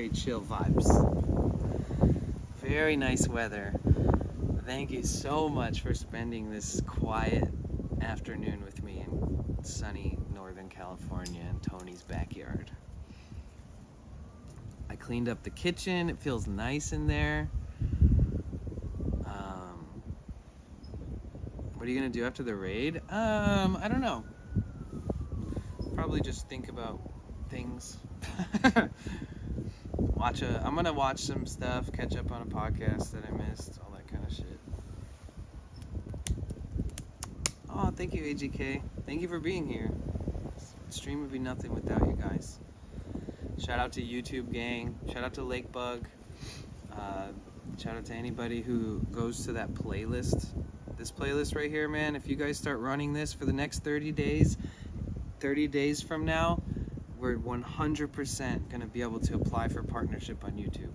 chill vibes. Very nice weather. Thank you so much for spending this quiet afternoon with me in sunny Northern California in Tony's backyard. I cleaned up the kitchen. It feels nice in there. What are you gonna do after the raid? I don't know. Probably just think about things. I'm gonna watch some stuff, catch up on a podcast that I missed, all that kind of shit. Oh, thank you, AGK. Thank you for being here. The stream would be nothing without you guys. Shout out to YouTube gang. Shout out to Lakebug. Shout out to anybody who goes to that playlist. This playlist right here, man. If you guys start running this for the next 30 days from now, we're 100% going to be able to apply for partnership on YouTube.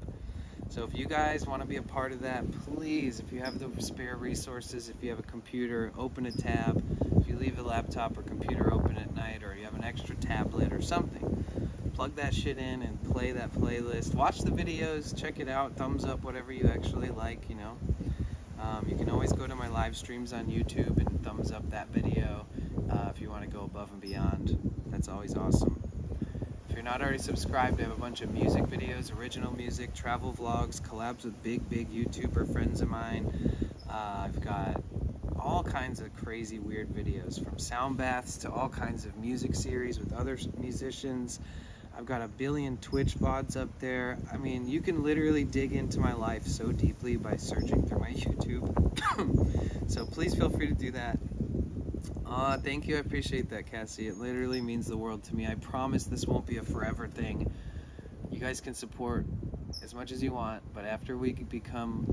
So if you guys want to be a part of that, please, if you have the spare resources, if you have a computer, open a tab. If you leave a laptop or computer open at night, or you have an extra tablet or something, plug that shit in and play that playlist. Watch the videos, check it out, thumbs up, whatever you actually like, you know. You can always go to my live streams on YouTube and thumbs up that video if you want to go above and beyond. That's always awesome. If you're not already subscribed, I have a bunch of music videos, original music, travel vlogs, collabs with big YouTuber friends of mine. I've got all kinds of crazy weird videos, from sound baths to all kinds of music series with other musicians. I've got a billion Twitch VODs up there. I mean, you can literally dig into my life so deeply by searching through my YouTube. So please feel free to do that. Thank you, I appreciate that, Cassie. It literally means the world to me. I promise this won't be a forever thing. You guys can support as much as you want, but after we become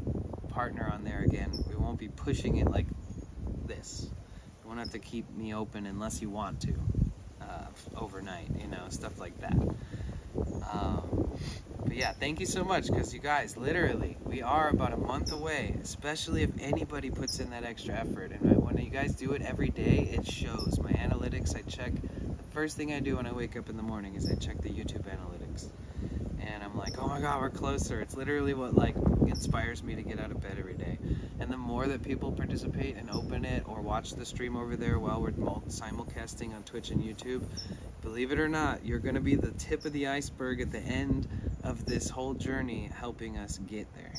partner on there again, we won't be pushing it like this. You won't have to keep me open unless you want to, overnight, you know, stuff like that. But yeah, thank you so much, because you guys, literally, we are about a month away, especially if anybody puts in that extra effort. And when you guys do it every day, it shows. My analytics, I check, the first thing I do when I wake up in the morning is I check the YouTube analytics. And I'm like, oh my god, we're closer. It's literally what like inspires me to get out of bed every day. And the more that people participate and open it or watch the stream over there while we're simulcasting on Twitch and YouTube, believe it or not, you're going to be the tip of the iceberg at the end of this whole journey, helping us get there.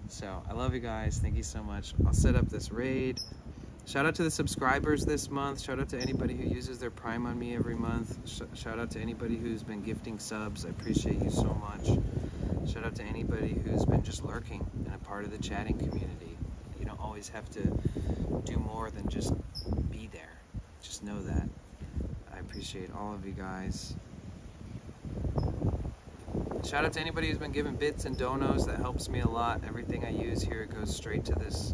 So I love you guys. Thank you so much. I'll set up this raid. Shout out to the subscribers this month. Shout out to anybody who uses their Prime on me every month. Shout out to anybody who's been gifting subs. I appreciate you so much. Shout out to anybody who's been just lurking and a part of the chatting community. You don't always have to do more than just be there. Just know that. I appreciate all of you guys. Shout out to anybody who's been giving bits and donos. That helps me a lot. Everything I use here goes straight to this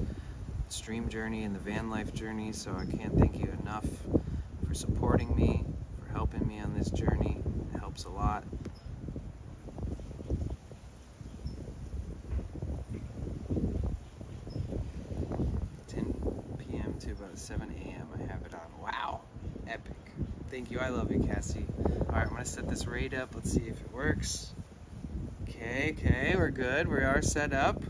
stream journey and the van life journey, so I can't thank you enough for supporting me, for helping me on this journey. It helps a lot. To about 7 a.m. I have it on. Wow. Epic. Thank you. I love you, Cassie. Alright, I'm going to set this raid up. Let's see if it works. Okay, we're good. We are set up.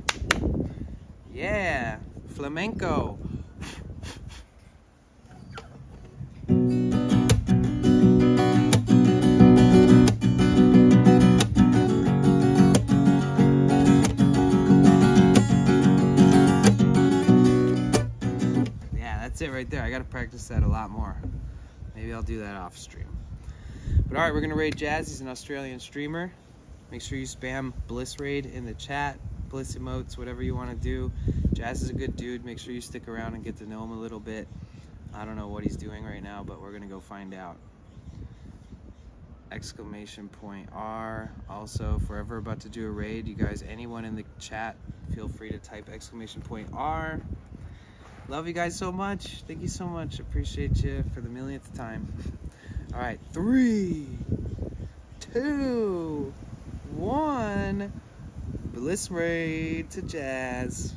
Yeah. Flamenco. That's it right there. I gotta practice that a lot more. Maybe I'll do that off stream. But alright, we're gonna raid Jazz. He's an Australian streamer. Make sure you spam Bliss Raid in the chat, Bliss emotes, whatever you want to do. Jazz is a good dude. Make sure you stick around and get to know him a little bit. I don't know what he's doing right now, but we're gonna go find out. !R. Also, if we're ever about to do a raid, you guys, anyone in the chat, feel free to type !R. Love you guys so much. Thank you so much. Appreciate you for the millionth time. All right, 3, 2, 1. Bliss Raid to Jazz.